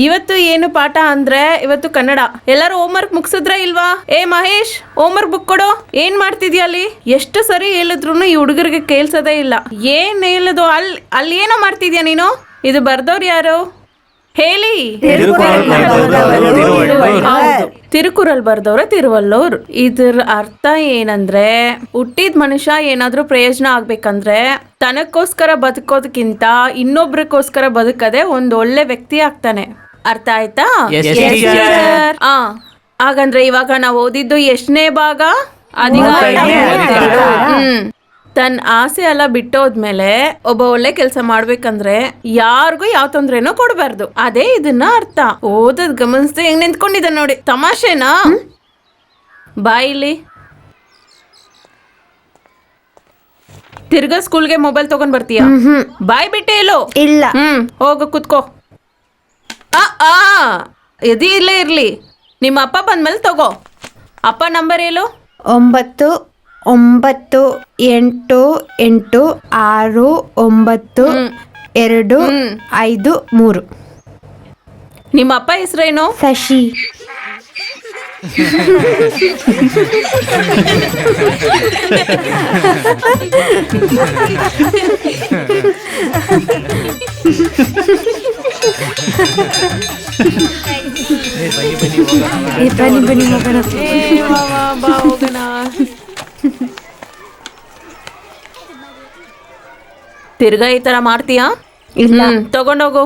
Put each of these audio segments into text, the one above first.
ಇವತ್ತು ಏನು ಪಾಠ ಅಂದ್ರೆ ಇವತ್ತು ಕನ್ನಡ. ಎಲ್ಲರೂ ಹೋಮ್ವರ್ಕ್ ಮುಗಿಸಿದ್ರ ಇಲ್ವಾ? ಏ ಮಹೇಶ್, ಹೋಮ್ವರ್ಕ್ ಬುಕ್ ಕೊಡು. ಏನ್ ಮಾಡ್ತಿದ್ಯಾ ಅಲ್ಲಿ? ಎಷ್ಟು ಸರಿ ಹೇಳಿದ್ರು ಈ ಹುಡುಗರಿಗೆ ಕೇಳ್ಸೋದೇ ಇಲ್ಲ. ಏನ್ ಹೇಳುದು? ಅಲ್ಲಿ ಏನೋ ಮಾಡ್ತಿದ್ಯಾ ನೀನು? ಇದು ಬರ್ದವ್ರು ಯಾರು ಹೇಳಿ? ತಿರುಕುರಲ್ ಬರ್ದವ್ರೆ ತಿರುವಲ್ಲೂರ್. ಇದ್ರ ಅರ್ಥ ಏನಂದ್ರೆ, ಹುಟ್ಟಿದ ಮನುಷ್ಯ ಏನಾದ್ರೂ ಪ್ರಯೋಜನ ಆಗ್ಬೇಕಂದ್ರೆ ತನಕ್ಕೋಸ್ಕರ ಬದುಕೋದಕ್ಕಿಂತ ಇನ್ನೊಬ್ರಕ್ಕೋಸ್ಕರ ಬದುಕದೆ ಒಂದ್ ಒಳ್ಳೆ ವ್ಯಕ್ತಿ ಆಗ್ತಾನೆ. ಅರ್ಥ ಆಯ್ತಾ? ಹಾಗಂದ್ರೆ ಇವಾಗ ನಾವು ಓದಿದ್ದು ಎಷ್ಟನೇ ಭಾಗ? ತನ್ನ ಆಸೆ ಎಲ್ಲ ಬಿಟ್ಟೋದ್ಮೇಲೆ ಒಬ್ಬ ಒಳ್ಳೆ ಕೆಲಸ ಮಾಡ್ಬೇಕಂದ್ರೆ ಯಾರಿಗೂ ಯಾವ ತೊಂದ್ರೆನೂ ಕೊಡ್ಬಾರ್ದು. ಅದೇ ಇದನ್ನ ಅರ್ಥ. ಓದದ್ ಗಮನಿಸ್ದೆ ಹೆಂಗ್ ನಿಂತ್ಕೊಂಡಿದ್ದ ನೋಡಿ. ತಮಾಷೆನಾ? ಬಾಯಿಲಿ ತಿರ್ಗಾ ಸ್ಕೂಲ್ಗೆ ಮೊಬೈಲ್ ತಗೊಂಡ್ ಬರ್ತೀಯ? ಬಾಯ್ ಬಿಟ್ಟೆ ಇಲ್ಲೋ? ಇಲ್ಲ. ಹೋಗು ಕುತ್ಕೋ. ಎದಿ ಇಲ್ಲೇ ಇರ್ಲಿ. ನಿಮ್ಮ ಅಪ್ಪ ಬಂದ್ಮೇಲೆ ತಗೋ. ಅಪ್ಪ ನಂಬರ್ ಹೇಳು. 9 9 8 8 6 9 2 5 3. ನಿಮ್ಮ ಅಪ್ಪ ಹೆಸರೇನು? ಶಶಿ. ಬನ್ನಿ ಹೋಗೋಣ. ತಿರ್ಗಾ ಈ ತರ ಮಾಡ್ತೀಯಾ? ಇಲ್ಲ. ತಗೊಂಡೋಗು.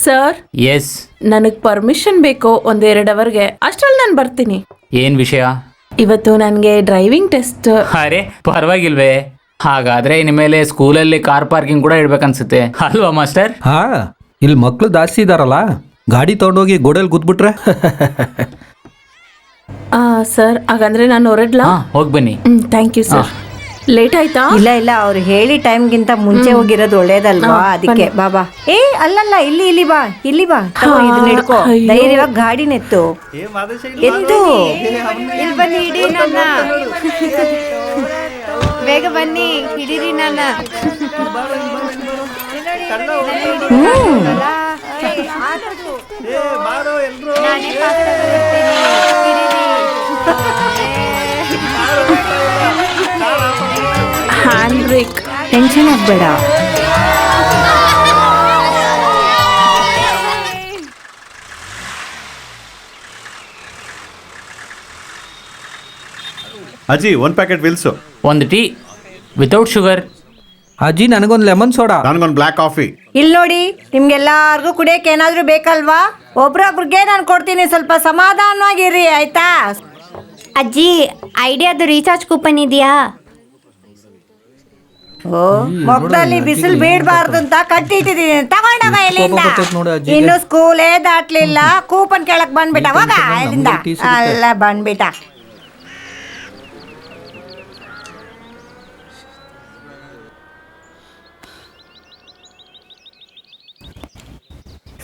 ಸರ್, ಎಸ್, ನನಗ್ ಪರ್ಮಿಷನ್ ಬೇಕು 1-2 ಅವರ್ಗೆ. ಅಷ್ಟ್ರಲ್ಲಿ ನಾನು ಬರ್ತೀನಿ. ಏನ್ ವಿಷಯ? ಇವತ್ತು ನನಗೆ ಡ್ರೈವಿಂಗ್ ಟೆಸ್ಟ್. ಅರೆ ಪರವಾಗಿಲ್ವೇ? ಹಾಗಾದ್ರೆ ಇನ್ಮೇಲೆ ಸ್ಕೂಲಲ್ಲಿ ಕಾರ್ ಪಾರ್ಕಿಂಗ್ ಕೂಡ ಇಡ್ಬೇಕನ್ಸುತ್ತೆ ಅಲ್ವಾ ಮಾಸ್ಟರ್? ಹಾ, ಇಲ್ಲಿ ಮಕ್ಳು ಜಾಸ್ತಿ ಇದಾರಲ್ಲ, ಗಾಡಿ ತಗೊಂಡೋಗಿ ಗೋಡೆಯಲ್ಲಿ ಕೂತ್ಬಿಟ್ರೆ. ಸರ್, ಹಾಗಂದ್ರೆ ನಾನು ಹೊರಡ್ಲಾ? ಹೋಗಿ ಬನ್ನಿ. Thank you sir. ಲೇಟ್ ಆಯ್ತಾ? ಇಲ್ಲ, ಅವ್ರು ಹೇಳಿ ಟೈಮ್ಗಿಂತ ಮುಂಚೆ ಹೋಗಿರೋದು ಒಳ್ಳೇದಲ್ವಾ, ಅದಕ್ಕೆ. ಬಾಬಾ. ಅಲ್ಲಲ್ಲ, ಇಲ್ಲಿ ಬಾ. ಇದನ್ನ ಹಿಡ್ಕೋ. ಧೈರ್ಯವಾಗಿ ಗಾಡಿನೆತ್ತು. ಎತ್ತು. ಇಲ್ಲಿ ಬನ್ನಿ, ಇಡೀ ನನ್ನ. ಬೇಗ ಬನ್ನಿ, ಹಿಡೀರಿ ನನ್ನ. Hand break. ಟೆನ್ಷನ್ ಆಗ್ಬೇಡ. ಅಜ್ಜಿ, 1 ಪ್ಯಾಕೆಟ್ ವಿಲ್ಸು. 1 tea without sugar. ಅಜ್ಜಿ, ನನಗೊಂದು ಲೆಮನ್ ಸೋಡಾ. ನನಗೊಂದು ಬ್ಲ್ಯಾಕ್ ಕಾಫಿ. ಇಲ್ಲಿ ನೋಡಿ, ನಿಮ್ಗೆಲ್ಲಾರ್ಗೂ ಕುಡಿಯಕ್ಕೆ ಏನಾದ್ರೂ ಬೇಕಲ್ವಾ? ಒಬ್ರೊಬ್ರಿಗೆ ನಾನು ಕೊಡ್ತೀನಿ, ಸ್ವಲ್ಪ ಸಮಾಧಾನವಾಗಿರಿ ಆಯ್ತಾ? ಅಜ್ಜಿ, ಐಡಿಯಾದು ರೀಚಾರ್ಜ್ ಕೂಪನ್ ಇದೆಯಾ? ಮೊಗ್ದಲ್ಲಿ ಬಿಸಿಲು ಬೀಳ್ಬಾರ್ದು ಅಂತ ಕಟ್ಟಿಟ್ಟಿದ್ದೀನಿ, ತಗೊಂಡೋಗ ಇಲ್ಲಿಂದ. ಇನ್ನು ಸ್ಕೂಲೇ ದಾಟ್ಲಿಲ್ಲ, ಕೂಪನ್ ಕೇಳಕ್ ಬಂದ್ಬಿಟ್ಟ. ಹೋಗ ಇಲ್ಲಿಂದ. ಅಲ್ಲ ಬಂದ್ಬಿಟ್ಟ.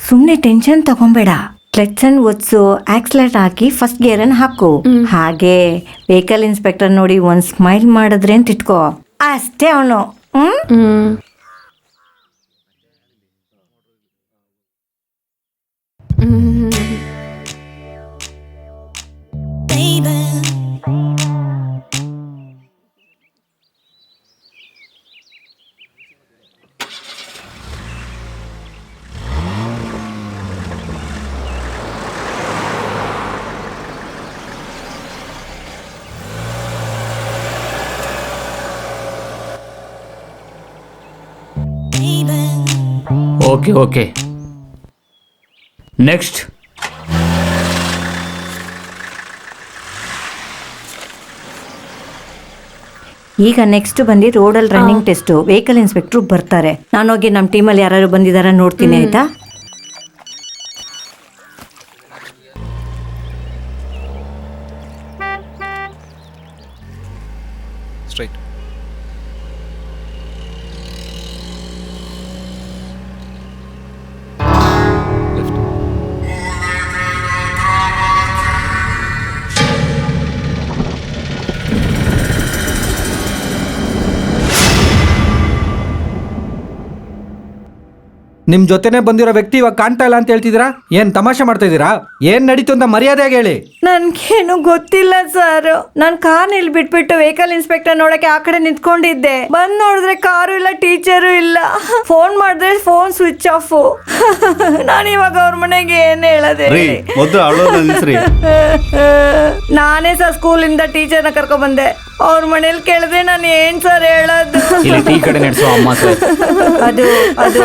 ಸುಮ್ಮನೆ ಟೆನ್ಷನ್ ತಗೊಂಬೇಡ. ಕ್ಲಚ್ ಅನ್ನು ಒತ್ಸು, ಆಕ್ಸಿಲೇಟರ್ ಹಾಕಿ ಫಸ್ಟ್ ಗೇರ್ ಅನ್ನು ಹಾಕು. ಹಾಗೆ ವೆಹಿಕಲ್ ಇನ್ಸ್ಪೆಕ್ಟರ್ ನೋಡಿ ಒಂದ್ ಸ್ಮೈಲ್ ಮಾಡಿದ್ರೆ ಅಂತ ಇಟ್ಕೋ, ಅಷ್ಟೇ ಅವನು. ಓಕೆ. ನೆಕ್ಸ್ಟ್. ಈಗ ನೆಕ್ಸ್ಟ್ ಬಂದು ರೋಡಲ್ಲಿ ರನ್ನಿಂಗ್ ಟೆಸ್ಟ್. ವೆಹಿಕಲ್ ಇನ್ಸ್ಪೆಕ್ಟರ್ ಬರ್ತಾರೆ. ನಾನು ಹೋಗಿ ನಮ್ಮ ಟೀಮಲ್ಲಿ ಯಾರು ಬಂದಿದಾರ ನೋಡ್ತೀನಿ, ಆಯ್ತಾ? ಸ್ಟ್ರೈಟ್. ನಿಮ್ ಜೊತೆನೆ ಬಂದಿರೋ ವ್ಯಕ್ತಿ ಇವಾಗ ಕಾಣ್ತಾ ಇಲ್ಲ ಅಂತ ಹೇಳ್ತಿದ್ದೀರಾ? ಏನ್ ತಮಾಷೆ ಮಾಡ್ತಾ ಇದ್ದೀರಾ? ಏನ್ ನಡೀತು ಅಂತ ಮರ್ಯಾದೆಯಾಗಿ ಹೇಳಿ. ನನ್ಗೇನು ಗೊತ್ತಿಲ್ಲ ಸರ್. ನಾನ್ ಕಾರ್ ಇಲ್ಲಿ ಬಿಟ್ಬಿಟ್ಟು ವೆಹಿಕಲ್ ಇನ್ಸ್ಪೆಕ್ಟರ್ ನೋಡಕ್ಕೆ ಆ ಕಡೆ ನಿಂತ್ಕೊಂಡಿದ್ದೆ. ಬಂದ್ ನೋಡಿದ್ರೆ ಕಾರು ಇಲ್ಲ, ಟೀಚರು ಇಲ್ಲ. ಫೋನ್ ಮಾಡಿದ್ರೆ ಫೋನ್ ಸ್ವಿಚ್ ಆಫ್. ನಾನು ಇವಾಗ ಅವ್ರ ಮನೆಗೆ ಏನ್ ಹೇಳದೆ? ರೀ ಮೊದಲು ಅಳೋದು ನಿಲ್ಸ್ರಿ. ನಾನೇ ಸರ್ ಸ್ಕೂಲಿಂದ ಟೀಚರ್ನ ಕರ್ಕೊಂಡ್ ಬಂದೆ. ಅವ್ರ ಮನೇಲಿ ಕೇಳಿದ್ರೆ ನಾನು ಏನ್ ಸರ್ ಹೇಳೋದು? ಇಲ್ಲಿ ಟೀ ಕಡೆ ನಡೆಸೋ ಅಮ್ಮ ಸರ್. ಅದು ಅದು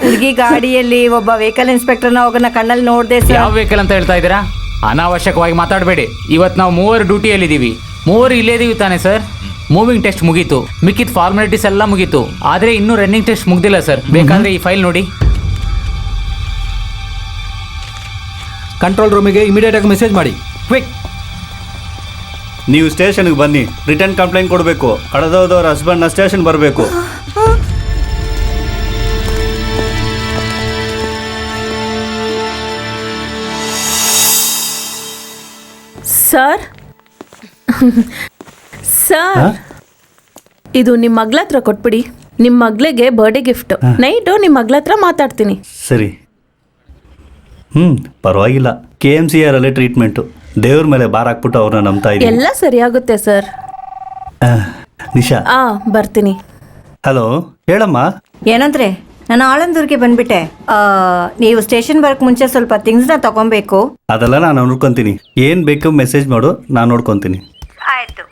ಹುಡುಗಿ ಗಾಡಿಯಲ್ಲಿ ಒಬ್ಬ ವೆಹಿಕಲ್ ಇನ್ಸ್ಪೆಕ್ಟರ್ನ ಹೋಗೋಣ ಕಣ್ಣಲ್ಲಿ ನೋಡ್ದೆ ಸರ್. ಯಾವ ವೆಹಿಕಲ್ ಅಂತ ಹೇಳ್ತಾ ಇದ್ದೀರಾ? ಅನಾವಶ್ಯಕವಾಗಿ ಮಾತಾಡಬೇಡಿ. ಇವತ್ತು ನಾವು 3 ಡ್ಯೂಟಿಯಲ್ಲಿದ್ದೀವಿ. 3 ಇಲ್ಲೇ ಇದೀವಿ ತಾನೆ ಸರ್? ಮೂವಿಂಗ್ ಟೆಸ್ಟ್ ಮುಗೀತು, ಮಿಕ್ಕಿದ ಫಾರ್ಮಾಲಿಟೀಸ್ ಎಲ್ಲ ಮುಗೀತು. ಆದರೆ ಇನ್ನೂ ರನ್ನಿಂಗ್ ಟೆಸ್ಟ್ ಮುಗ್ದಿಲ್ಲ ಸರ್. ಬೇಕಾದ್ರೆ ಈ ಫೈಲ್ ನೋಡಿ. ಕಂಟ್ರೋಲ್ ರೂಮಿಗೆ ಇಮಿಡಿಯೇಟ್ ಆಗಿ ಮೆಸೇಜ್ ಮಾಡಿ, ಕ್ವಿಕ್. ನೀವು ಸ್ಟೇಷನ್ಗೆ ಬನ್ನಿ, ರಿಟರ್ನ್ ಕಂಪ್ಲೇಂಟ್ ಕೊಡಬೇಕು. ಕಳೆದೋದವ್ರ ಹಸ್ಬೆಂಡ್ನ ಸ್ಟೇಷನ್ ಬರಬೇಕು. ಸರ್ ಸರ್, ಇದು ನಿಮ್ಮ ಮಗ್ಳ ಹತ್ರ ಕೊಟ್ಬಿಡಿ. ನಿಮ್ಮ ಮಗಳಿಗೆ ಬರ್ಡೇ ಗಿಫ್ಟ್. ನೈಟು ನಿಮ್ಮ ಮಗ್ಳ ಹತ್ರ ಮಾತಾಡ್ತೀನಿ. ಸರಿ. ಪರವಾಗಿಲ್ಲ. KMCR ಅಲ್ಲೇ ಟ್ರೀಟ್ಮೆಂಟು. ದೇವ್ರ ಮೇಲೆ ಬಾರ್ ಹಾಕ್ಬಿಟ್ಟು ಅವ್ರನ್ನ ನಂಬ್ತಾ ಇದ್ದೀನಿ. ಎಲ್ಲ ಸರಿಯಾಗುತ್ತೆ ಸರ್. ನಿಶಾ, ಬರ್ತೀನಿ. ಹಲೋ, ಹೇಳಮ್ಮ. ಏನಂದ್ರೆ ನಾನು ಆಳಂದೂರ್ಗೆ ಬಂದ್ಬಿಟ್ಟೆ. ನೀವು ಸ್ಟೇಷನ್ ಬರಕ್ ಮುಂಚೆ ಸ್ವಲ್ಪ ಥಿಂಗ್ಸ್ನ ತಗೊಬೇಕು. ಅದೆಲ್ಲ ನಾನು ನೋಡ್ಕೊತೀನಿ. ಏನು ಬೇಕು ಮೆಸೇಜ್ ಮಾಡು, ನಾನು ನೋಡ್ಕೊತೀನಿ. ಆಯ್ತು.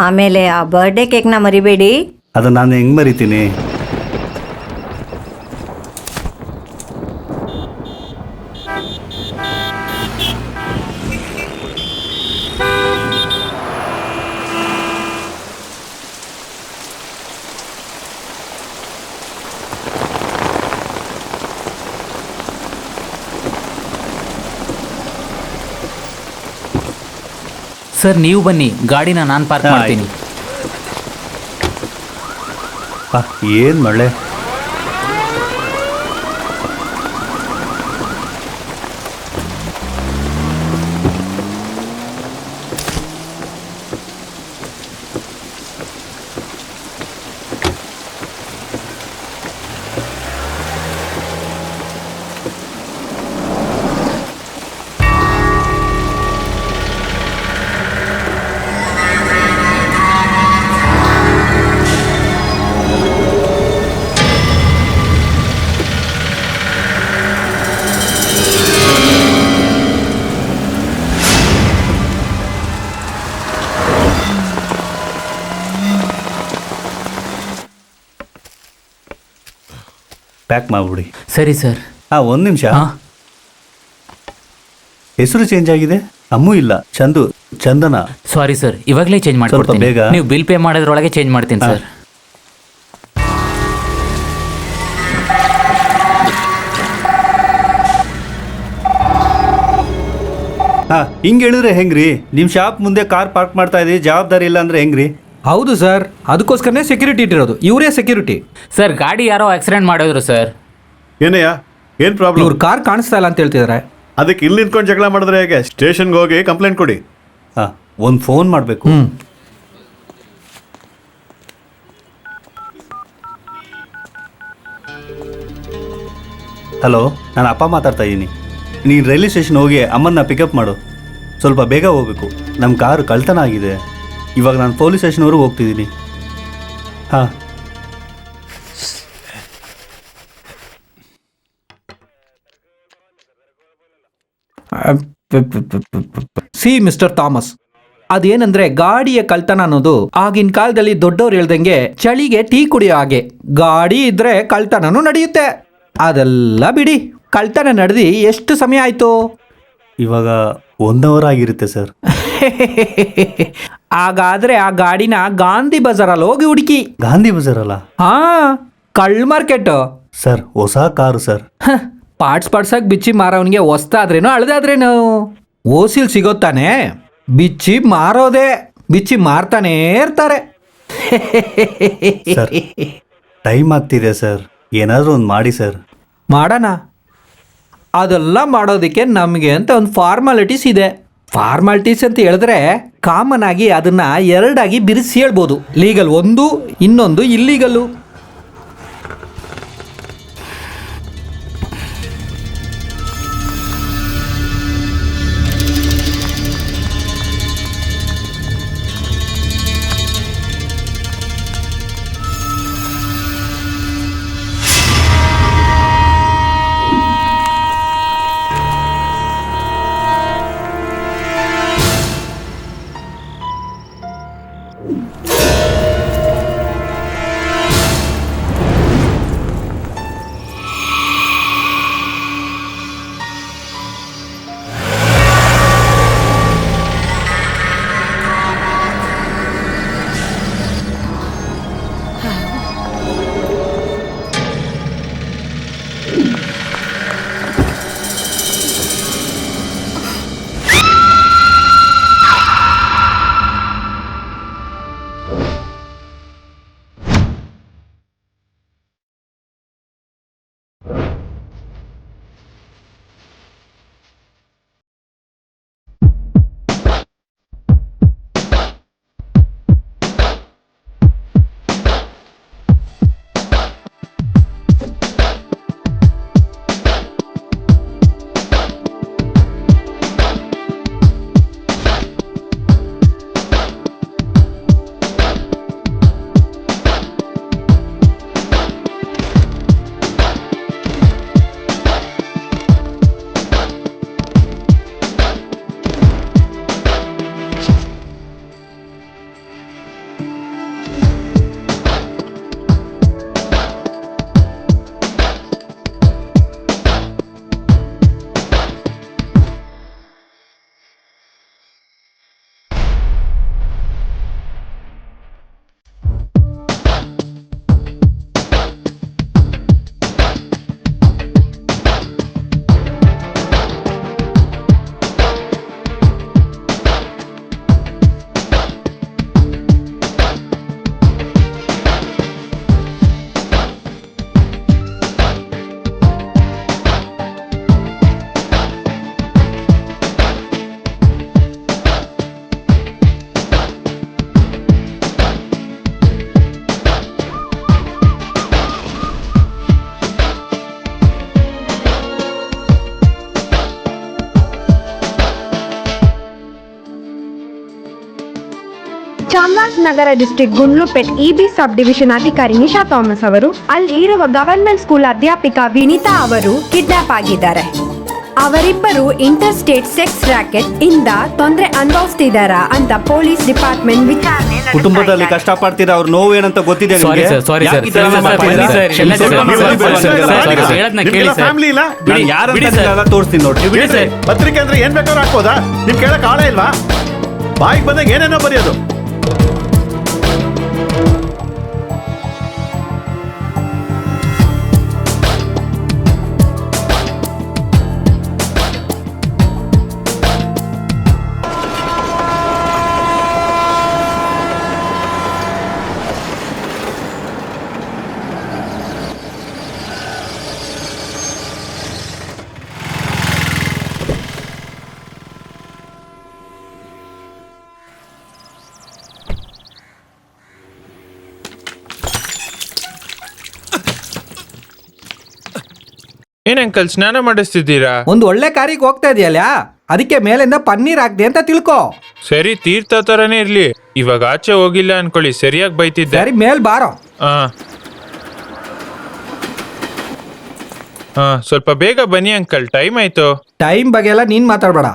ಆಮೇಲೆ ಆ ಬರ್ಡೇ ಕೇಕ್ನ ಮರಿಬೇಡಿ. ಅದು ನಾನು ಹೆಂಗೆ ಮರಿತೀನಿ? ಸರ್ ನೀವು ಬನ್ನಿ, ಗಾಡಿನ ನಾನು ಪಾರ್ಕ್ ಮಾಡ್ತೀನಿ. ಏನು ಮಳೆ. ಪ್ಯಾಕ್ ಮಾಡಿಬಿಡಿ. ಸರಿ ಸರ್. ಒಂದು ನಿಮಿಷ. ಹಾಂ, ಹೆಸರು ಚೇಂಜ್ ಆಗಿದೆ. ಅಮ್ಮೂ ಇಲ್ಲ, ಚಂದು, ಚಂದನ. ಸಾರಿ ಸರ್, ಇವಾಗಲೇ ಚೇಂಜ್ ಮಾಡ್ಕೊಡ್ತೀನಿ. ಬೇಗ. ನೀವು ಬಿಲ್ ಪೇ ಮಾಡೋದ್ರೊಳಗೆ ಚೇಂಜ್ ಮಾಡ್ತೀನಿ ಸರ್. ಹಿಂಗೆ ಹೇಳಿದ್ರೆ ಹೆಂಗ್ರಿ? ನಿಮ್ಮ ಶಾಪ್ ಮುಂದೆ ಕಾರ್ ಪಾರ್ಕ್ ಮಾಡ್ತಾ ಇದ್ದೀವಿ, ಜವಾಬ್ದಾರಿ ಇಲ್ಲ ಅಂದ್ರೆ ಹೆಂಗ್ರಿ? ಹೌದು ಸರ್, ಅದಕ್ಕೋಸ್ಕರನೇ ಸೆಕ್ಯೂರಿಟಿ ಇಟ್ಟಿರೋದು. ಇವರೇ ಸೆಕ್ಯೂರಿಟಿ. ಸರ್, ಗಾಡಿ ಯಾರೋ ಆಕ್ಸಿಡೆಂಟ್ ಮಾಡಿದ್ರು ಸರ್. ಏನಯ್ಯ, ಏನು ಪ್ರಾಬ್ಲಮ್? ಇವ್ರ ಕಾರ್ ಕಾಣಿಸ್ತಾ ಇಲ್ಲ ಅಂತ ಹೇಳ್ತಿದ್ದಾರೆ. ಅದಕ್ಕೆ ಇಲ್ಲಿ ನಿಂತ್ಕೊಂಡು ಜಗಳ ಮಾಡಿದ್ರೆ ಹೇಗೆ? ಸ್ಟೇಷನ್ಗೆ ಹೋಗಿ ಕಂಪ್ಲೇಂಟ್ ಕೊಡಿ. ಒಂದು ಫೋನ್ ಮಾಡಬೇಕು. ಹಲೋ, ನಾನು ಅಪ್ಪ ಮಾತಾಡ್ತಾ ಇದ್ದೀನಿ. ನೀನು ರೈಲ್ವೆ ಸ್ಟೇಷನ್ ಹೋಗಿ ಅಮ್ಮನ್ನ ಪಿಕಪ್ ಮಾಡು. ಸ್ವಲ್ಪ ಬೇಗ ಹೋಗಬೇಕು. ನಮ್ಮ ಕಾರು ಕಳ್ತನ ಆಗಿದೆ. ಇವಾಗ ನಾನು ಪೊಲೀಸ್ ಸ್ಟೇಷನ್ವರೆಗೂ ಹೋಗ್ತಿದ್ದೀನಿ. ಹಾಂ. ಸಿ ಮಿಸ್ಟರ್ ಥಾಮಸ್, ಅದೇನಂದ್ರೆ ಗಾಡಿಯ ಕಳ್ತನ ಅನ್ನೋದು ಆಗಿನ ಕಾಲದಲ್ಲಿ ದೊಡ್ಡವ್ರು ಹೇಳ್ದಂಗೆ ಚಳಿಗೆ ಟೀ ಕುಡಿಯೋ ಹಾಗೆ. ಗಾಡಿ ಇದ್ರೆ ಕಳ್ತನನೂ ನಡೆಯುತ್ತೆ. ಅದೆಲ್ಲ ಬಿಡಿ, ಕಳ್ತನ ನಡೆದು ಎಷ್ಟು ಸಮಯ ಆಯ್ತು? ಇವಾಗ 1 ಅವರ್ ಆಗಿರುತ್ತೆ ಸರ್. ಹಾಗಾದ್ರೆ ಆ ಗಾಡಿನ ಗಾಂಧಿ ಬಜಾರಲ್ಲಿ ಹೋಗಿ ಹುಡುಕಿ. ಗಾಂಧಿ ಬಜಾರಲ್ಲ? ಹಾ, ಕಳ್ಳ ಮಾರ್ಕೆಟ್ ಸರ್. ಹೊಸ ಕಾರು ಸರ್. ಪಾರ್ಟ್ಸ್ ಆಗಿ ಬಿಚ್ಚಿ ಮಾರೋನ್ಗೆ ಹೊಸ್ತಾದ್ರೇನು ಹಳದಾದ್ರೇನು ಓಸಿಲ್ ಸಿಗೋತಾನೆ. ಬಿಚ್ಚಿ ಮಾರೋದೇ, ಬಿಚ್ಚಿ ಮಾರ್ತಾನೇ ಇರ್ತಾರೆ. ಸರ್, ಟೈಮ್ ಆಗ್ತಿದೆ ಸರ್. ಏನಾದರೂ ಒಂದು ಮಾಡಿ ಸರ್. ಮಾಡೋಣ. ಅದೆಲ್ಲ ಮಾಡೋದಕ್ಕೆ ನಮಗೆ ಅಂತ ಒಂದು ಫಾರ್ಮಾಲಿಟೀಸ್ ಇದೆ. ಫಾರ್ಮಾಲಿಟೀಸ್ ಅಂತ ಹೇಳಿದ್ರೆ ಕಾಮನ್ ಆಗಿ ಅದನ್ನ 2 ಬಿರಿಸಿ ಹೇಳ್ಬೋದು. ಲೀಗಲ್ ಒಂದು, ಇನ್ನೊಂದು illegal. Chamarajanagar district Gundlupet EB sub division ಅಧಿಕಾರಿ ನಿಶಾ ಥಾಮಸ್ ಅವರು ಅಲ್ಲಿ ಇರುವ ಗವರ್ಮೆಂಟ್ ಸ್ಕೂಲ್ ಅಧ್ಯಾಪಿಕ ವಿನಿತಾ ಅವರು ಕಿಡ್ನಾಪ್ ಆಗಿದ್ದಾರೆ. ಅವರಿಬ್ಬರು ಇಂಟರ್ ಸ್ಟೇಟ್ ಸೆಕ್ಸ್ ರ್ಯಾಕೆಟ್ ಇಂದ ತೊಂದರೆ ಅನುಭವಿಸ್ತಿದಾರಾ ಅಂತ ಪೊಲೀಸ್ ಡಿಪಾರ್ಟ್ಮೆಂಟ್ ವಿಚಾರಣೆ ಕುಟುಂಬದಲ್ಲಿ ಕಷ್ಟಪಡ್ತೀರಾ, ಅವ್ರ ನೋವು ಏನಂತ ಗೊತ್ತಿದೆ ಸಾರಿ ನಿಮ್ಗೆ? ಸರ್, ಸಾರಿ ಯಾಕೆ ಸರ್, ಈ ತರ ಸರ್, ಮಾಡ್ತಿದ್ದೀರಾ? ಸರ್, ಎಲ್ಲ ಸ್ವಲ್ಪ ಸರ್, ಬಿಡಿ, ಸರ್, ಬಿಡಿ, ಸರ್, ಬಿಡಿ, ಸರ್, ಬಿಡಿ. ಹೇಳದ್ನ ನಿಮ್ಗೆಲ್ಲ ಕೇಳಿ ಸರ್. ಫ್ಯಾಮಿಲಿ ಇಲ್ಲ, ಬಿಡಿ, ನಾನು ಯಾರಂತ ಬಿಡಿ ಸರ್. ನಿಮ್ಗೆಲ್ಲ ತೋರಿಸ್ತೀನಿ ನೋಡಿ. ಬಿಡಿ ಸರ್. ಪತ್ರಿಕೆ ಅಂದ್ರೆ ಏನ್ ಬೇಕಾದ್ರೂ ಹಾಕ್ಬೋದಾ? ನಿಮ್ ಕೇಳಕ್ ಆಳ ಇಲ್ವಾ? ಬಾಯಿಗೆ ಬಂದಾಗ ಏನೇನೋ ಬರೆಯೋದು. ಏನ್ ಅಂಕಲ್ ಸ್ನಾನ ಮಾಡಿಸ್ತಿದ್ದೀರಾ? ಒಂದು ಒಳ್ಳೆ ಕಾರ್ಯಕ್ಕೆ ಹೋಗ್ತಾ ಇದೆಯಲ್ಲ, ಅದಕ್ಕೆ ಮೇಲಿಂದ ಪನ್ನೀರ್ ಹಾಕ್ದೆ ಅಂತ ತಿಳ್ಕೊ. ಸರಿ, ತೀರ್ಥ ತರನೇ ಇರ್ಲಿ. ಇವಾಗ ಆಚೆ ಹೋಗಿಲ್ಲ ಅನ್ಕೊಳ್ಳಿ, ಸರಿಯಾಗಿ ಬೈತಿದ್ದೆ. ಸರಿ, ಮೇಲ್ ಬಾರೋ. ಸ್ವಲ್ಪ ಬೇಗ ಬನ್ನಿ ಅಂಕಲ್, ಟೈಮ್ ಆಯ್ತು. ಟೈಮ್ ಬಗ್ಗೆ ಎಲ್ಲ ನೀನ್ ಮಾತಾಡ್ಬೇಡ.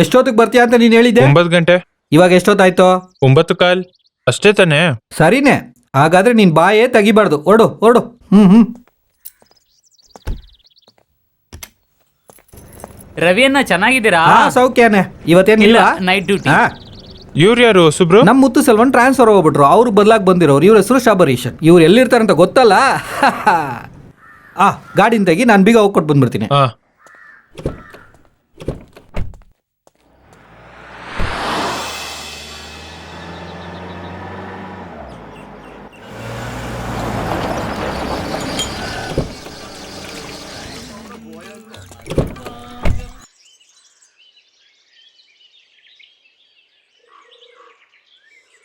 ಎಷ್ಟೊತ್ತಿಗೆ ಬರ್ತೀಯ ಅಂತ ನೀನ್ ಹೇಳಿದ್ದೆ? 9 ಗಂಟೆ. ಇವಾಗ ಎಷ್ಟೊತ್ತಾಯ್ತು? 9:15 ಅಷ್ಟೇ ತಾನೇ? ಸರಿನೇ, ಹಾಗಾದ್ರೆ ನೀನ್ ಬಾಯೇ ತೆಗಿಬಾರ್ದು. ಓಡು ಓಡು. ಹ್ಮ್. ರವಿಯನ್ನ ಚೆನ್ನಾಗಿದ್ದೀರಾ? ಸೌಖ್ಯನೇ. ಇವತ್ತೇನಿಲ್ಲ, ನೈಟ್ ಡ್ಯೂಟಿ. ಇವ್ರು ಯಾರು ಹೊಸಬ್ರು? ನಮ್ ಮುತ್ತು ಸೆಲ್ವನ್ ಟ್ರಾನ್ಸ್ಫರ್ ಹೋಗ್ಬಿಟ್ರು, ಅವ್ರು ಬದಲಾಗಿ ಬಂದಿರೋರು. ಇವ್ರ ಹೆಸರು ಶಬರೀಶನ್. ಇವ್ರು ಎಲ್ಲಿರ್ತಾರಂತ ಗೊತ್ತಲ್ಲ. ಗಾಡಿನ ತೆಗಿ, ನಾನು ಬೀಗ ಹೋಗ್ಕೊಟ್ಟು ಬಂದ್ಬಿಡ್ತೀನಿ.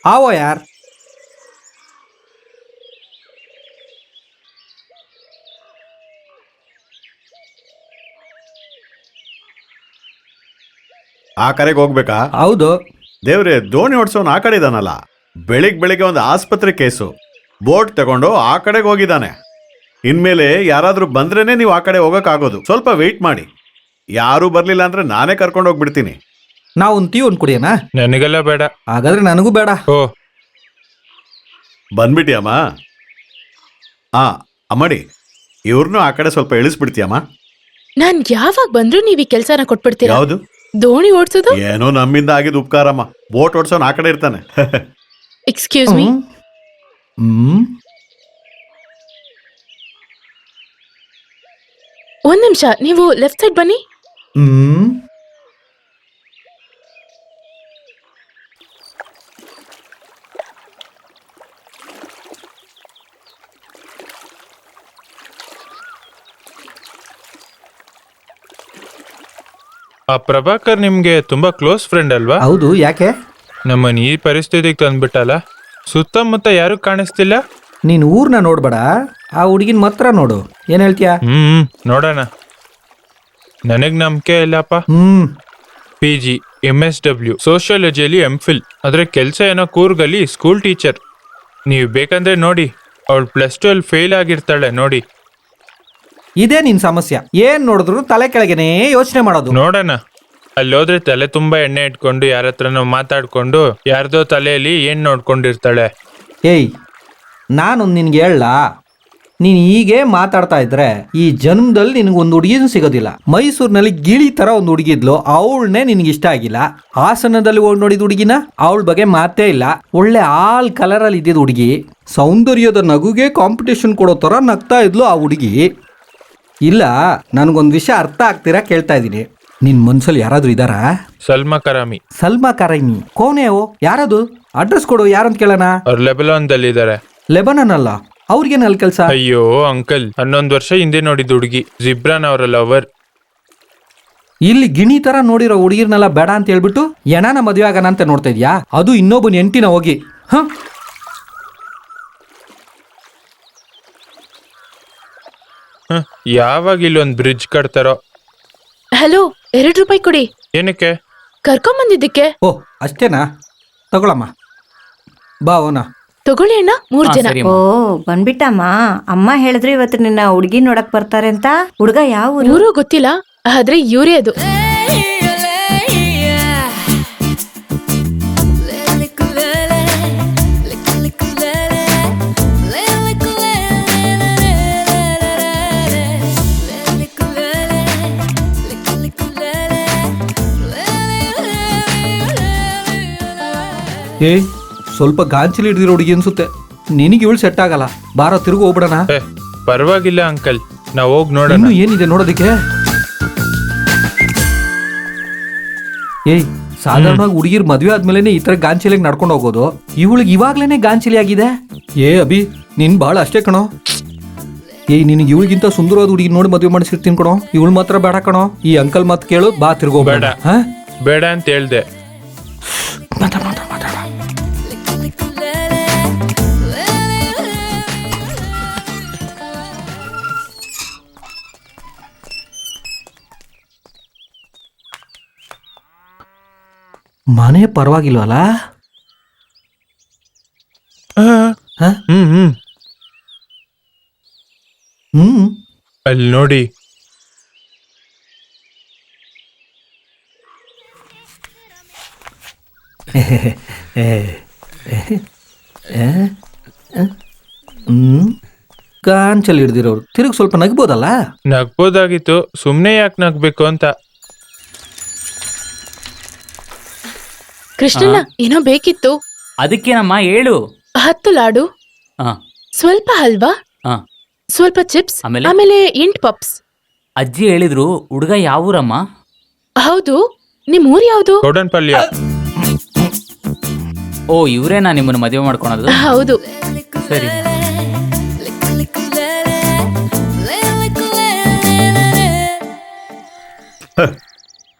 आओ यार. ಆ ಕರೆಗೆ ಹೋಗ್ಬೇಕಾ? ಹೌದು. ದೇವ್ರೆ, ದೋಣಿ ಓಡಿಸೋನು ಆ ಕಡೆ ಇದಾನಲ್ಲ. ಬೆಳಿಗ್ಗೆ ಒಂದು ಆಸ್ಪತ್ರೆ ಕೇಸು, ಬೋಟ್ ತಗೊಂಡು ಆ ಕಡೆಗೆ ಹೋಗಿದ್ದಾನೆ. ಇನ್ಮೇಲೆ ಯಾರಾದ್ರೂ ಬಂದ್ರೇನೆ ನೀವು ಆ ಕಡೆ ಹೋಗಕ್ಕಾಗೋದು. ಸ್ವಲ್ಪ ವೆಯ್ಟ್ ಮಾಡಿ. ಯಾರು ಬರ್ಲಿಲ್ಲ ಅಂದ್ರೆ ನಾನೇ ಕರ್ಕೊಂಡು ಹೋಗ್ಬಿಡ್ತೀನಿ. ನಾವು ಒಂದು ಟೀ ಒಂದು ಕುಡಿಯೋಣ? ನನಗೆಲ್ಲ ಬೇಡ. ಹಾಗಾದ್ರೆ ನನಗೂ ಬೇಡ. ಓ, ಬಂದ್ಬಿಟ್ಟಿಯಮ್ಮ? ಅಮ್ಮಡಿ, ಇವ್ರನ್ನೂ ಆ ಕಡೆ ಸ್ವಲ್ಪ ಇಳಿಸ್ಬಿಡ್ತೀಯಮ್ಮ? ನಾನ್ ಯಾವಾಗ ಬಂದ್ರು ನೀವ್ ಈ ಕೆಲ್ಸನ ಕೊಟ್ಬಿಡ್ತೀರಾ? ಯಾವುದು? ದೋಣಿ ಓಡ್ಸೋದು? ಏನೋ ನಮ್ಮಿಂದ ಆಗಿದ್ ಉಪಕಾರಮ್ಮ. ಬೋಟ್ ಓಡ್ಸೋನ್ ಆ ಕಡೆ ಇರ್ತಾನೆ. Excuse me. ಒಂದ್ ನಿಮಿಷ, ನೀವು ಲೆಫ್ಟ್ ಸೈಡ್ ಬನ್ನಿ. ಆ ಪ್ರಭಾಕರ್ ನಿಮ್ಗೆ ತುಂಬಾ ಕ್ಲೋಸ್ ಫ್ರೆಂಡ್ ಅಲ್ವಾ? ಹೌದು, ಯಾಕೆ? ನಮ್ಮನ್ ಈ ಪರಿಸ್ಥಿತಿಗೆ ತಂದ್ಬಿಟ್ಟಲ್ಲ. ಸುತ್ತಮುತ್ತ ಯಾರು ಕಾಣಿಸ್ತಿಲ್ಲ. ನೀನು ಊರ್ನ ನೋಡ್ಬೇಡ, ಆ ಹುಡುಗಿನ ಮಾತ್ರ ನೋಡು. ಏನ್ ಹೇಳ್ತೀಯ? ನೋಡೋಣ. ನನಗ್ ನಂಬಿಕೆ ಇಲ್ಲಪ್ಪ. PG MSW ಸೋಷಿಯಾಲಜಿಯಲ್ಲಿ MPhil, ಆದ್ರೆ ಕೆಲ್ಸ ಏನೋ ಕೂರ್ಗಲ್ಲಿ ಸ್ಕೂಲ್ ಟೀಚರ್. ನೀವು ಬೇಕಂದ್ರೆ ನೋಡಿ, ಅವಳು +12 ಫೇಲ್ ಆಗಿರ್ತಾಳೆ ನೋಡಿ. ಇದೇ ನಿನ್ ಸಮಸ್ಯೆ. ಏನ್ ನೋಡಿದ್ರು ತಲೆ ಕೆಳಗೆನೇ ಯೋಚನೆ ಮಾಡೋದು. ನೋಡೋಣ. ಅಲ್ಲಿ ಹೋದ್ರೆ ತಲೆ ತುಂಬಾ ಎಣ್ಣೆ ಇಟ್ಕೊಂಡು ಯಾರ ಹತ್ರನೋ ಮಾತಾಡ್ಕೊಂಡು ಯಾರ್ದೋ ತಲೆಯಲ್ಲಿ ಏನ್ ನೋಡ್ಕೊಂಡಿರ್ತಾಳೆ. ಏಯ್, ನಾನೊಂದು ನಿನ್ಗೆ ಹೇಳಲ್ಲ, ನೀನು ಹೀಗೆ ಮಾತಾಡ್ತಾ ಇದ್ರೆ ಈ ಜನ್ಮದಲ್ಲಿ ನಿನಗೊಂದು ಹುಡುಗಿನೂ ಸಿಗೋದಿಲ್ಲ. ಮೈಸೂರಿನಲ್ಲಿ ಗಿಳಿ ತರ ಒಂದು ಹುಡುಗಿದ್ಲು, ಅವಳನ್ನೇ ನಿನ್ಗೆ ಇಷ್ಟ ಆಗಿಲ್ಲ. ಹಾಸನದಲ್ಲಿ ಹೋಗಿ ನೋಡಿದ ಹುಡುಗಿನ, ಅವಳ ಬಗ್ಗೆ ಮಾತೇ ಇಲ್ಲ. ಒಳ್ಳೆ ಆಲ್ ಕಲರಲ್ಲಿ ಇದ್ದಿದ್ದು ಹುಡುಗಿ, ಸೌಂದರ್ಯದ ನಗುಗೆ ಕಾಂಪಿಟೇಷನ್ ಕೊಡೋ ತರ ನಗ್ತಾ ಇದ್ಲು ಆ ಹುಡುಗಿ. ಇಲ್ಲ, ನನಗೊಂದು ವಿಷಯ ಅರ್ಥ ಆಗ್ತೀರಾ ಕೇಳ್ತಾ ಇದ್ದೀನಿ. ನಿನ್ ಮನ್ಸಲ್ಲಿ ಯಾರಾದ್ರೂ ಇದಾರಾ? ಸಲ್ಮಾ ಕರಾಮಿ. ಸಲ್ಮಾ ಕರೈಮಿ ಕೋನೆಯೋ? ಯಾರದು? ಅಡ್ರೆಸ್ ಕೊಡು, ಯಾರಂತ ಕೇಳೋಣ. ಅವ್ರು ಲೆಬನಾನ್ದಲ್ಲಿ ಇದ್ದಾರೆ. ಲೆಬನನ್ ಅಲ್ಲ, ಅವ್ರಿಗೇನಲ್ಲಿ ಕೆಲಸ? ಅಯ್ಯೋ ಅಂಕಲ್, 11 ವರ್ಷ ಹಿಂದೆ ನೋಡಿದ ಹುಡುಗಿ, ಜಿಬ್ರಾನ್ ಅವರ ಲವರ್. ಇಲ್ಲಿ ಗಿಣಿ ತರ ನೋಡಿರೋ ಹುಡುಗಿರ್ನೆಲ್ಲ ಬೇಡ ಅಂತ ಹೇಳ್ಬಿಟ್ಟು ಎಣನ ಮದುವೆ ಆಗೋಣ ಅಂತ ನೋಡ್ತಾ ಇದ್ಯಾ? ಅದು ಇನ್ನೊಬ್ಬನ ಎಂಟಿನ ಹೋಗಿ. ಯಾವಾಗ ಇಲ್ಲೊಂದು ಬ್ರಿಡ್ಜ್ ಕಟ್ತಾರೋ. ಹಲೋ, 2 ರೂಪಾಯಿ ಕೊಡಿ. ಏನಕ್ಕೆ? ಕರ್ಕೊಂಬಂದಿದ್ದಕ್ಕೆ. ಓ, ಅಷ್ಟೇನಾ? ತಗೊಳಮ್ಮ, ಬಾ ಓನಾ. ತಗೊಳ್ಳಿ ಅಣ್ಣ, 3 ಜನ. ಓ, ಬಂದ್ಬಿಟ್ಟಮ್ಮ. ಅಮ್ಮ ಹೇಳಿದ್ರು ಇವತ್ತು ನಿನ್ನ ಹುಡುಗಿ ನೋಡಕ್ ಬರ್ತಾರೆ ಅಂತ. ಹುಡುಗ ಯಾವ ಊರು? ಊರು ಗೊತ್ತಿಲ್ಲ, ಆದ್ರೆ ಇವ್ರೇ ಅದು. ಏ, ಸ್ವಲ್ಪ ಗಾಂಚಿಲಿ ಹಿಡಿದಿರೋ ಹುಡುಗಿ ಅನ್ಸುತ್ತೆ. ನಿನಗೆ ಇವಳು ಸೆಟ್ ಆಗಲ್ಲ. ಬಾರ, ತಿರುಗಿ ಹೋಗ್ಬಿಡೋಣ. ಪರವಾಗಿಲ್ಲ ಅಂಕಲ್, ನಾವ್ ಹೋಗಿ ನೋಡೋಣ. ಇನ್ನು ಏನಿದೆ ನೋಡೋದಕ್ಕೆ? ಏಯ್, ಸಾಧಾರಣವಾಗಿ ಹುಡುಗಿರ್ ಮದ್ವೆ ಆದ್ಮೇಲೆ ಈ ತರ ಗಾಂಚಿಲಿಗೆ ನಡ್ಕೊಂಡು ಹೋಗೋದು. ಇವಳಿಗೆ ಇವಾಗ್ಲೇನೆ ಗಾಂಚಿಲಿ ಆಗಿದೆ. ಏ ಅಭಿ, ನೀನ್ ಬಾಳ ಅಷ್ಟೇ ಕಣೋ. ಏಯ್, ನಿನಗೆ ಇವಳಿಗಿಂತ ಸುಂದರವಾದ ಹುಡುಗಿ ನೋಡಿ ಮದುವೆ ಮಾಡಿಸಿರ್ತೀನಿ ಕಣೋ. ಇವಳು ಮಾತ್ರ ಬೇಡ ಕಣೋ. ಈ ಅಂಕಲ್ ಮಾತು ಕೇಳು, ಬಾ ತಿರ್ಗೋ. ಬೇಡ ಬೇಡ ಅಂತ ಹೇಳ್ದೆ. ಮನೆ ಪರವಾಗಿಲ್ವಲ್ಲ? ಅಲ್ಲಿ ನೋಡಿ. ಗಾಂಚಲ್ಲಿ ಹಿಡ್ದಿರೋರು ತಿರುಗಿ ಸ್ವಲ್ಪ ನಗ್ಬೋದಲ್ಲ? ನಗ್ಬೋದಾಗಿತ್ತು, ಸುಮ್ನೆ ಯಾಕೆ ನಗ್ಬೇಕು ಅಂತ. ಕೃಷ್ಣಣ್ಣ, ಏನೋ ಬೇಕಿತ್ತು. ಅದಕ್ಕೇನಮ್ಮ ಹೇಳು. 10 ಲಾಡು, ಹಾ ಸ್ವಲ್ಪ ಹಲ್ವಾ, ಹಾ. ಸ್ವಲ್ಪ ಚಿಪ್ಸ್, ಆಮೇಲೆ? ಆಮೇಲೆ 8 ಪಪ್ಸ್. ಅಜ್ಜಿ ಹೇಳಿದ್ರು ಹುಡುಗ ಯಾವೂರಮ್ಮ? ಹೌದು, ನಿಮ್ ಊರ್ ಯಾವ್ದು? ಕೋಡನ್ಪಲ್ಯ. ಓ, ಇವ್ರೇನಾ ನಿಮ್ಮನ್ನು ಮದುವೆ ಮಾಡ್ಕೊಳೋದು? ಹೌದು. ಸರಿ.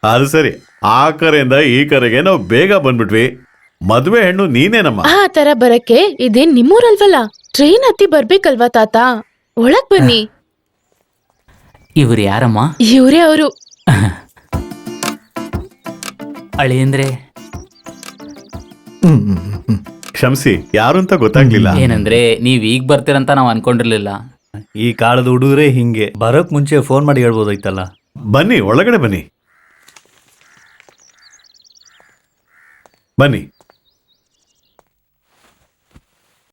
ಅದು ಸರಿ, ಆ ಕರೆಯಿಂದ ಈ ಕರೆಗೆ ನಾವು ಬೇಗ ಬಂದ್ಬಿಟ್ವಿ. ಮದ್ವೆ ಹೆಣ್ಣು ನೀನೇನಮ್ಮ? ಆ ತರ ಬರಕ್ಕೆ ಇದೇನ್ ನಿಮ್ಮೂರಲ್ವಲ್ಲ, ಟ್ರೈನ್ ಹತ್ತಿ ಬರ್ಬೇಕಲ್ವಾ ತಾತ? ಒಳಗ್ ಬನ್ನಿ. ಇವ್ರು ಯಾರಮ್ಮ? ಇವ್ರೇ ಅವರು. ಅಳಿಯಂದ್ರೆ ಕ್ಷಮಿಸಿ, ಯಾರು ಅಂತ ಗೊತ್ತಾಗ್ಲಿಲ್ಲ. ಏನಂದ್ರೆ ನೀವ್ ಈಗ ಬರ್ತೀರಂತ ನಾವ್ ಅನ್ಕೊಂಡಿರ್ಲಿಲ್ಲ. ಈ ಕಾಲದ ಹುಡುಗರೇ ಹಿಂಗೆ, ಬರೋಕ್ ಮುಂಚೆ ಫೋನ್ ಮಾಡಿ ಹೇಳ್ಬೋದಾಯ್ತಲ್ಲ. ಬನ್ನಿ, ಒಳಗಡೆ ಬನ್ನಿ. ಬನ್ನಿ.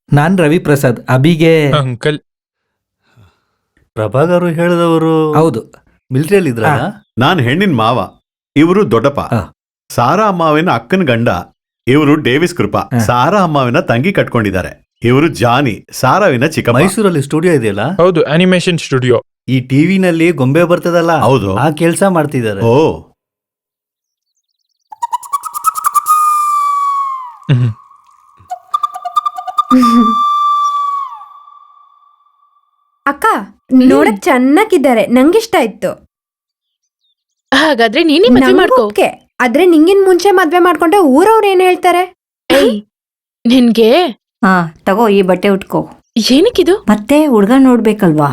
ನಾನ್ ರವಿ ಪ್ರಸಾದ್, ಅಭಿಗೆ. ಅಂಕಲ್, ಪ್ರಭಾಕರ್ ಹೇಳಿದವರು ಹೌದು, ಮಿಲಿಟರಿಯಲ್ಲಿ ಇದ್ರ? ನಾನ್ ಹೆಣ್ಣಿನ ಮಾವ, ಇವರು ದೊಡ್ಡಪ್ಪ. ಸಾರಾ ಅಮ್ಮಾವಿನ ಅಕ್ಕನ ಗಂಡ. ಇವರು ಡೇವಿಸ್ ಕೃಪಾ, ಸಾರಾ ಅಮ್ಮಾವಿನ ತಂಗಿ ಕಟ್ಕೊಂಡಿದ್ದಾರೆ. ಇವರು ಜಾನಿ, ಸಾರಾವಿನ ಚಿಕ್ಕಪ್ಪ. ಮೈಸೂರಲ್ಲಿ ಸ್ಟುಡಿಯೋ ಇದೆಯಲ್ಲ? ಹೌದು, ಅನಿಮೇಷನ್ ಸ್ಟುಡಿಯೋ. ಈ ಟಿವಿನಲ್ಲಿ ಗೊಂಬೆ ಬರ್ತದಲ್ಲ, ಹೌದು, ಆ ಕೆಲಸ ಮಾಡ್ತಿದ್ದಾರೆ. ಓ, ಅಕ್ಕ ನೋಡಕ್ ಚೆನ್ನಾಗಿದ್ದಾರೆ, ನಂಗಿಷ್ಟ ಆಯ್ತು. ಹಾಗಾದ್ರೆ ನೀನೇ ಮದ್ವೆ ನಂಗೂ ಮಾಡ್ಕೋ. ಒಪ್ಗೆ. ಆದ್ರೆ ನಿಂಗಿನ್ ಮುಂಚೆ ಮದ್ವೆ ಮಾಡ್ಕೊಂಡ್ರೆ ಊರವ್ರು ಏನ್ ಹೇಳ್ತಾರೆ? ಏಯ್, ನಿನ್ಗೆ ಹಾ ತಗೋ ಈ ಬಟ್ಟೆ ಉಟ್ಕೋ. ಏನಕ್ಕಿದು? ಮತ್ತೆ ಹುಡ್ಗ ನೋಡ್ಬೇಕಲ್ವಾ?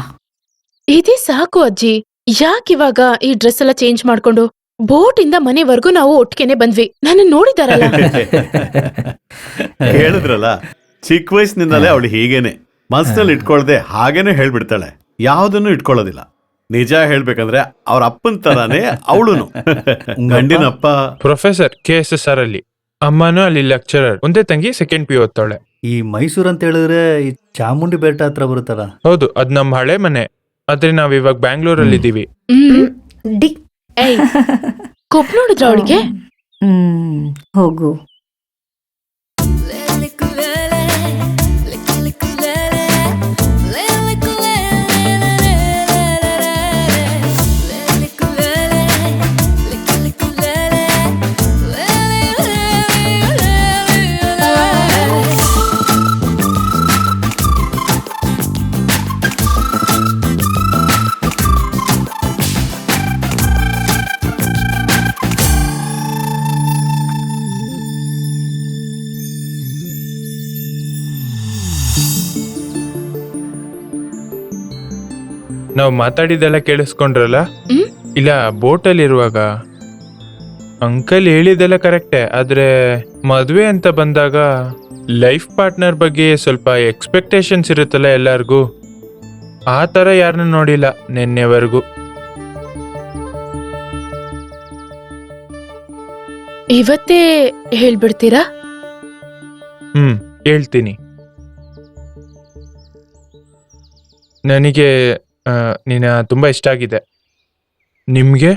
ಇದೇ ಸಾಕು ಅಜ್ಜಿ. ಯಾಕಿವಾಗ ಈ ಡ್ರೆಸ್ ಎಲ್ಲ ಚೇಂಜ್ ಮಾಡ್ಕೊಂಡು? ಬೋಟ್ ಇಂದ ಮನೆವರೆಗೂ ನಾವು ಒಟ್ಟಿಗೆನೆ ಬಂದ್ವಿ. ನನ್ನ ನೋಡಿದಾರಲ್ಲ. ಹೇಳಿದ್ರಲ್ಲ, ಚಿಕ್ಕ ವಯಸ್ಸಿನಿಂದಲೇ ಅವಳು ಹೀಗೇನೆ ಮನ್ಸಿನಲ್ಲಿ ಇಟ್ಕೊಳ್ದೆ ಹಾಗೇನೆ ಹೇಳ್ಬಿಡ್ತಾಳೆ, ಯಾವ್ದನ್ನು ಇಟ್ಕೊಳ್ಳೋದಿಲ್ಲ. ನಿಜ ಹೇಳ್ಬೇಕಂದ್ರೆ ಅವ್ರ ಅಪ್ಪನ ತರಾನೇ ಅವಳುನು. ಗಂಡಿನಪ್ಪ ಪ್ರೊಫೆಸರ್ KSSR ಅಲ್ಲಿ, ಅಮ್ಮನೂ ಅಲ್ಲಿ ಲೆಕ್ಚರರ್. ಒಂದೇ ತಂಗಿ ಸೆಕೆಂಡ್ PU ಓದ್ತಾಳೆ. ಈ ಮೈಸೂರು ಅಂತ ಹೇಳಿದ್ರೆ ಈ ಚಾಮುಂಡಿ ಬೆಟ್ಟ ಹತ್ರ ಬರುತ್ತಲ್ಲ. ಹೌದು, ಅದ್ ನಮ್ ಹಳೆ ಮನೆ. ಆದ್ರೆ ನಾವ್ ಇವಾಗ ಬ್ಯಾಂಗ್ಳೂರಲ್ಲಿ ಇದೀವಿ. ಡಿಕ್ ಏಯ್, ಕೊಪ್ ನೋಡಿದ್ರ ಅವಳಿಗೆ? ಹೋಗು. ನಾವ್ ಮಾತಾಡಿದೆಲ್ಲ ಕೇಳಿಸ್ಕೊಂಡ್ರಲ್ಲ? ಇಲ್ಲ, ಬೋಟಲ್ಲಿ ಇರುವಾಗ ಅಂಕಲ್ ಹೇಳಿದೆಲ್ಲ ಕರೆಕ್ಟೇ. ಆದ್ರೆ ಮದ್ವೆ ಅಂತ ಬಂದಾಗ ಲೈಫ್ ಪಾರ್ಟ್ನರ್ ಬಗ್ಗೆ ಸ್ವಲ್ಪ ಎಕ್ಸ್ಪೆಕ್ಟೇಷನ್ಸ್ ಇರುತ್ತಲ್ಲ ಎಲ್ಲಾರ್ಗೂ. ಆ ತರ ಯಾರನ್ನೂ ನೋಡಿಲ್ಲ ನಿನ್ನೆವರೆಗೂ. ಇವತ್ತೇ ಹೇಳ್ಬಿಡ್ತೀರಾ? ಹೇಳ್ತೀನಿ. ನನಗೆ ನೀನ ತುಂಬಾ ಇಷ್ಟ ಆಗಿದೆ. ನಿಮ್ಗೆ?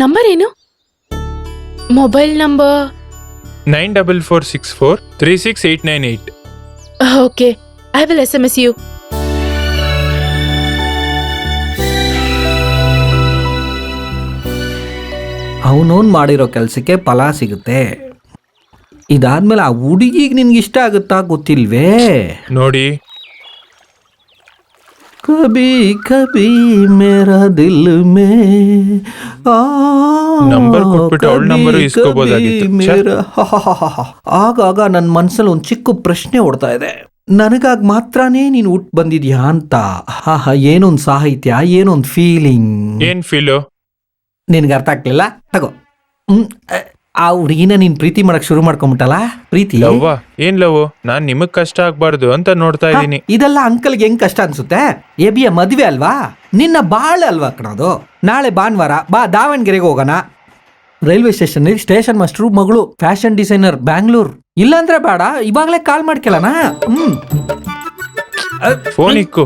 ನಂಬರ್ ಏನು? Mobile number 9446436898. Okay, I will SMS you. ಅವನೋನ್ ಮಾಡಿರೋ ಕೆಲಸಕ್ಕೆ ಫಲ ಸಿಗುತ್ತೆ. ಇದಾದ್ಮೇಲೆ ಆ ಹುಡುಗಿಗೆ ನಿನ್ಗೆ ಇಷ್ಟ ಆಗುತ್ತಾ ಗೊತ್ತಿಲ್ವೇ? ನೋಡಿ, ಕಬಿ ಕಬಿ ಮೇರಾ ದಿಲ್ ಮೇ ನಂಬರ್ ಕೊಟ್ಬಿಟ್ಟು ಅವಳ ನಂಬರ್ ಇಸ್ಕೋಬೋದಾಗಿತ್ತು. ಆಗಾಗ ನನ್ನ ಮನ್ಸಲ್ಲಿ ಒಂದು ಚಿಕ್ಕ ಪ್ರಶ್ನೆ ಓಡ್ತಾ ಇದೆ. ನನಗಾಗ ಮಾತ್ರನೇ ನೀನು ಹುಟ್ಟು ಬಂದಿದ್ಯಾ ಅಂತ. ಏನೊಂದು ಸಾಹಿತ್ಯ, ಏನೊಂದು ಫೀಲಿಂಗ್. ಏನ್ ಫೀಲು? ನಿನ್ಗೆ ಅರ್ಥ ಆಗ್ಲಿಲ್ಲ? ತಗೋ. ಆ ಹುಡುಗಿನ ನೀನ್ ಪ್ರೀತಿ ಮಾಡಕ್ ಶುರು ಮಾಡ್ಕೊಂಬಿಟ್ಟಲ್ಲ. ಪ್ರೀತಿ ಲವ್ವ? ಏನ್ ಲವ್? ನಾನ್ ನಿಮಗ್ ಕಷ್ಟ ಆಗ್ಬಾರ್ದು ಅಂತ ನೋಡ್ತಾ ಇದ್ದೀನಿ. ಇದೆಲ್ಲ ಅಂಕಲ್ಗೆ ಹೆಂಗ್ ಕಷ್ಟ ಅನ್ಸುತ್ತೆ? ಎಬಿಯ ಮದ್ವೆ ಅಲ್ವಾ, ನಿನ್ನ ಬಾಳೆ ಅಲ್ವಾ ಕಣೋದು. ನಾಳೆ ಭಾನುವಾರ ಬಾ, ದಾವಣಗೆರೆಗೆ ಹೋಗೋಣ. ರೈಲ್ವೆ ಸ್ಟೇಷನ್ ಸ್ಟೇಷನ್ ಮಾಸ್ಟರ್ ಮಗಳು ಫ್ಯಾಷನ್ ಡಿಸೈನರ್ ಬ್ಯಾಂಗ್ಳೂರ್. ಇಲ್ಲಾಂದ್ರೆ ಬೇಡ, ಇವಾಗ್ಲೇ ಕಾಲ್ ಮಾಡ್ಕೆಲ್ಲನ. ಫೋನ್ ಇಕ್ಕು.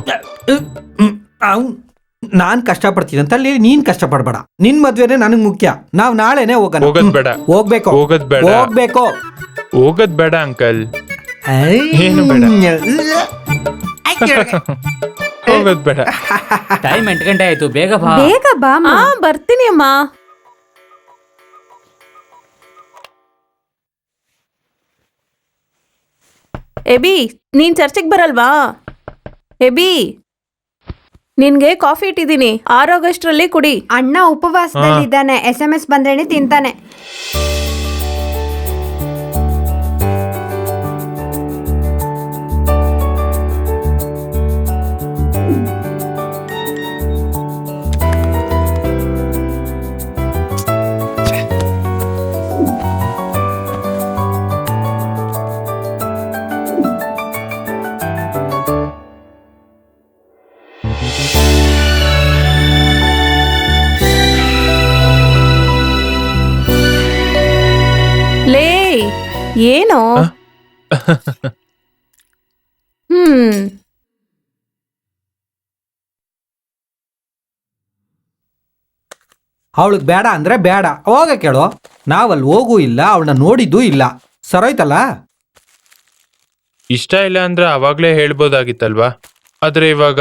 ನಾನ್ ಕಷ್ಟ ಪಡ್ತೀನಿ ಅಂತ ಹೇಳಿ ನೀನ್ ಕಷ್ಟ ಪಡ್ಬೇಡ. ನಿನ್ ಮದ್ವೆನೆ ನನಗ್ ಮುಖ್ಯ. ನಾವ್ ನಾಳೆನೆ ಹೋಗೋಣ. ಹೋಗೋದ್ ಬೇಡ. ಹೋಗ್ಬೇಕು. ಹೋಗೋದ್ ಬೇಡ. ಹೋಗ್ಬೇಕು. ಹೋಗೋದ್ ಬೇಡ ಅಂಕಲ್. ಏನು ಬೇಡ. ಹೋಗೋದ್ ಬೇಡ. ಟೈಮ್ 8 ಗಂಟೆ ಆಯ್ತು, ಬೇಗ ಬಾ. ಬೇಗ ಬಾ ಅಮ್ಮ. ಬರ್ತೀನಿ ಅಮ್ಮ. ಎಬಿ, ನೀನ್ ಚರ್ಚಿಗೆ ಬರಲ್ವಾ? ಎಬಿ, ನಿನ್ಗೆ ಕಾಫಿ ಇಟ್ಟಿದ್ದೀನಿ, 6 ಆಗಸ್ಟ್ರಲ್ಲಿ ಕುಡಿ. ಅಣ್ಣ ಉಪವಾಸದಲ್ಲಿದ್ದಾನೆ. SMS ಬಂದ್ರೇನೆ ತಿಂತಾನೆ. ಲೇ, ಏನೋ? ಅವಳಿಗೆ ಬೇಡ ಅಂದ್ರೆ ಬೇಡ, ಹೋಗ ಕೇಳು. ನಾವಲ್ಲಿ ಹೋಗೂ ಇಲ್ಲ, ಅವಳನ್ನ ನೋಡಿದ್ದೂ ಇಲ್ಲ. ಸರೋಯ್ತಲ್ಲ. ಇಷ್ಟ ಇಲ್ಲ ಅಂದ್ರೆ ಅವಾಗ್ಲೇ ಹೇಳ್ಬೋದಾಗಿತ್ತಲ್ವಾ? ಆದ್ರೆ ಇವಾಗ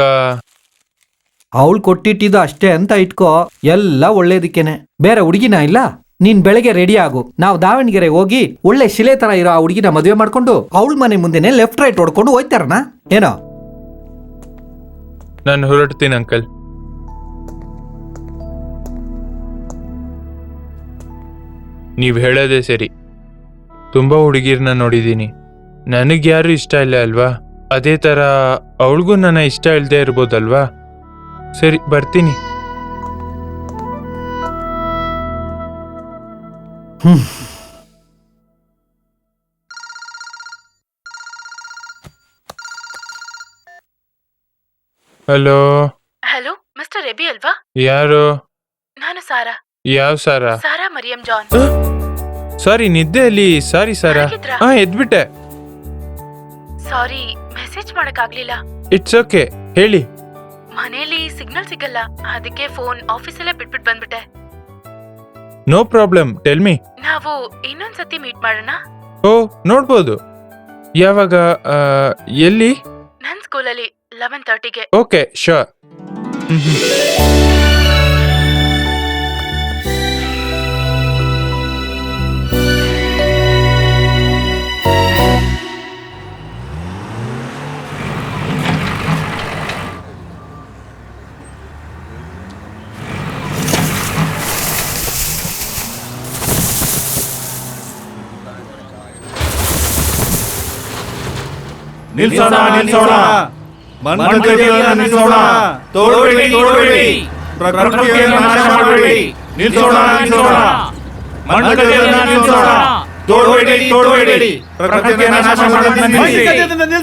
ಅವಳು ಕೊಟ್ಟಿಟ್ಟಿದ್ದು ಅಷ್ಟೇ ಅಂತ ಇಟ್ಕೋ. ಎಲ್ಲ ಒಳ್ಳೇದಕ್ಕೇನೆ. ಬೇರೆ ಹುಡುಗಿನ ಇಲ್ಲ. ನೀನ್ ಬೆಳಗ್ಗೆ ರೆಡಿ ಆಗು, ನಾವು ದಾವಣಗೆರೆ ಹೋಗಿ ಒಳ್ಳೆ ಶಿಲೆ ತರ ಇರೋ ಆ ಹುಡುಗಿನ ಮದುವೆ ಮಾಡ್ಕೊಂಡು ಅವಳ ಮನೆ ಮುಂದೆನೆ ಲೆಫ್ಟ್ ರೈಟ್ ಹೊಡ್ಕೊಂಡು ಹೋಯ್ತಾರನ ಏನೋ. ನಾನು ಹೊರಡ್ತೀನಿ ಅಂಕಲ್. ನೀವು ಹೇಳೋದೇ ಸರಿ. ತುಂಬಾ ಹುಡುಗಿರ್ನ ನೋಡಿದ್ದೀನಿ, ನನಗೆ ಯಾರು ಇಷ್ಟ ಇಲ್ಲ ಅಲ್ವಾ, ಅದೇ ತರ ಅವಳಿಗೂ ನನ್ನ ಇಷ್ಟ ಇಲ್ಲದೆ ಇರ್ಬೋದಲ್ವಾ. ಸರಿ, ಬರ್ತೀನಿ. ಹಲೋ. ಹಲೋ, ಮಿಸ್ಟರ್ ರೆಬಿ ಅಲ್ವಾ? ಯಾರು? ನಾನು ಸಾರಾ. ಯಾವ ಸಾರಾ? ಸಾರಾ ಮರಿಯಂ ಜಾನ್. ಸಾರಿ, ನಿದ್ದೆಯಲ್ಲಿ. ಸಾರಿ ಸಾರಾ. ಮಲಗಿದ್ರಾ? ಎದ್ಬಿಟ್ಟೆ. ಸಾರಿ, ಮೆಸೇಜ್ ಮಾಡಕ್ಕಾಗ್ಲಿಲ್ಲ. ಇಟ್ಸ್ ಓಕೆ, ಹೇಳಿ. ಮನೇಲಿ ಸಿಗ್ನಲ್ ಸಿಗಲ್ಲ, ಅದಕ್ಕೆ ಫೋನ್ ಆಫೀಸಲ್ಲೇ ಬಿಟ್ಬಿಟ್ಟು ಬಂದ್ಬಿಟ್ಟೆ. No problem, tell me. ನಾವು ಇನ್ನೊಂದ್ಸತಿ ಮೀಟ್ ಮಾಡೋಣ. ಓ, ನೋಡ್ಬೋದು. ಯಾವಾಗ? ಎಲ್ಲಿ? ನನ್ ಸ್ಕೂಲಲ್ಲಿ 11:30ಗೆ. Okay, sure. ನಿಲ್ಸೋಣ ನಿಲ್ಸೋಣ, ಮನ್ಮಥನ ನಿಲ್ಸೋಣ, ತೋಡಬೇಡಿ ತೋಡಬೇಡಿ, ಪ್ರಕೃತಿಯನ್ನು ನಾಶ ಮಾಡಬೇಡಿ. ನಿಲ್ಸೋಣ ನಿಲ್ಸೋಣ, ಮನ್ಮಥನ ನಿಲ್ಸೋಣ, ತೋಡಬೇಡಿ ತೋಡಬೇಡಿ, ಪ್ರಕೃತಿಯನ್ನು ನಾಶ ಮಾಡೋದನ್ನ ನಿಲ್ಲಿಸಿ.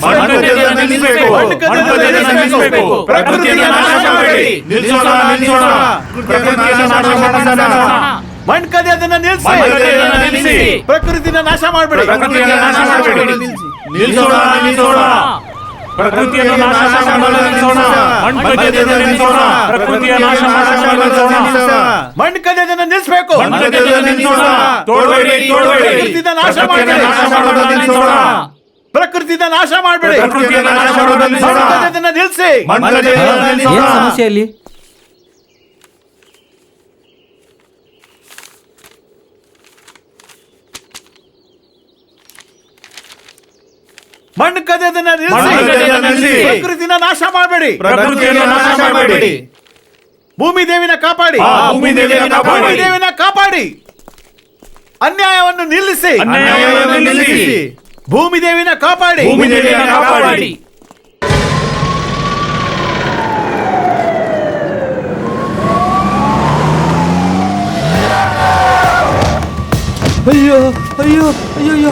ಮನ್ಮಥನ ನಿಲ್ಲಿಸಬೇಕು, ಮನ್ಮಥನ ನಿಲ್ಲಿಸಬೇಕು, ಪ್ರಕೃತಿಯನ್ನು ನಾಶ ಮಾಡಬೇಡಿ. ನಿಲ್ಸೋಣ ನಿಲ್ಸೋಣ, ಪ್ರಕೃತಿಯನ್ನು ನಾಶ ಮಾಡೋದನ್ನ ಮಣ್ಕದೆಯನ್ನ ನಿಲ್ಲಿಸಿ, ಪ್ರಕೃತಿನ ನಾಶ ಮಾಡಬೇಡಿ, ಪ್ರಕೃತಿಯನ್ನು ನಾಶ ಮಾಡಬೇಡಿ. ನಿಲ್ಸೋಣ ನಿಲ್ಸೋಣ, ಪ್ರಕೃತಿಯನ್ನು ನಾಶ ಮಾಡೋದನ್ನ ನಿಲ್ಲಿಸೋಣ, ಮಣ್ಕದೆಯನ್ನ ನಿಲ್ಲಿಸೋಣ, ಪ್ರಕೃತಿಯ ನಾಶ ಮಾಡೋದನ್ನ ನಿಲ್ಲಿಸೋಣ. ಮಣ್ಕದೆಯನ್ನ ನಿಲ್ಲಿಸಬೇಕು, ಮಣ್ಕದೆಯನ್ನ ನಿಲ್ಲಿಸೋಣ, ತೋಡಬೇಡಿ ತೋಡಬೇಡಿ, ಪ್ರಕೃತಿಯ ನಾಶ ಮಾಡೋದನ್ನ ನಿಲ್ಲಿಸೋಣ, ಪ್ರಕೃತಿಯ ನಾಶ ಮಾಡಬೇಡಿ, ಪ್ರಕೃತಿಯ ನಾಶ ಮಾಡೋದನ್ನ ನಿಲ್ಲಿಸೋಣ. ಮಣ್ಕದೆಯನ್ನ ನಿಲ್ಲಿಸಿ, ಮಣ್ಕದೆಯನ್ನ ನಿಲ್ಲಿಸೋಣ. ಏನ್ ಸಮಸ್ಯೆ ಇಲ್ಲಿ? ಮಣ್ಣು ಕದೆಯನ್ನ ನಿಲ್ಲಿಸಿ, ಪ್ರಕೃತಿನ ನಾಶ ಮಾಡಬೇಡಿ, ಪ್ರಕೃತಿಯನ್ನು ನಾಶ ಮಾಡಬೇಡಿ. ಭೂಮಿ ದೇವಿನ ಕಾಪಾಡಿ, ಭೂಮಿ ದೇವಿನ ಕಾಪಾಡಿ. ಅನ್ಯಾಯವನ್ನು ನಿಲ್ಲಿಸಿ, ಅನ್ಯಾಯವನ್ನು ನಿಲ್ಲಿಸಿ. ಭೂಮಿ ದೇವಿನ ಕಾಪಾಡಿ, ಭೂಮಿ ದೇವಿನ ಕಾಪಾಡಿ. ಅಯ್ಯೋ ಅಯ್ಯೋ ಅಯ್ಯೋ,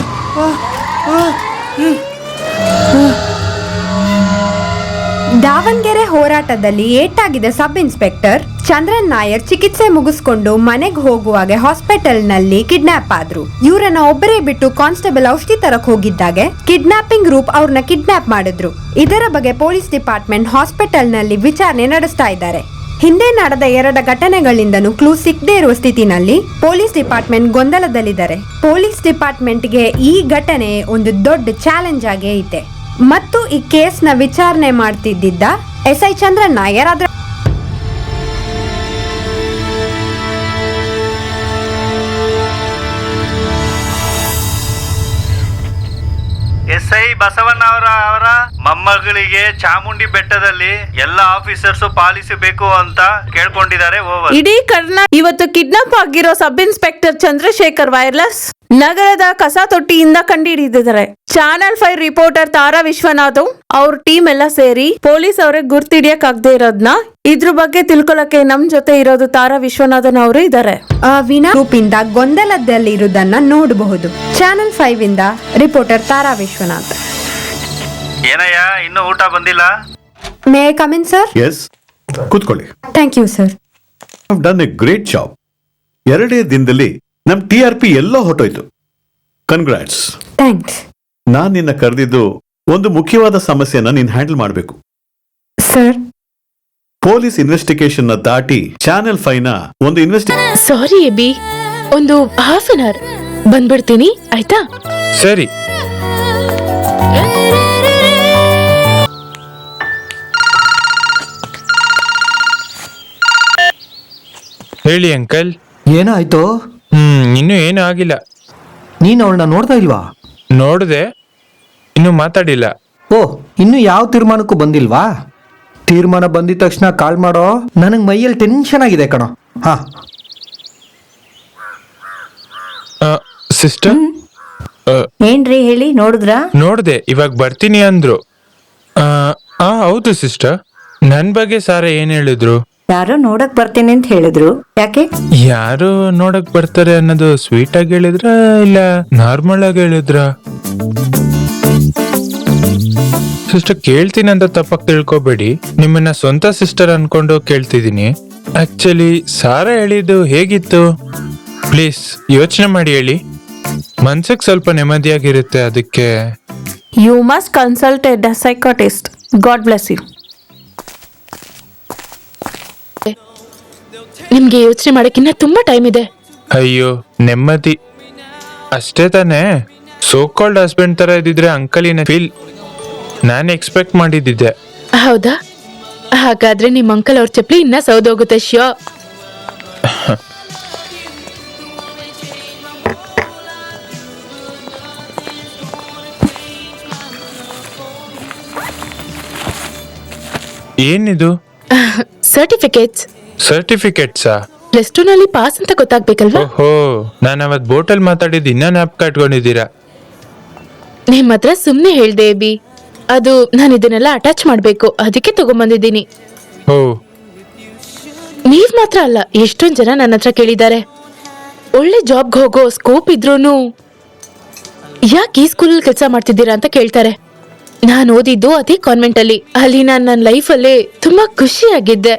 ದಾವಣಗೆರೆ ಹೋರಾಟದಲ್ಲಿ ಏಟಾಗಿದ್ದ ಸಬ್ ಇನ್ಸ್ಪೆಕ್ಟರ್ ಚಂದ್ರನ್ ನಾಯರ್ ಚಿಕಿತ್ಸೆ ಮುಗಿಸ್ಕೊಂಡು ಮನೆಗೆ ಹೋಗುವಾಗ ಹಾಸ್ಪಿಟಲ್ನಲ್ಲಿ ಕಿಡ್ನಾಪ್ ಆದ್ರು. ಇವರನ್ನ ಒಬ್ಬರೇ ಬಿಟ್ಟು ಕಾನ್ಸ್ಟೇಬಲ್ ಔಷಧಿ ತರಕ್ ಹೋಗಿದ್ದಾಗೆ ಕಿಡ್ನಾಪಿಂಗ್ ಗ್ರೂಪ್ ಅವ್ರನ್ನ ಕಿಡ್ನಾಪ್ ಮಾಡಿದ್ರು. ಇದರ ಬಗ್ಗೆ ಪೊಲೀಸ್ ಡಿಪಾರ್ಟ್ಮೆಂಟ್ ಹಾಸ್ಪಿಟಲ್ನಲ್ಲಿ ವಿಚಾರಣೆ ನಡೆಸ್ತಾ ಇದ್ದಾರೆ. ಹಿಂದೆ ನಡೆದ 2 ಘಟನೆಗಳಿಂದನೂ ಕ್ಲೂ ಸಿಕ್ಕದೇ ಇರುವ ಸ್ಥಿತಿನಲ್ಲಿ ಪೊಲೀಸ್ ಡಿಪಾರ್ಟ್ಮೆಂಟ್ ಗೊಂದಲದಲ್ಲಿದ್ದಾರೆ. ಪೊಲೀಸ್ ಡಿಪಾರ್ಟ್ಮೆಂಟ್ಗೆ ಈ ಘಟನೆ ಒಂದು ದೊಡ್ಡ ಚಾಲೆಂಜ್ ಆಗೇ ಐತೆ. ಮತ್ತು ಈ ಕೇಸ್ನ ವಿಚಾರಣೆ ಮಾಡ್ತಿದ್ದ SI ಚಂದ್ರನ್ ನಾಯರ್ ಅದರ SI ಬಸವಣ್ಣ ಅವರ ಮೊಮ್ಮಗಳಿಗೆ ಚಾಮುಂಡಿ ಬೆಟ್ಟದಲ್ಲಿ ಎಲ್ಲ ಆಫೀಸರ್ಸ್ ಪಾಲಿಸಬೇಕು ಅಂತ ಕೇಳ್ಕೊಂಡಿದ್ದಾರೆ. ಓವರ್. ಇಡೀ ಇವತ್ತು ಕಿಡ್ನಾಪ್ ಆಗಿರೋ ಸಬ್ ಇನ್ಸ್ಪೆಕ್ಟರ್ ಚಂದ್ರಶೇಖರ್ ವೈರ್ಲೆಸ್ ನಗರದ ಕಸ ತೊಟ್ಟಿಯಿಂದ ಕಂಡುಹಿಡಿದಿದ್ದಾರೆ. ಚಾನೆಲ್ 5 ರಿಪೋರ್ಟರ್ ತಾರಾ ವಿಶ್ವನಾಥ್ ಅವ್ರ ಟೀಮ್ ಎಲ್ಲ ಸೇರಿ ಪೊಲೀಸ್ ಅವ್ರಿಗೆ ಗುರ್ತಿಡಿಯಕ್ಕಾಗದೆ ಇರೋದ್ನ ಇದ್ರ ಬಗ್ಗೆ ತಿಳ್ಕೊಳಕ್ಕೆ ನಮ್ ಜೊತೆ ಇರೋದು ತಾರಾ ವಿಶ್ವನಾಥನ್ ಅವರು ಇದ್ದಾರೆ. ವಿನಾ ಗ್ರೂಪ್ ಇಂದ ಗೊಂದಲದಲ್ಲಿ ಇರುವುದನ್ನ ನೋಡಬಹುದು. ಚಾನೆಲ್ 5 ಇಂದ ರಿಪೋರ್ಟರ್ ತಾರಾ ವಿಶ್ವನಾಥ್. ಏನಯ್ಯ, ಇನ್ನೂ ಊಟ ಬಂದಿಲ್ಲ? May I come in sir? Yes, ಕೂತ್ಕೊಳ್ಳಿ. Thank you sir. Done a great job. 2 ದಿನದಲ್ಲಿ ನಮ್ TRP ಎಲ್ಲ ಹೊಟ್ಟೋಯ್ತು. ಕನ್ಗ್ರಾಟ್ಸ್. ಥ್ಯಾಂಕ್ಸ್. ನಾನ್ ನಿನ್ನ ಕರೆದಿದ್ದು ಒಂದು ಮುಖ್ಯವಾದ ಸಮಸ್ಯೆನ ನೀನ್ ಹ್ಯಾಂಡಲ್ ಮಾಡಬೇಕು. ಸರ್, ಪೊಲೀಸ್ ಇನ್ವೆಸ್ಟಿಗೇಷನ್ ನ ದಾಟಿ ಚಾನೆಲ್ 5 ನ ಒಂದು ಸಾರಿ ಎಬಿ, ಒಂದು ಹಾಫ್ ಅನ್ ಅವರ್ ಬಂದ್ಬಿಡ್ತೀನಿ, ಆಯ್ತಾ? ಸರಿ. ಹೇಳಿ ಅಂಕಲ್. ಏನಾಯ್ತು? ಇನ್ನೂ ಏನೂ ಆಗಿಲ್ಲ. ನೀನು ಅವಳನ್ನ ನೋಡ್ತಾ ಇಲ್ವಾ? ನೋಡಿದೆ, ಇನ್ನೂ ಮಾತಾಡಿಲ್ಲ. ಓ, ಇನ್ನು ಯಾವ ತೀರ್ಮಾನಕ್ಕೂ ಬಂದಿಲ್ವಾ? ತೀರ್ಮಾನ ಬಂದಿದ ತಕ್ಷಣ ಕಾಲ್ ಮಾಡೋ, ನನಗೆ ಮೈಯಲ್ಲಿ ಟೆನ್ಷನ್ ಆಗಿದೆ ಕಣೋ. ಹಾ ಸಿಸ್ಟರ್, ಏನ್ರಿ ಹೇಳಿ, ನೋಡಿದ್ರಾ? ನೋಡಿದೆ, ಇವಾಗ ಬರ್ತೀನಿ ಅಂದ್ರು. ಹೌದು ಸಿಸ್ಟರ್, ನನ್ ಬಗ್ಗೆ ಸಾರ ಏನ್ ಹೇಳಿದ್ರು? ಯಾರೋ ನೋಡಕ್ ಬರ್ತೀನಿ ಅಂತ ಹೇಳಿದ್ರು. ಯಾಕೆ? ಯಾರು ನೋಡಕ್ ಬರ್ತಾರೆ ಅನ್ನೋದು ಸ್ವೀಟ್ ಆಗಿ ಹೇಳಿದ್ರ ಇಲ್ಲ ನಾರ್ಮಲ್ ಆಗಿ ಹೇಳಿದ್ರ? ಸಿಸ್ಟರ್, ಕೇಳ್ತೀನಿ ಅಂತ ತಪ್ಪಾಗಿ ತಿಳ್ಕೊಬೇಡಿ. ನಿಮ್ಮನ್ನ ಸ್ವಂತ ಸಿಸ್ಟರ್ ಅನ್ಕೊಂಡು ಕೇಳ್ತಿದೀನಿ. ಆಕ್ಚುಲಿ ಸಾರ ಹೇಳಿದ್ದು ಹೇಗಿತ್ತು ಪ್ಲೀಸ್ ಯೋಚನೆ ಮಾಡಿ ಹೇಳಿ. ಮನ್ಸಿಗೆ ಸ್ವಲ್ಪ ನೆಮ್ಮದಿಯಾಗಿರುತ್ತೆ. ಅದಕ್ಕೆ you must consult a psychiatrist. God bless you. ನಿಮ್ಗೆ ಯೋಚನೆ ಮಾಡಕ್ಕಿನ್ನ ತುಂಬಾ ಟೈಮ್ ಇದೆ. ಅಯ್ಯೋ, ನೆಮ್ಮದಿ ಅಷ್ಟೇ ತಾನೇ. ಸೋ ಕಾಲ್ಡ್ ಹಸ್ಬೆಂಡ್ ತರ ಇದ್ದಿದ್ರೆ ಅಂಕಲ್ ಇನ್ ಫೀಲ್ ನಾನು ಎಕ್ಸ್ಪೆಕ್ಟ್ ಮಾಡಿದ್ದೆ. ಹೌದಾ? ಹಾಗಾದ್ರೆ ನಿಮ್ ಅಂಕಲ್ ಅವ್ರ ಚಪ್ಲಿ ಇನ್ನ ಸೌದೋಗುತ್ತೆ ಶ್ಯೋ. ಏನಿದು? ಸರ್ಟಿಫಿಕೇಟ್ಸ್. ಸರ್ಟಿಫಿಕೇಟ್ಸಾ? ಪ್ಲಸ್ ಟೂ ನಲ್ಲಿ ಪಾಸ್ ಅಂತ ಗೊತ್ತಾಗ್ಬೇಕಲ್ವಾ? ಓಹೋ, ನಾನು ಅವತ್ ಬೋಟಲ್ ಮಾತಾಡಿದ್ದು ಇನ್ನ ಜ್ಞಾಪಕ ಇಟ್ಕೊಂಡಿದ್ದೀರಾ? ನಿಮ್ ಹತ್ರ ಸುಮ್ನೆ ಹೇಳ್ದೆ ಬಿ. ಅದು ನಾನು ಇದನ್ನೆಲ್ಲ ಅಟ್ಯಾಚ್ ಮಾಡ್ಬೇಕು, ಅದಕ್ಕೆ ತಗೊಂಬಂದಿದ್ದೀನಿ. ಓ, ನೀವ್ ಮಾತ್ರ ಅಲ್ಲ, ಎಷ್ಟೊಂದ್ ಜನ ನನ್ನ ಹತ್ರ ಕೇಳಿದ್ದಾರೆ. ಒಳ್ಳೆ ಜಾಬ್ಗೆ ಹೋಗೋ ಸ್ಕೋಪ್ ಇದ್ರೂನು ಯಾಕೆ ಈ ಸ್ಕೂಲಲ್ಲಿ ಕೆಲಸ ಮಾಡ್ತಿದ್ದೀರಾ ಅಂತ ಕೇಳ್ತಾರೆ. ನಾನು ಓದಿದ್ದು ಅದೇ ಕಾನ್ವೆಂಟ್ ಅಲ್ಲಿ ನಾನು ನನ್ನ ಲೈಫಲ್ಲೇ ತುಂಬಾ ಖುಷಿಯಾಗಿದ್ದೆ.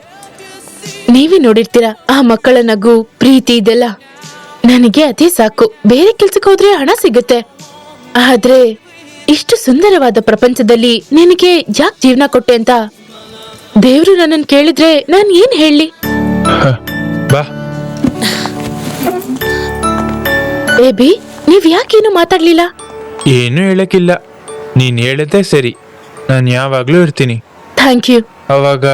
ನೀವೇ ನೋಡಿರ್ತೀರಾ ಆ ಮಕ್ಕಳ ನಗು, ಪ್ರೀತಿ ಇದೆಲ್ಲ. ನನಗೆ ಅದೇ ಸಾಕು. ಬೇರೆ ಕೆಲ್ಸಕ್ಕೆ ಹೋದ್ರೆ ಹಣ ಸಿಗುತ್ತೆ, ಆದ್ರೆ ಇಷ್ಟು ಸುಂದರವಾದ ಪ್ರಪಂಚದಲ್ಲಿ ನಿನಗೆ ಯಾಕೆ ಜೀವನ ಕೊಟ್ಟೆ ಅಂತ ದೇವ್ರು ನನ್ನನ್ನು ಕೇಳಿದ್ರೆ ನಾನು ಏನ್ ಹೇಳಿ? ಬಾ. ಬೇಬಿ, ನೀವ್ ಯಾಕೇನು ಮಾತಾಡ್ಲಿಲ್ಲ? ಏನು ಹೇಳಕ್ಕಿಲ್ಲ, ನೀನ್ ಹೇಳದೆ ಸರಿ. ನಾನು ಯಾವಾಗ್ಲೂ ಇರ್ತೀನಿ. Thank you. ಅವಾಗ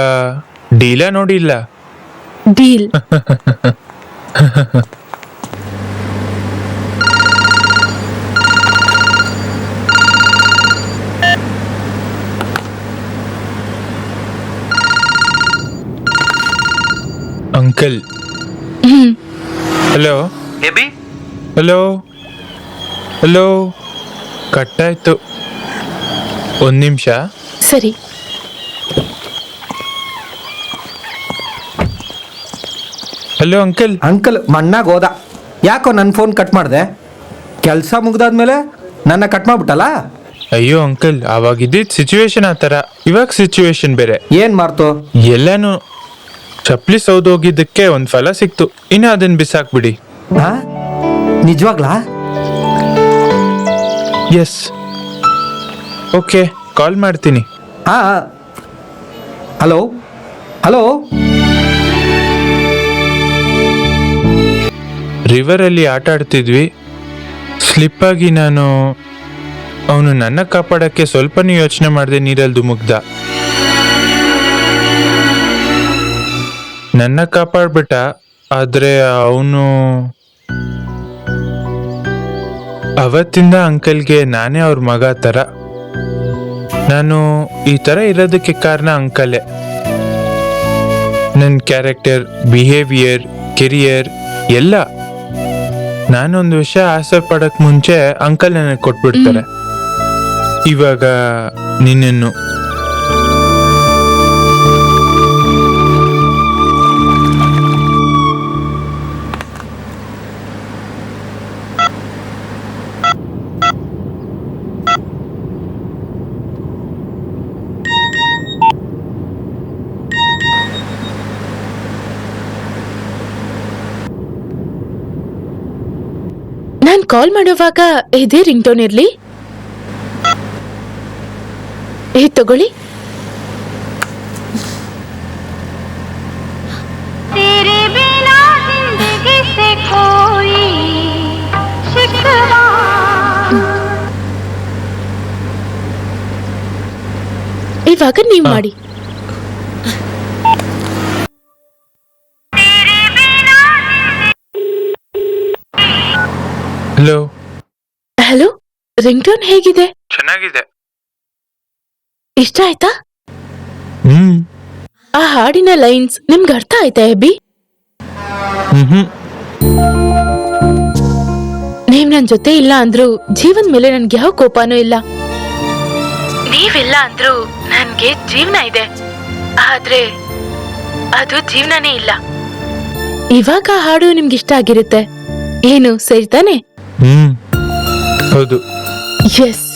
ಡೀಲ ನೋಡಿಲ್ಲ. Deal. Uncle. Hello hello hello. ಕಟ್ಟಾಯ್ತು. ಒಂದ್ ನಿಮಿಷ. ಸರಿ. Hello uncle. ಅಂಕಲ್ ಮಣ್ಣಾಗ ಹೋದ. ಯಾಕೋ ನನ್ನ ಫೋನ್ ಕಟ್ ಮಾಡಿದೆ? ಕೆಲಸ ಮುಗ್ದಾದ್ಮೇಲೆ ನನ್ನ ಕಟ್ ಮಾಡ್ಬಿಟ್ಟಲ್ಲ? ಅಯ್ಯೋ ಅಂಕಲ್, ಅವಾಗಿದ್ದಿದ್ ಸಿಚುವೇಶನ್ ಆ ಥರ, ಇವಾಗ ಸಿಚುವೇಶನ್ ಬೇರೆ. ಏನ್ ಮಾಡ್ತು? ಎಲ್ಲಾನು ಚಪ್ಲಿ ಸೌದೋಗಿದ್ದಕ್ಕೆ ಒಂದ್ ಫಲ ಸಿಕ್ತು, ಇನ್ನು ಅದನ್ನ ಬಿಸಾಕ್ಬಿಡಿ. ಹಾ, ನಿಜವಾಗ್ಲಾ? ಎಸ್. ಓಕೆ, ಕಾಲ್ ಮಾಡ್ತೀನಿ. ಹಾ. Hello hello. ರಿವರಲ್ಲಿ ಆಟ ಆಡ್ತಿದ್ವಿ. ಸ್ಲಿಪ್ ಆಗಿ ನಾನು ಅವನು ನನ್ನ ಕಾಪಾಡಕ್ಕೆ ಸ್ವಲ್ಪನೂ ಯೋಚನೆ ಮಾಡದೆ ನೀರಲ್ಲಿ ಧುಮುಕ್ದ. ನನ್ನ ಕಾಪಾಡ್ಬಿಟ್ಟ, ಆದ್ರೆ ಅವನು ಅವತ್ತಿಂದ ಅಂಕಲ್ಗೆ ನಾನೇ ಅವ್ರ ಮಗ ತರ. ನಾನು ಈ ತರ ಇರೋದಕ್ಕೆ ಕಾರಣ ಅಂಕಲೇ. ನನ್ನ ಕ್ಯಾರೆಕ್ಟರ್, ಬಿಹೇವಿಯರ್, ಕೆರಿಯರ್ ಎಲ್ಲ. ನಾನೊಂದು ವಿಷಯ ಆಸೆ ಪಡಕ್ ಮುಂಚೆ ಅಂಕಲ್ ನನಗೆ ಕೊಟ್ಬಿಡ್ತಾರೆ. ಇವಾಗ ನಿನ್ನನ್ನು ನಾನ್ ಕಾಲ್ ಮಾಡುವಾಗ ಇದೇ ರಿಂಗ್ ಟೋನ್ ಇರ್ಲಿ. ತಗೊಳ್ಳಿ. ಇವಾಗ ನೀವ್ ಮಾಡಿ. ಹಲೋ. ಹಲೋ, ರಿಂಗ್ ಟೋನ್ ಹೇಗಿದೆ? ಚೆನ್ನಾಗಿದೆ. ಇಷ್ಟ ಆಯ್ತಾ? ಹ್ಮ್. ಆ ಹಾಡಿನ ಲೈನ್ಸ್ ನಿಮ್ಗೆ ಅರ್ಥ ಆಯ್ತಾ ಎಬಿ? ಹ್ಮ್. ನೀವ್ ನನ್ ಜೊತೆ ಇಲ್ಲ ಅಂದ್ರು ಜೀವನ್ ಮೇಲೆ ನನ್ಗೆ ಯಾವ ಕೋಪನೂ ಇಲ್ಲ. ನೀವಿಲ್ಲ ಅಂದ್ರು ನನ್ಗೆ ಜೀವನ ಇದೆ, ಆದ್ರೆ ಅದು ಜೀವನನೇ ಇಲ್ಲ. ಇವಾಗ ಆ ಹಾಡು ನಿಮ್ಗೆ ಇಷ್ಟ ಆಗಿರುತ್ತೆ, ಏನು ಸರಿ ತಾನೆ? ಹ್ಮ್, ಹೌದು. Yes,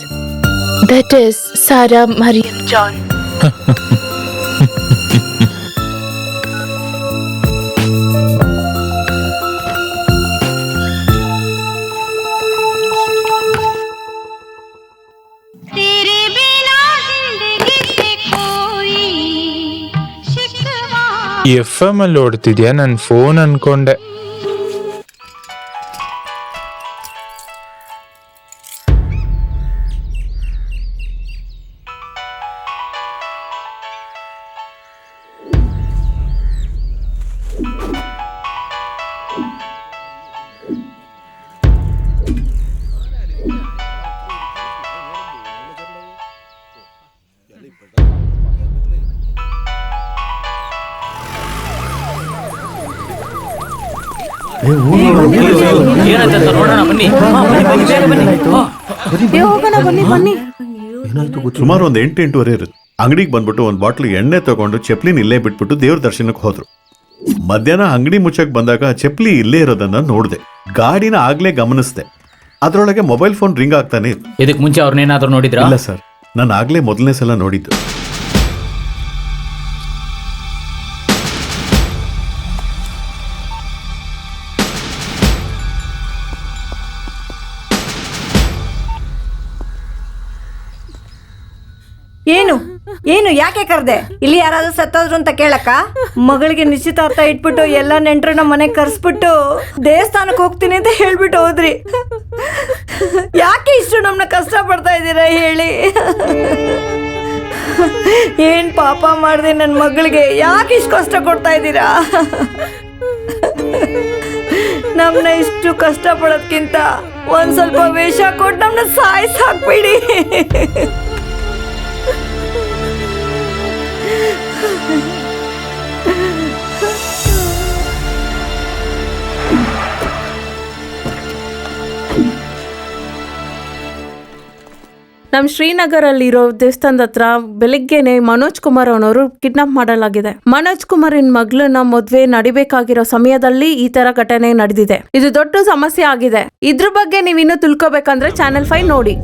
that is Sara Mariam John. FM ಅಲ್ಲಿ ಓಡ್ತಿದ್ಯಾ? ನನ್ ಫೋನ್ ಅನ್ಕೊಂಡೆ. ಸುಮಾರು ಒಂದು 8-8:30 ಇರುತ್ತೆ. ಅಂಗಡಿಗೆ ಬಂದ್ಬಿಟ್ಟು ಒಂದು ಬಾಟ್ಲ್ ಎಣ್ಣೆ ತಗೊಂಡು ಚಪ್ಲಿನ ಇಲ್ಲೇ ಬಿಟ್ಬಿಟ್ಟು ದೇವ್ರ ದರ್ಶನಕ್ಕೆ ಹೋದ್ರು. ಮಧ್ಯಾಹ್ನ ಅಂಗಡಿ ಮುಚ್ಚಕ್ ಬಂದಾಗ ಚಪ್ಲಿ ಇಲ್ಲೇ ಇರೋದನ್ನ ನೋಡ್ದೆ. ಗಾಡಿನ ಆಗ್ಲೇ ಗಮನಿಸ್ದೆ. ಅದ್ರೊಳಗೆ ಮೊಬೈಲ್ ಫೋನ್ ರಿಂಗ್ ಆಗ್ತಾನೆ ಇತ್ತು. ಇದಕ್ ಮುಂಚೆ ಅವ್ರನ್ನೇನಾದ್ರೂ ನೋಡಿದ್ರ? ಇಲ್ಲ ಸರ್, ನಾನು ಆಗ್ಲೇ ಮೊದಲನೇ ಸಲ ನೋಡಿದ್ದು. ಏನು ಏನು ಯಾಕೆ ಕರ್ದೆ? ಇಲ್ಲಿ ಯಾರಾದ್ರೂ ಸತ್ತೋದ್ರು ಅಂತ ಕೇಳಕ್ಕ? ಮಗಳಿಗೆ ನಿಶ್ಚಿತಾರ್ಥ ಇಟ್ಬಿಟ್ಟು ಎಲ್ಲ ನೆಂಟ್ರು ನಮ್ಮ ಮನೆಗೆ ಕರ್ಸ್ಬಿಟ್ಟು ದೇವಸ್ಥಾನಕ್ಕೆ ಹೋಗ್ತೀನಿ ಅಂತ ಹೇಳ್ಬಿಟ್ಟು ಹೋದ್ರಿ. ಯಾಕೆ ಇಷ್ಟು ನಮ್ಮನ್ನ ಕಷ್ಟ ಪಡ್ತಾ ಇದ್ದೀರಾ ಹೇಳಿ? ಏನ್ ಪಾಪ ಮಾಡಿದೆ ನನ್ನ ಮಗಳಿಗೆ? ಯಾಕೆ ಇಷ್ಟು ಕಷ್ಟ ಕೊಡ್ತಾ ಇದ್ದೀರಾ? ನಮ್ಮನ್ನ ಇಷ್ಟು ಕಷ್ಟ ಪಡೋದ್ಕಿಂತ ಒಂದ್ ಸ್ವಲ್ಪ ವೇಷ ಕೊಟ್ಟು ನಮ್ಮನ್ನ ಸಾಯಿಸಾಕ್ಬಿಡಿ. ನಮ್ ಶ್ರೀನಗರಲ್ಲಿರೋ ದೇವಸ್ಥಾನದ ಹತ್ರ ಬೆಳಿಗ್ಗೆನೆ ಮನೋಜ್ ಕುಮಾರ್ ಅವನವರು ಕಿಡ್ನಾಪ್ ಮಾಡಲಾಗಿದೆ. ಮನೋಜ್ ಕುಮಾರಿನ ಮಗಳನ್ನ ಮದ್ವೆ ನಡಿಬೇಕಾಗಿರೋ ಸಮಯದಲ್ಲಿ ಈ ತರ ಘಟನೆ ನಡೆದಿದೆ. ಇದು ದೊಡ್ಡ ಸಮಸ್ಯೆ ಆಗಿದೆ. ಇದ್ರ ಬಗ್ಗೆ ನೀವಿನ್ನೂ ತಿಳ್ಕೊಬೇಕಂದ್ರೆ ಚಾನೆಲ್ 5 ನೋಡಿ.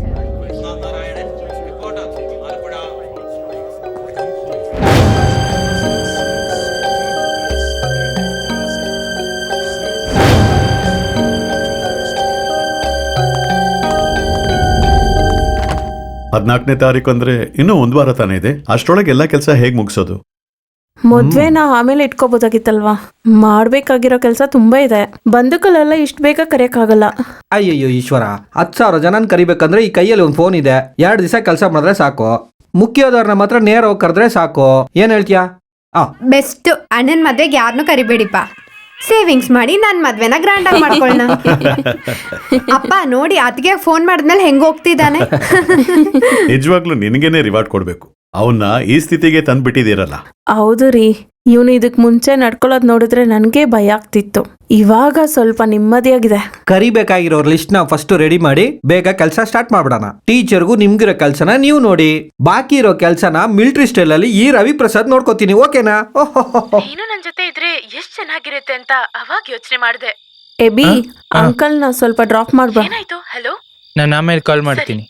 ಹದಿನಾಲ್ಕನೇ ತಾರೀಕು ಅಂದ್ರೆ ಇನ್ನೂ 1 ವಾರ ತಾನೇ ಇದೆ. ಅಷ್ಟರೊಳಗೆ ಎಲ್ಲ ಕೆಲಸ ಹೇಗ್ ಮುಗಿಸೋದು? ಮದ್ವೆನ ಆಮೇಲೆ ಇಟ್ಕೋಬೋದಾಗಿತ್ತಲ್ವಾ? ಮಾಡ್ಬೇಕಾಗಿರೋ ಕೆಲಸ ತುಂಬಾ ಇದೆ. ಬಂಧುಗಳೆಲ್ಲ ಇಷ್ಟು ಬೇಗ ಕರೆಯಕ್ಕಾಗಲ್ಲ. ಅಯ್ಯಯ್ಯೋ ಈಶ್ವರ, 10,000 ಜನನ್ ಕರಿಬೇಕಂದ್ರೆ ಈ ಕೈಯಲ್ಲಿ ಒಂದು ಫೋನ್ ಇದೆ. 2 ದಿವಸ ಕೆಲಸ ಮಾಡಿದ್ರೆ ಸಾಕು. ಮುಖ್ಯದವ್ರನ್ನ ಮಾತ್ರ ನೇರ ಹೋಗಿ ಕರೆದ್ರೆ ಸಾಕು. ಏನ್ ಹೇಳ್ತೀಯಾ? ಬೆಸ್ಟ್. ಅಣ್ಣನ್ ಮದ್ವೆಗೆ ಯಾರನ್ನೂ ಕರಿಬೇಡಿಪ್ಪ. ಸೇವಿಂಗ್ಸ್ ಮಾಡಿ ನನ್ ಮದ್ವೆನ ಗ್ರ್ಯಾಂಡ್ ಆಗಿ ಮಾಡ್ಕೊಳ್ಳೋಣ. ಅಪ್ಪ ನೋಡಿ, ಅತ್ತಿಗೆ ಫೋನ್ ಮಾಡಿದ್ಮೇಲೆ ಹೆಂಗ್ ಹೋಗ್ತಿದ್ದಾನೆ. ನಿಜವಾಗ್ಲೂ ನಿನಗೇನೆ ರಿವಾರ್ಡ್ ಕೊಡ್ಬೇಕು. ಅವನ್ನ ಈ ಸ್ಥಿತಿಗೆ ತಂದ್ಬಿಟ್ಟಿದ್ದೀರಲ್ಲ. ಹೌದು ರೀ, ಇವನು ಇದಕ್ ಮುಂಚೆ ನಡ್ಕೊಳ್ಳೋದ್ ನೋಡಿದ್ರೆ ನನ್ಗೆ ಭಯ ಆಗ್ತಿತ್ತು. ಇವಾಗ ಸ್ವಲ್ಪ ನೆಮ್ಮದಿಯಾಗಿದೆ. ಕರಿಬೇಕಾಗಿರೋ ಲಿಸ್ಟ್ ನ ಫಸ್ಟ್ ರೆಡಿ ಮಾಡಿ ಬೇಗ ಕೆಲಸ ಸ್ಟಾರ್ಟ್ ಮಾಡ್ಬಿಡೋಣ. ಟೀಚರ್ಗೂ ನಿಮ್ಗಿರೋ ಕೆಲಸನ ನೀವು ನೋಡಿ, ಬಾಕಿ ಇರೋ ಕೆಲಸನ ಮಿಲಿಟರಿ ಸ್ಟೈಲ್ ಅಲ್ಲಿ ಈ ರವಿ ಪ್ರಸಾದ್ ನೋಡ್ಕೋತೀನಿ. ಓಕೆನಾ? ನೀನು ನನ್ ಜೊತೆ ಇದ್ರೆ ಎಷ್ಟ್ ಚೆನ್ನಾಗಿರುತ್ತೆ ಅಂತ ಅವಾಗ ಯೋಚನೆ ಮಾಡಿದೆ. ಎಬಿ, ಅಂಕಲ್ ನ ಸ್ವಲ್ಪ ಡ್ರಾಪ್ ಮಾಡ್ಬಾ. ಏನಾಯ್ತು? ಹಲೋ, ನಾನು ಆಮೇಲೆ ಕಾಲ್ ಮಾಡ್ತೀನಿ.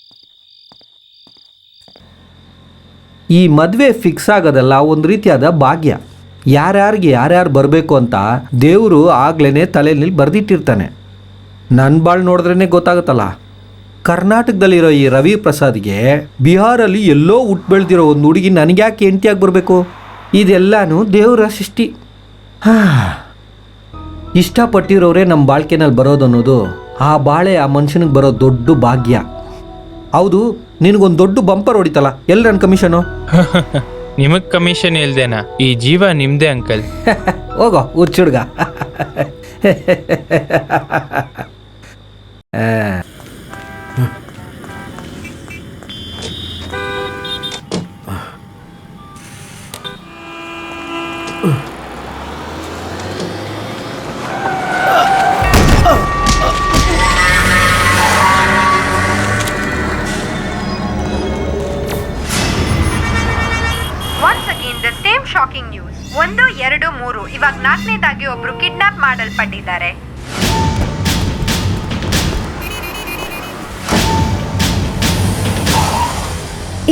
ಈ ಮದ್ವೆ ಫಿಕ್ಸ್ ಆಗೋದಲ್ಲ ಒಂದು ರೀತಿಯಾದ ಭಾಗ್ಯ. ಯಾರ್ಯಾರಿಗೆ ಯಾರ್ಯಾರು ಬರಬೇಕು ಅಂತ ದೇವರು ಆಗ್ಲೇ ತಲೆಯಲ್ಲಿ ಬರೆದಿಟ್ಟಿರ್ತಾನೆ. ನನ್ನ ಬಾಳ್ ನೋಡಿದ್ರೇ ಗೊತ್ತಾಗುತ್ತಲ್ಲ. ಕರ್ನಾಟಕದಲ್ಲಿರೋ ಈ ರವಿ ಪ್ರಸಾದ್ಗೆ ಬಿಹಾರಲ್ಲಿ ಎಲ್ಲೋ ಹುಟ್ಟು ಬೆಳೆದಿರೋ ಒಂದು ಹುಡುಗಿ ನನಗೆ ಯಾಕೆ ಹೆಂಡತಿಯಾಗಿ ಬರಬೇಕು? ಇದೆಲ್ಲಾನು ದೇವರ ಸೃಷ್ಟಿ. ಇಷ್ಟಪಟ್ಟಿರೋರೇ ನಮ್ಮ ಬಾಳ್ಕೆನಲ್ಲಿ ಬರೋದು ಅನ್ನೋದು ಆ ಬಾಳೆ ಆ ಮನುಷ್ಯನಿಗೆ ಬರೋ ದೊಡ್ಡ ಭಾಗ್ಯ. ಹೌದು, ನಿನಗೊಂದು ದೊಡ್ಡ ಬಂಪರ್ ಹೊಡಿತಲ್ಲ, ಎಲ್ಲಿ ನನ್ನ ಕಮಿಷನು? ನಿಮಗ್ ಕಮಿಷನ್ ಇಲ್ದೇನಾ? ಈ ಜೀವ ನಿಮ್ದೇ ಅಂಕಲ್. ಹೋಗೋ ಹುಚ್ಚುಡ್ಗ. Once again the same shocking news. 1, 2, 3 ಇವಾಗ 4ನೇದಾಗಿ ಒಬ್ರು ಕಿಡ್ನಾಪ್ ಮಾಡಲ್ಪಟ್ಟಿದ್ದಾರೆ.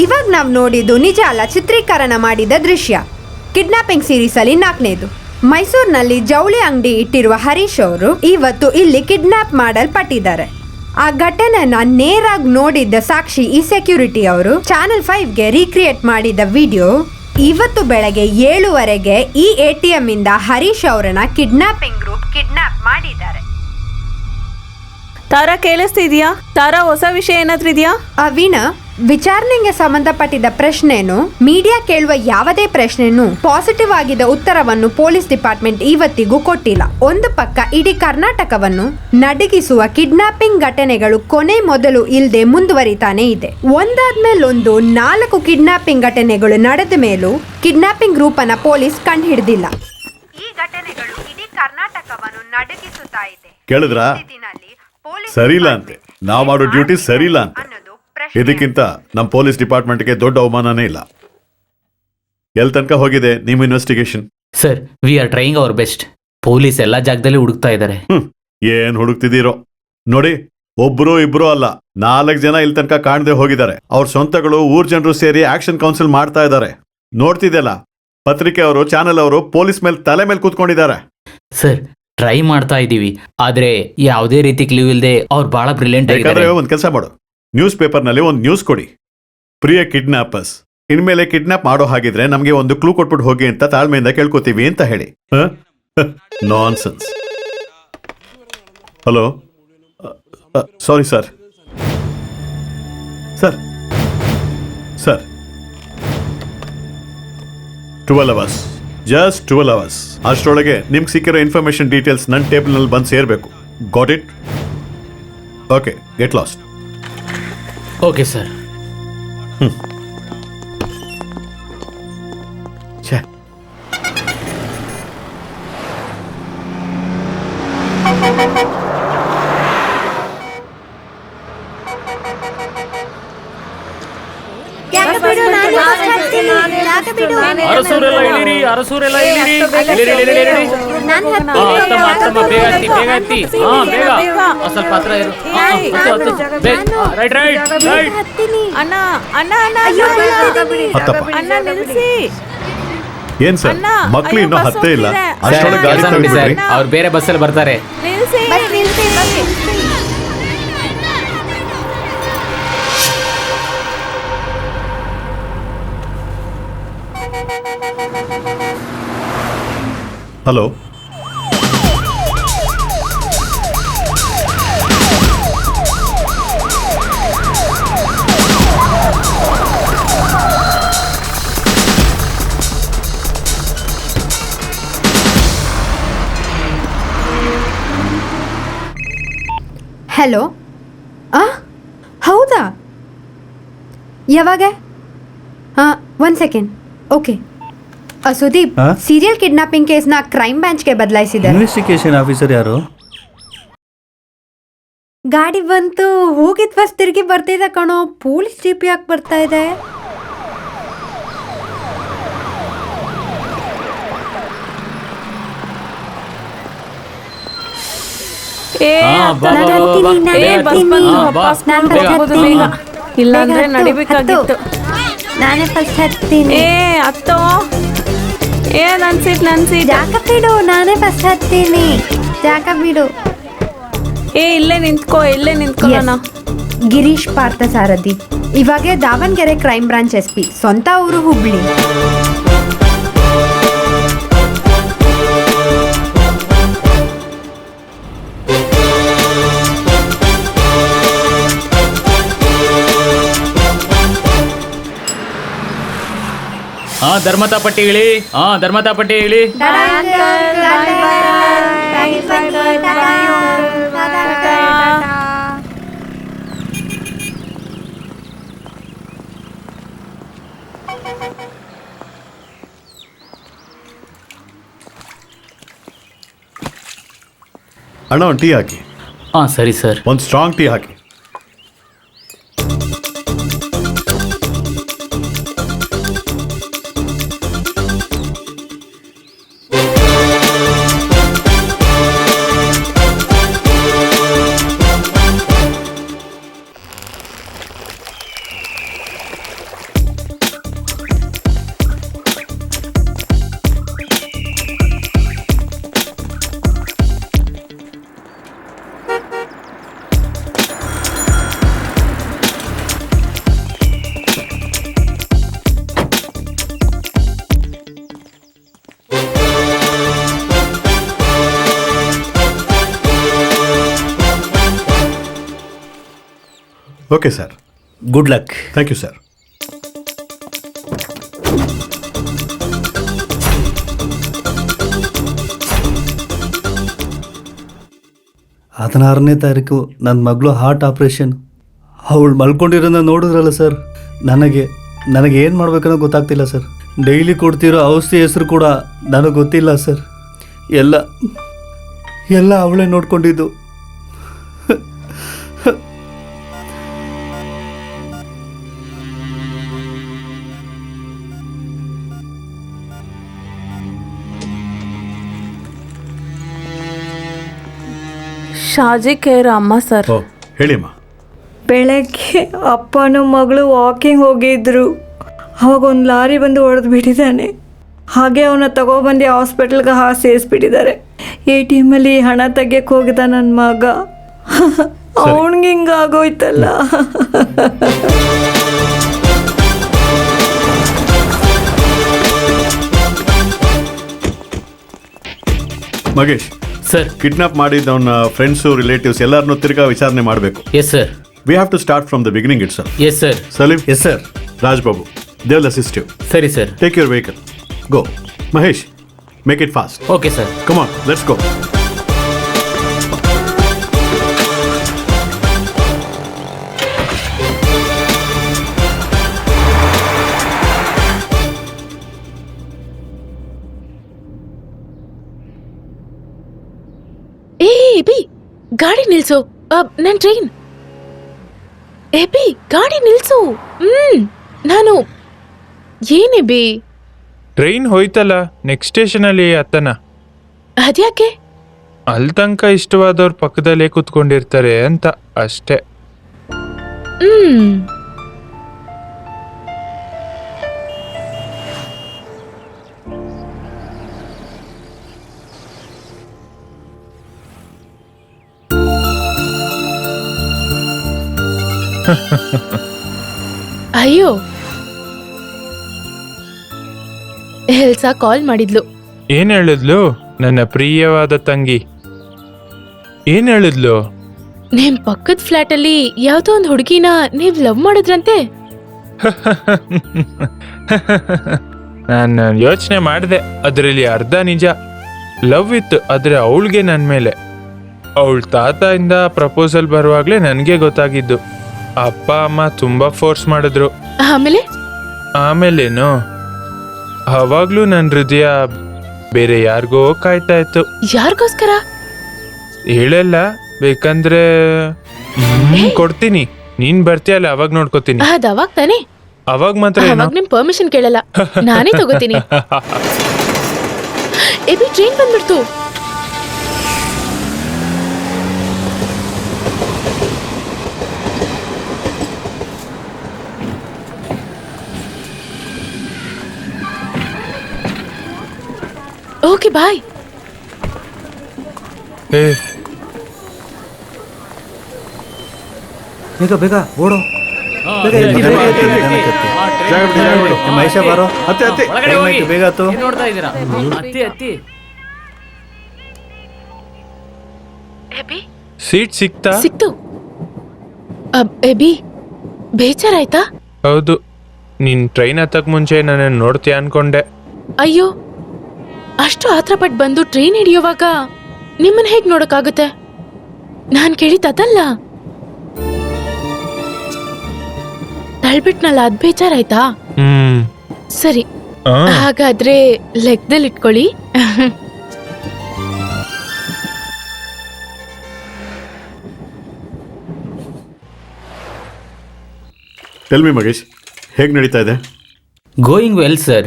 ಇವಾಗ ನಾವು ನೋಡಿದ್ದು ನಿಜ ಅಲ್ಲ, ಚಿತ್ರೀಕರಣ ಮಾಡಿದ ದೃಶ್ಯ. ಕಿಡ್ನಾಪಿಂಗ್ ಸೀರೀಸ್ ಅಲ್ಲಿ 4ನೇದು. ಮೈಸೂರಿನಲ್ಲಿ ಜವಳಿ ಅಂಗಡಿ ಇಟ್ಟಿರುವ ಹರೀಶ್ ಅವರು ಇವತ್ತು ಇಲ್ಲಿ ಕಿಡ್ನಾಪ್ ಮಾಡಲ್ಪಟ್ಟಿದ್ದಾರೆ. ಆ ಘಟನೆನ ನೇರಾಗಿ ನೋಡಿದ್ದ ಸಾಕ್ಷಿ ಈ ಸೆಕ್ಯೂರಿಟಿ ಅವರು ಚಾನೆಲ್ 5ಗೆ ರೀಕ್ರಿಯೇಟ್ ಮಾಡಿದ ವಿಡಿಯೋ ಇವತ್ತು ಬೆಳಗ್ಗೆ 7:15 ಈ ATM ಇಂದ ಹರೀಶ್ ಅವರನ್ನ ಕಿಡ್ನಾಪಿಂಗ್ ಗ್ರೂಪ್ ಕಿಡ್ನಾಪ್ ಮಾಡಿದ್ದಾರೆ. ತಾರಾ ಕೇಳಿಸ್ತಿದ್ಯಾ? ತಾರಾ, ಹೊಸ ವಿಷಯ ಏನಾದ್ರೂ ಇದೆಯಾ? ವೀಣಾ, ವಿಚಾರಣೆಗೆ ಸಂಬಂಧಪಟ್ಟಿದ ಪ್ರಶ್ನೆನು ಮೀಡಿಯಾ ಕೇಳುವ ಯಾವುದೇ ಪ್ರಶ್ನೆನೂ ಪಾಸಿಟಿವ್ ಆಗಿದ್ದ ಉತ್ತರವನ್ನು ಪೊಲೀಸ್ ಡಿಪಾರ್ಟ್ಮೆಂಟ್ ಇವತ್ತಿಗೂ ಕೊಟ್ಟಿಲ್ಲ. ಒಂದು ಪಕ್ಕ ಇಡೀ ಕರ್ನಾಟಕವನ್ನು ನಡುಗಿಸುವ ಕಿಡ್ನಾಪಿಂಗ್ ಘಟನೆಗಳು ಕೊನೆ ಮೊದಲು ಇಲ್ಲದೆ ಮುಂದುವರಿತಾನೆ ಇದೆ. ಒಂದಾದ್ಮೇಲೊಂದು 4 ಕಿಡ್ನಾಪಿಂಗ್ ಘಟನೆಗಳು ನಡೆದ ಮೇಲೂ ಕಿಡ್ನಾಪಿಂಗ್ ಗ್ರೂಪ್ ಅನ್ನ ಪೊಲೀಸ್ ಕಂಡು ಹಿಡಿದಿಲ್ಲ. ಈ ಘಟನೆಗಳು ಇಡೀ ಕರ್ನಾಟಕವನ್ನು ನಡುಗಿಸುತ್ತಾ ಇದೆ. ಕೇಳಿದ್ರಾ? ಸರಿಯಿಲ್ಲ ಅಂತೆ, ನಾವು ಮಾಡೋ ಡ್ಯೂಟಿ ಸರಿಯಿಲ್ಲ ಅಂತ. ಇದಕ್ಕಿಂತ ನಮ್ಮ ಪೊಲೀಸ್ ಡಿಪಾರ್ಟ್ಮೆಂಟ್ಗೆ ದೊಡ್ಡ ಅವಮಾನನೇ ಇಲ್ಲ. ಎಲ್ ತನಕ ಹೋಗಿದೆ ನಿಮ್ಮ investigation? Sir, we are trying hour best. Police ಎಲ್ಲಾ ಜಾಗದಲ್ಲಿ ಹುಡುಕ್ತಾ ಇದ್ದಾರೆ. ಏನ್ ಹುಡುಕ್ತಿದ್ದೀರೋ ನೋಡಿ. ಒಬ್ರು ಇಬ್ರು ಅಲ್ಲ, 4 ಜನ ಇಲ್ಲಿ ತನಕ ಕಾಣದೆ ಹೋಗಿದ್ದಾರೆ. ಅವ್ರ ಸ್ವಂತಗಳು, ಊರ್ ಜನರು ಸೇರಿ ಆಕ್ಷನ್ ಕೌನ್ಸಿಲ್ ಮಾಡ್ತಾ ಇದ್ದಾರೆ. ನೋಡ್ತಿದ್ದೆಲ್ಲ, ಪತ್ರಿಕೆ ಅವರು, ಚಾನೆಲ್ ಅವರು ಪೊಲೀಸ್ ಮೇಲೆ ತಲೆ ಮೇಲೆ ಕೂತ್ಕೊಂಡಿದ್ದಾರೆ. ಸರ್, ಟ್ರೈ ಮಾಡ್ತಾ ಇದೀವಿ, ಆದ್ರೆ ಯಾವುದೇ ರೀತಿ ಕ್ಲೀವ್ ಇಲ್ಲದೆ ಅವ್ರು ಬಹಳ ಬ್ರಿಲಿಯಂಟ್ ಆಗಿದ್ದಾರೆ. ಒಂದ್ ಕೆಲಸ ಮಾಡು, ನ್ಯೂಸ್ ಪೇಪರ್ ನಲ್ಲಿ ಒಂದು ನ್ಯೂಸ್ ಕೊಡಿ. ಪ್ರಿಯ ಕಿಡ್ನಾಪರ್ಸ್, ಇನ್ಮೇಲೆ ಕಿಡ್ನಾಪ್ ಮಾಡೋ ಹಾಗಿದ್ರೆ ನಮ್ಗೆ ಒಂದು ಕ್ಲೂ ಕೊಟ್ಬಿಟ್ಟು ಹೋಗಿ ಅಂತ ತಾಳ್ಮೆಯಿಂದ ಕೇಳ್ಕೊತೀವಿ ಅಂತ ಹೇಳಿ. Nonsense. Hello, sorry sir. Sir sir 12 hours, just 12 hours. ಅಷ್ಟರೊಳಗೆ ನಿಮ್ಗೆ ಸಿಕ್ಕಿರೋ ಇನ್ಫಾರ್ಮೇಶನ್ ಡೀಟೇಲ್ಸ್ ನನ್ನ ಟೇಬಲ್ ನಲ್ಲಿ ಬಂದು ಸೇರ್ಬೇಕು. Got it? Okay, get lost. Okay sir. ಛೇ, ಅರಸೂರೆಲ್ಲ ಇಳಿರಿ, ಅರಸೂರೆಲ್ಲ ಇಳಿರಿ. ಬೇಗ ಹತ್ತಿ, ಬೇಗ ಹತ್ತಿ. ಬೇಗ ಸ್ವಲ್ಪ ಹತ್ರ ಇರು. Right right right. ಅಣ್ಣ ಅಣ್ಣ ಅಣ್ಣ ಹತ್ತಪ್ಪ. ಅಣ್ಣ ನಿಲ್ಸಿ. ಏನ್ ಸರ್, ಮಕ್ಳು ಇನ್ನೂ ಹತ್ತೇ ಇಲ್ಲ. ಅಷ್ಟೊಳಗೆ ಗಾಡಿ ಕೆಲಸ ನೋಡಿ ಸರ್, ತಗೊಂಡ್ಬಿಟ್ರಿ. ಅವ್ರು ಬೇರೆ ಬಸ್ಸಲ್ಲಿ ಬರ್ತಾರೆ. ನಿಲ್ಸಿ. Hello, hello. ಹೌದಾ? ಯಾವಾಗ? 1 second. Okay. Sudeep, serial kidnapping ಕೇಸ್ನ ಕ್ರೈಮ್ ಬ್ರಾಂಚ್ಗೆ ಬದಲಾಯಿಸಿದ್ದಾರೆ. ಇನ್ವೆಸ್ಟಿಗೇಷನ್ ಆಫೀಸರ್ ಯಾರು? ಗಾಡಿ ಬಂತು, ಹೋಗಿದ್ ಬಸ್ ತಿರುಗಿ ಬರ್ತಿದೆ ಕಣೋ. ಪೊಲೀಸ್ ಜೀಪ್ ಯಾಕೆ ಬರ್ತಾ ಇದೆ? ಇಲ್ಲ ಅಂದ್ರೆ ನಡಿಬೇಕಾಗಿತ್ತು. ನಾನೇ ಫಸ್ಟ್ ಹತ್ತೀನಿ. ಹತ್ತೋ. ನನ್ ಸೀಟ್. ಜಾಗ ಬಿಡು, ನಾನೇ ಫಸ್ಟ್ ಹತ್ತೀನಿ. ಜಾಗ ಬಿಡು. ಇಲ್ಲೇ ನಿಂತ್ಕೊಳ್ಳೋಣ. ಗಿರೀಶ್ ಪಾರ್ಥಸಾರಥಿ, ಇವಾಗ ದಾವಣಗೆರೆ ಕ್ರೈಮ್ ಬ್ರಾಂಚ್ SP, ಸ್ವಂತ ಊರು ಹುಬ್ಳಿ. ಧರ್ಮತಾ ಪಟ್ಟಿ ಇಳಿ. ಧರ್ಮತಾ ಪಟ್ಟಿ ಇಳಿ. ಅಣ್ಣ ಒಂದು ಟೀ ಹಾಕಿ. ಹಾಂ ಸರಿ ಸರ್. ಒಂದು ಸ್ಟ್ರಾಂಗ್ ಟೀ ಹಾಕಿ. Okay sir. Good luck. Thank you sir. ಹದಿನಾರನೇ ತಾರೀಕು ನನ್ನ ಮಗಳು ಹಾರ್ಟ್ ಆಪ್ರೇಷನ್. ಅವಳು ಮಲ್ಕೊಂಡಿರೋದನ್ನ ನೋಡಿದ್ರಲ್ಲ ಸರ್, ನನಗೆ ಏನು ಮಾಡ್ಬೇಕನ್ನೋ ಗೊತ್ತಾಗ್ತಿಲ್ಲ ಸರ್. ಡೈಲಿ ಕೊಡ್ತಿರೋ ಔಷಧಿ ಹೆಸರು ಕೂಡ ನನಗೆ ಗೊತ್ತಿಲ್ಲ ಸರ್. ಎಲ್ಲ ಅವಳೇ ನೋಡ್ಕೊಂಡಿದ್ದು. ಶಾಜಿ ಕೇರ್ ಅಮ್ಮ ಸರ್. ಓ ಹೇಳಿಮ್ಮ. ಬೆಳಗ್ಗೆ ಅಪ್ಪನೂ ಮಗಳು ವಾಕಿಂಗ್ ಹೋಗಿದ್ರು. ಅವಾಗ ಒಂದು ಲಾರಿ ಬಂದು ಹೊಡೆದು ಬಿಟ್ಟಿದ್ದಾನೆ. ಹಾಗೆ ಅವನ್ನ ತಗೊಬಂದು ಹಾಸ್ಪಿಟಲ್ಗೆ ಸೇರಿಸ್ಬಿಟ್ಟಿದ್ದಾರೆ. ATM ಅಲ್ಲಿ ಹಣ ತೆಗಿಯಕ್ಕೆ ಹೋಗಿದ್ದ ನನ್ನ ಮಗ. ಅವನಿಗೆ ಹಿಂಗಾಗೋಯ್ತಲ್ಲ. ಮಗೇಶ್ ಸರ್. ಕಿಡ್ನಾಪ್ ಮಾಡಿದ್ದವನ್ನ ಫ್ರೆಂಡ್ಸು ರಿಲೇಟಿವ್ಸ್ ಎಲ್ಲರನ್ನೂ ತಿರ್ಗಾ ವಿಚಾರಣೆ ಮಾಡಬೇಕು. Yes sir. We have to start from the beginning it sir. Yes sir. Salim. Yes sir. Raj Babu, they will assist you. ಸರಿ sir. Take your vehicle. Go. Mahesh, make it fast. Okay sir. Come on, let's go. ಎಬಿ ಗಾಡಿ ನಿಲ್ಸು. ನನ್ train. AB ಗಾಡಿ ನಿಲ್ಸು. ನಾನು ಏನೆಬಿ? Train ಹೋಯ್ತಲ್ಲ, next ಸ್ಟೇಷನಲ್ಲಿ ಹತ್ತನ. ಅದ್ಯಾಕೆ? ಅಲ್ಲಿ ತನಕ ಇಷ್ಟವಾದವ್ರ ಪಕ್ಕದಲ್ಲೇ ಕೂತ್ಕೊಂಡಿರ್ತಾರೆ ಅಂತ ಅಷ್ಟೇ. ಅಯ್ಯೋ, ಎಲ್ಸಾ ಕಾಲ್ ಮಾಡಿದ್ಲು. ಏನ್ ಹೇಳಿದ್ಲು ನನ್ನ ಪ್ರಿಯವಾದ ತಂಗಿ? ಏನ್ ಹೇಳಿದ್ಲು? ನಿಮ್ ಪಕ್ಕದ ಫ್ಲಾಟ್ ಅಲ್ಲಿ ಯಾವ್ದೋ ಒಂದ್ ಹುಡುಗಿನ ನೀವ್ ಲವ್ ಮಾಡಿದ್ರಂತೆ. ನಾನು ಯೋಚನೆ ಮಾಡಿದೆ, ಅದರಲ್ಲಿ ಅರ್ಧ ನಿಜ. ಲವ್ ಇತ್ತು, ಆದ್ರೆ ಅವಳಿಗೆ ನನ್ನ ಮೇಲೆ. ಅವಳ ತಾತಯಿಂದ ಪ್ರಪೋಸಲ್ ಬರುವಾಗ್ಲೇ ನನಗೆ ಗೊತ್ತಾಗಿದ್ದು. ಅಪ್ಪ ಅಮ್ಮ ತುಂಬಾ ಫೋರ್ಸ್ ಮಾಡಿದ್ರು. ಆಮೇಲೇನು, ಅವಾಗ್ಲೂ ನನ್ನ ಹೃದಯ ಬೇರೆ ಯಾರಿಗೋ ಕಾಯ್ತಾ ಇತ್ತು. ಯಾರಿಗೋಸ್ಕರ ಹೇಳಲ್ಲ, ಬೇಕಂದ್ರೆ ಕೊಡ್ತೀನಿ. ನೀನ್ ಬರ್ತೀಯಲ್ಲ, ಅವಾಗ ನೋಡ್ಕೋತೀನಿ. ಅವಾಗ ತಾನೇ? ಅವಾಗ ಮಾತ್ರ ಅವಾಗ ನಿಮ್ ಪರ್ಮಿಷನ್ ಕೇಳಲ್ಲ, ನಾನೇ ತಗೋತೀನಿ. ಎಬಿ ಟ್ರೈನ್ ಬಂದ್ಬಿಡ್ತು. Okay bye. ಬೇಗ ಓಡೋ. ಮಹೇಶ ಬಾರೋ. ಬೇಗ ಆತು. ನೋಡ್ತಾ ಇದ್ದೀರಾ? ಹತ್ತಿ. ಸೀಟ್ ಸಿಕ್ತು. ಎಬಿ ಬೇಜಾರಾಯ್ತಾ? ಹೌದು, ನೀನ್ ಟ್ರೈನ್ ಹತ್ತಕ್ ಮುಂಚೆ ನನ್ನ ನೋಡ್ತೀಯ ಅನ್ಕೊಂಡೆ. ಅಯ್ಯೋ, ಅಷ್ಟು ಆತ್ರ ಪಟ್ಟು ಬಂದು ಟ್ರೈನ್ ಹಿಡಿಯುವಾಗ ನಿಮ್ಮನ್ನ ಹೇಗ್ ನೋಡಕ್ಕಾಗುತ್ತೆ? ನಾನ್ ಕೇಳಿದ್ದಲ್ಲ. ತಳ್ಬಿಟ್ನಲ್ಲ, ಅದ್ ಬೇಜಾರಾಯ್ತಾ? ಸರಿ, ಹಾಗಾದ್ರೆ ಲೆಕ್ಕದಲ್ಲಿ ಇಟ್ಕೊಳ್ಳಿ. ಟೆಲ್ ಮಿ ಮಗೇಶ್, ಹೇಗೆ ನಡೀತಾ ಇದೆ? Going well sir.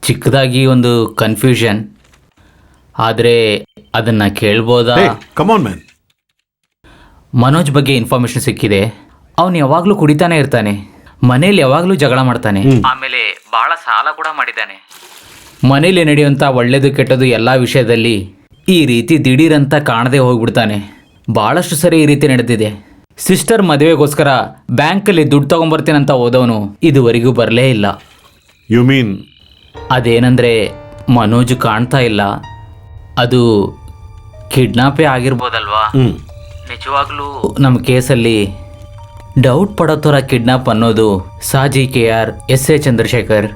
ಚಿಕ್ಕದಾಗಿ ಒಂದು ಕನ್ಫ್ಯೂಷನ್, ಆದರೆ ಅದನ್ನು ಕೇಳ್ಬೋದಾ? Come on man. ಮನೋಜ್ ಬಗ್ಗೆ ಇನ್ಫಾರ್ಮೇಶನ್ ಸಿಕ್ಕಿದೆ. ಅವನು ಯಾವಾಗಲೂ ಕುಡಿತಾನೆ ಇರ್ತಾನೆ, ಮನೇಲಿ ಯಾವಾಗಲೂ ಜಗಳ ಮಾಡ್ತಾನೆ, ಆಮೇಲೆ ಭಾಳ ಸಾಲ ಕೂಡ ಮಾಡಿದ್ದಾನೆ. ಮನೇಲಿ ನಡೆಯುವಂಥ ಒಳ್ಳೇದು ಕೆಟ್ಟದ್ದು ಎಲ್ಲ ವಿಷಯದಲ್ಲಿ ಈ ರೀತಿ ದಿಢೀರಂತ ಕಾಣದೆ ಹೋಗ್ಬಿಡ್ತಾನೆ. ಭಾಳಷ್ಟು ಸರಿ ಈ ರೀತಿ ನಡೆದಿದೆ. ಸಿಸ್ಟರ್ ಮದುವೆಗೋಸ್ಕರ ಬ್ಯಾಂಕಲ್ಲಿ ದುಡ್ಡು ತೊಗೊಂಬರ್ತೀನಂತ ಹೋದವನು ಇದುವರೆಗೂ ಬರಲೇ ಇಲ್ಲ. You mean? ಅದೇನಂದರೆ ಮನೋಜ್ ಕಾಣ್ತಾ ಇಲ್ಲ. ಅದು ಕಿಡ್ನಾಪೇ ಆಗಿರ್ಬೋದಲ್ವಾ? ನಿಜವಾಗ್ಲೂ ನಮ್ಮ ಕೇಸಲ್ಲಿ ಡೌಟ್ ಪಡೋ ಥರ ಕಿಡ್ನಾಪ್ ಅನ್ನೋದು ಸಾಜಿ KR, SA ಚಂದ್ರಶೇಖರ್,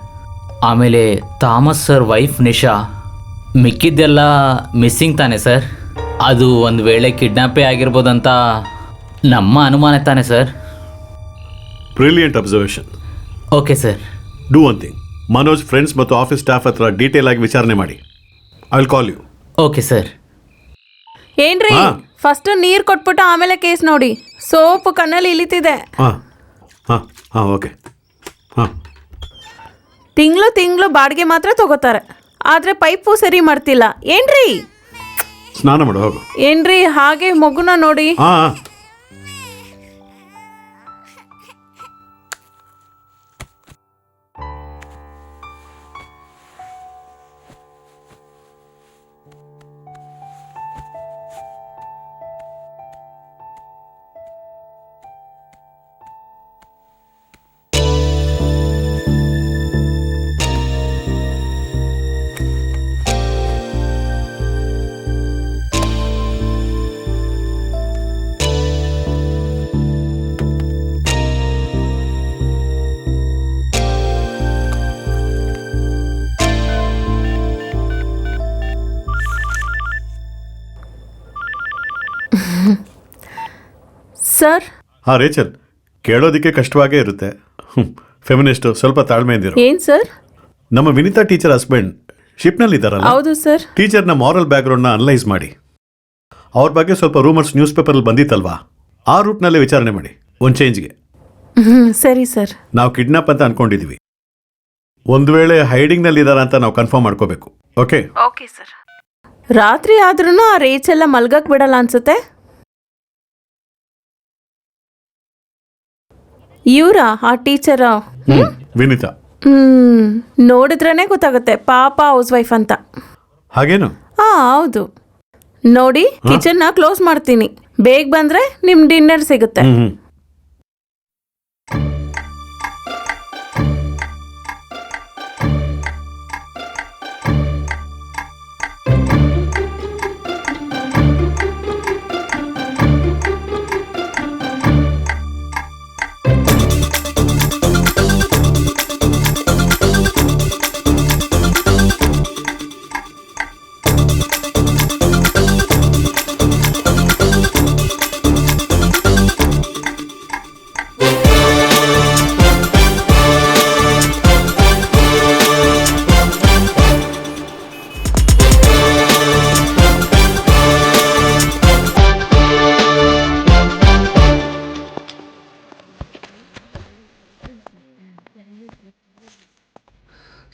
ಆಮೇಲೆ ಥಾಮಸ್ ಸರ್ ವೈಫ್ ನಿಶಾ. ಮಿಕ್ಕಿದ್ದೆಲ್ಲ ಮಿಸ್ಸಿಂಗ್ ತಾನೆ ಸರ್? ಅದು ಒಂದು ವೇಳೆ ಕಿಡ್ನಾಪೇ ಆಗಿರ್ಬೋದಂತ ನಮ್ಮ ಅನುಮಾನ ತಾನೆ sir? Brilliant observation. Okay sir. Do one thing, Manoj friends ಮತ್ತು ಆಫೀಸ್ ಸ್ಟಾಫ್ ಹತ್ರ ಡೀಟೇಲ್ ಆಗಿ ವಿಚಾರಣೆ ಮಾಡಿ. I will call you. Okay sir. ಏನ್ರಿ, ಹಾ. ಫಸ್ಟ್ ನೀರು ಕೊಟ್ಬಿಟ್ಟು ಆಮೇಲೆ ಕೇಸ್ ನೋಡಿ. ಸೋಪು ಕಣ್ಣಲ್ಲಿ ಇಳಿತಿದೆ. ಹಾಂ ಹಾಂ ಹಾಂ, ಓಕೆ. ಹಾಂ, ತಿಂಗಳು ಬಾಡಿಗೆ ಮಾತ್ರ ತಗೋತಾರೆ, ಆದ್ರೆ ಪೈಪು ಸರಿ ಮಾಡ್ತಿಲ್ಲ. ಏನ್ರಿ ಸ್ನಾನ ಮಾಡು, ಹೋಗು. ಏನ್ರಿ ಹಾಗೆ ಮಗುನ ನೋಡಿ. ಹಾಂ. ಸರ್. ಹಾಂ ರೇಚಲ್, ಕೇಳೋದಕ್ಕೆ ಕಷ್ಟವಾಗೇ ಇರುತ್ತೆ. ಫೆಮಿನಿಸ್ಟು, ಸ್ವಲ್ಪ ತಾಳ್ಮೆಯಿಂದಿರು. ಏನ್ ಸರ್? ನಮ್ಮ ವಿನಿತಾ ಟೀಚರ್ ಹಸ್ಬೆಂಡ್ ಶಿಪ್ನಲ್ಲಿದ್ದಾರಲ್ಲ, ಹೌದು ಸರ್. ಟೀಚರ್ನ ಮಾರಲ್ ಬ್ಯಾಕ್ಗ್ರೌಂಡ್ನ ಅನಲೈಸ್ ಮಾಡಿ ಅವ್ರ ಬಗ್ಗೆ ಸ್ವಲ್ಪ ರೂಮರ್ಸ್ ನ್ಯೂಸ್ ಪೇಪರಲ್ಲಿ ಬಂದಿತ್ತಲ್ವಾ, ಆ ರೂಟ್ನಲ್ಲೇ ವಿಚಾರಣೆ ಮಾಡಿ ಒಂದು ಚೇಂಜ್ಗೆ. ಸರಿ ಸರ್. ನಾವು ಕಿಡ್ನಾಪ್ ಅಂತ ಅನ್ಕೊಂಡಿದೀವಿ. ಒಂದು ವೇಳೆ ಹೈಡಿಂಗ್ನಲ್ಲಿ ಇದ್ದಾರ ಅಂತ ನಾವು ಕನ್ಫರ್ಮ್ ಮಾಡ್ಕೋಬೇಕು. ಓಕೆ? Okay sir. ರಾತ್ರಿ ಆದ್ರೂ ಆ ರೇಚ್ ಎಲ್ಲ ಮಲ್ಗಕ್ ಬಿಡಲ್ಲ ಅನ್ಸುತ್ತೆ. ಇವರಾ ಆ ಟೀಚರ್? ವಿನಿತಾ. ನೋಡಿದ್ರೇನೆ ಗೊತ್ತಾಗುತ್ತೆ, ಪಾಪ ಹೌಸ್ ವೈಫ್ ಅಂತ. ಹಾಗೇನು? ಹಾ ಹೌದು. ನೋಡಿ, ಕಿಚನ್ನ ಕ್ಲೋಸ್ ಮಾಡ್ತೀನಿ. ಬೇಗ ಬಂದ್ರೆ ನಿಮ್ ಡಿನ್ನರ್ ಸಿಗುತ್ತೆ.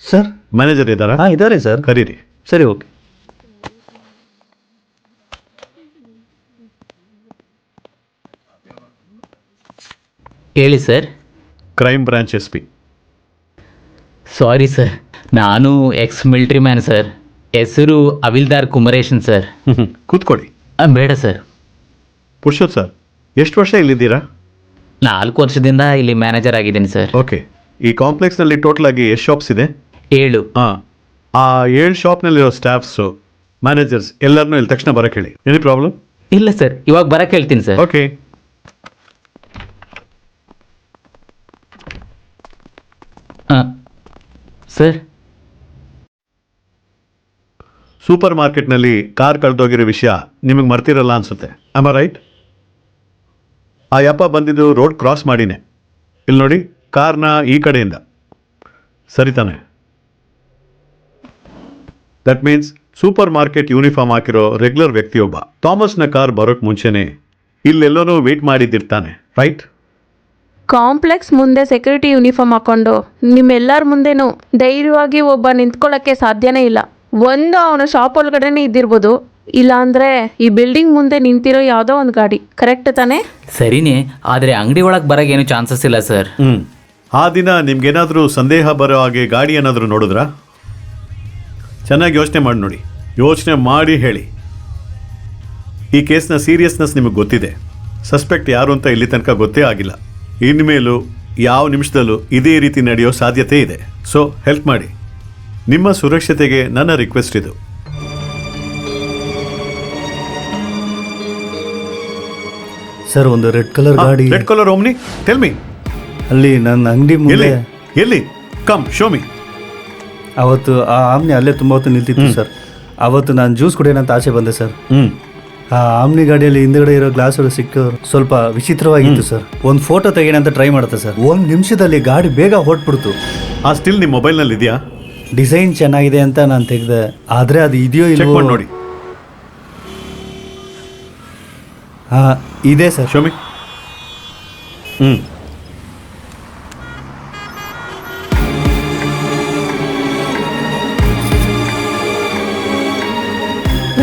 ಸರ್, ಮ್ಯಾನೇಜರ್ ಇದ್ದಾರಾ? ಹಾಂ ಇದ್ದಾರೆ ಸರ್. ಕರೀರಿ. ಸರಿ, ಓಕೆ. ಹೇಳಿ sir. Crime branch SP. Sorry sir, ನಾನು ಎಕ್ಸ್ ಮಿಲಿಟರಿ ಮ್ಯಾನ್ ಸರ್. ಹೆಸರು ಅವಿಲ್ದಾರ್ ಕುಮರೇಶನ್ ಸರ್. ಕೂತ್ಕೊಳ್ಳಿ. ಬೇಡ ಸರ್. ಪುರುಷೋತ್ ಸರ್, ಎಷ್ಟು ವರ್ಷ ಇಲ್ಲಿದ್ದೀರಾ? 4 ವರ್ಷದಿಂದ ಇಲ್ಲಿ ಮ್ಯಾನೇಜರ್ ಆಗಿದ್ದೀನಿ ಸರ್. ಓಕೆ. ಈ ಕಾಂಪ್ಲೆಕ್ಸ್ನಲ್ಲಿ ಟೋಟಲ್ ಆಗಿ ಎಷ್ಟು ಶಾಪ್ಸ್ ಇದೆ? 7. ಹಾಂ, ಆ 7 ಶಾಪ್ನಲ್ಲಿರೋ ಸ್ಟಾಫ್ಸು, ಮ್ಯಾನೇಜರ್ಸ್ ಎಲ್ಲರನ್ನೂ ಇಲ್ಲಿ ತಕ್ಷಣ ಬರೋಕ್ಕೆ ಹೇಳಿ. Any problem? ಇಲ್ಲ ಸರ್, ಇವಾಗ ಬರಕ್ಕೆ ಹೇಳ್ತೀನಿ ಸರ್. ಓಕೆ. ಸರ್, ಸೂಪರ್ ಮಾರ್ಕೆಟ್ನಲ್ಲಿ ಕಾರ್ ಕಳೆದೋಗಿರೋ ವಿಷಯ ನಿಮಗೆ ಮರ್ತಿರಲ್ಲ ಅನ್ಸುತ್ತೆ. Am right? ಆ ಯಪ್ಪ ಬಂದಿದ್ದು ರೋಡ್ ಕ್ರಾಸ್ ಮಾಡಿನೇ. ಇಲ್ಲಿ ನೋಡಿ, ಕಾರ್ನ ಈ ಕಡೆಯಿಂದ. ಸರಿ ತಾನೆ? That means super market uniform ಹಾಕಿರೋ ರೆಗ್ಯುಲರ್ ವ್ಯಕ್ತಿಯೊಬ್ಬ ಥಾಮಸ್ನ ಕಾರ್ ಬರೋಕ್ಕೆ ಮುಂಚೆನೇ ಇಲ್ಲೆಲ್ಲೋ ವೇಟ್ ಮಾಡಿದ್ದಿರ್ತಾನೆ. ರೈಟ್? ಕಾಂಪ್ಲೆಕ್ಸ್ ಮುಂದೆ ಸೆಕ್ಯೂರಿಟಿ ಯೂನಿಫಾರ್ಮ್ ಹಾಕೊಂಡು ನಿಮ್ಮೆಲ್ಲರ ಮುಂದೆನೂ ಧೈರ್ಯವಾಗಿ ಒಬ್ಬ ನಿಂತ್ಕೊಳ್ಳೋಕ್ಕೆ ಸಾಧ್ಯನೇ ಇಲ್ಲ. ಒಂದು ಅವನ ಶಾಪ್ ಒಳಗಡೆನೇ ಇದ್ದಿರ್ಬೋದು, ಇಲ್ಲ ಅಂದರೆ ಈ ಬಿಲ್ಡಿಂಗ್ ಮುಂದೆ ನಿಂತಿರೋ ಯಾವುದೋ ಒಂದು ಗಾಡಿ. ಕರೆಕ್ಟ್ ತಾನೇ? ಸರಿನೇ, ಆದರೆ ಅಂಗಡಿ ಒಳಗೆ ಬರೋಕೆ ಏನು ಚಾನ್ಸಸ್ ಇಲ್ಲ ಸರ್. ಆ ದಿನ ನಿಮ್ಗೇನಾದರೂ ಸಂದೇಹ ಬರೋ ಹಾಗೆ ಗಾಡಿ ಏನಾದರೂ ನೋಡಿದ್ರಾ? ಚೆನ್ನಾಗಿ ಯೋಚನೆ ಮಾಡಿ ನೋಡಿ, ಯೋಚನೆ ಮಾಡಿ ಹೇಳಿ. ಈ ಕೇಸ್ನ ಸೀರಿಯಸ್ನೆಸ್ ನಿಮಗೆ ಗೊತ್ತಿದೆ. ಸಸ್ಪೆಕ್ಟ್ ಯಾರು ಅಂತ ಇಲ್ಲಿ ತನಕ ಗೊತ್ತೇ ಆಗಿಲ್ಲ. ಇನ್ಮೇಲೂ ಯಾವ ನಿಮಿಷದಲ್ಲೂ ಇದೇ ರೀತಿ ನಡೆಯೋ ಸಾಧ್ಯತೆ ಇದೆ. ಸೊ ಹೆಲ್ಪ್ ಮಾಡಿ. ನಿಮ್ಮ ಸುರಕ್ಷತೆಗೆ ನನ್ನ ರಿಕ್ವೆಸ್ಟ್ ಇದು. ಸರ್, ಒಂದು ರೆಡ್ ಕಲರ್ ಗಾಡಿ. Red colour Omni, tell me. ಅಲ್ಲಿ ನನ್ನ ಅಂಗಡಿ ಎಲ್ಲಿ ಮುಂದೆ. ಎಲ್ಲಿ? Come show me. ಅವತ್ತು ಆ ಆಮ್ನಿ ಅಲ್ಲೇ ತುಂಬ ಹೊತ್ತು ನಿಂತಿತ್ತು ಸರ್. ಅವತ್ತು ನಾನು ಜ್ಯೂಸ್ ಕುಡಿಯೋಣಂತ ಆಚೆ ಬಂದೆ ಸರ್. ಆ ಆಮ್ನಿ ಗಾಡಿಯಲ್ಲಿ ಹಿಂದ್ಗಡೆ ಇರೋ ಗ್ಲಾಸ್ ಸಿಕ್ಕೋರು ಸ್ವಲ್ಪ ವಿಚಿತ್ರವಾಗಿತ್ತು ಸರ್. ಒಂದು ಫೋಟೋ ತೆಗೆಯೋಣ ಅಂತ ಟ್ರೈ ಮಾಡುತ್ತೆ ಸರ್. 1 ನಿಮಿಷದಲ್ಲಿ ಗಾಡಿ ಬೇಗ ಹೊಟ್ಬಿಡ್ತು. ಆ ಸ್ಟಿಲ್ ನಿಮ್ಮ ಮೊಬೈಲ್ನಲ್ಲಿ ಇದೆಯಾ? ಡಿಸೈನ್ ಚೆನ್ನಾಗಿದೆ ಅಂತ ನಾನು ತೆಗೆದೆ, ಆದರೆ ಅದು ಇದೆಯೋ ಚೆಕ್ ಇಲ್ವೋ ಮಾಡಿ ನೋಡಿ. ಹಾಂ, ಇದೆ sir. Show me.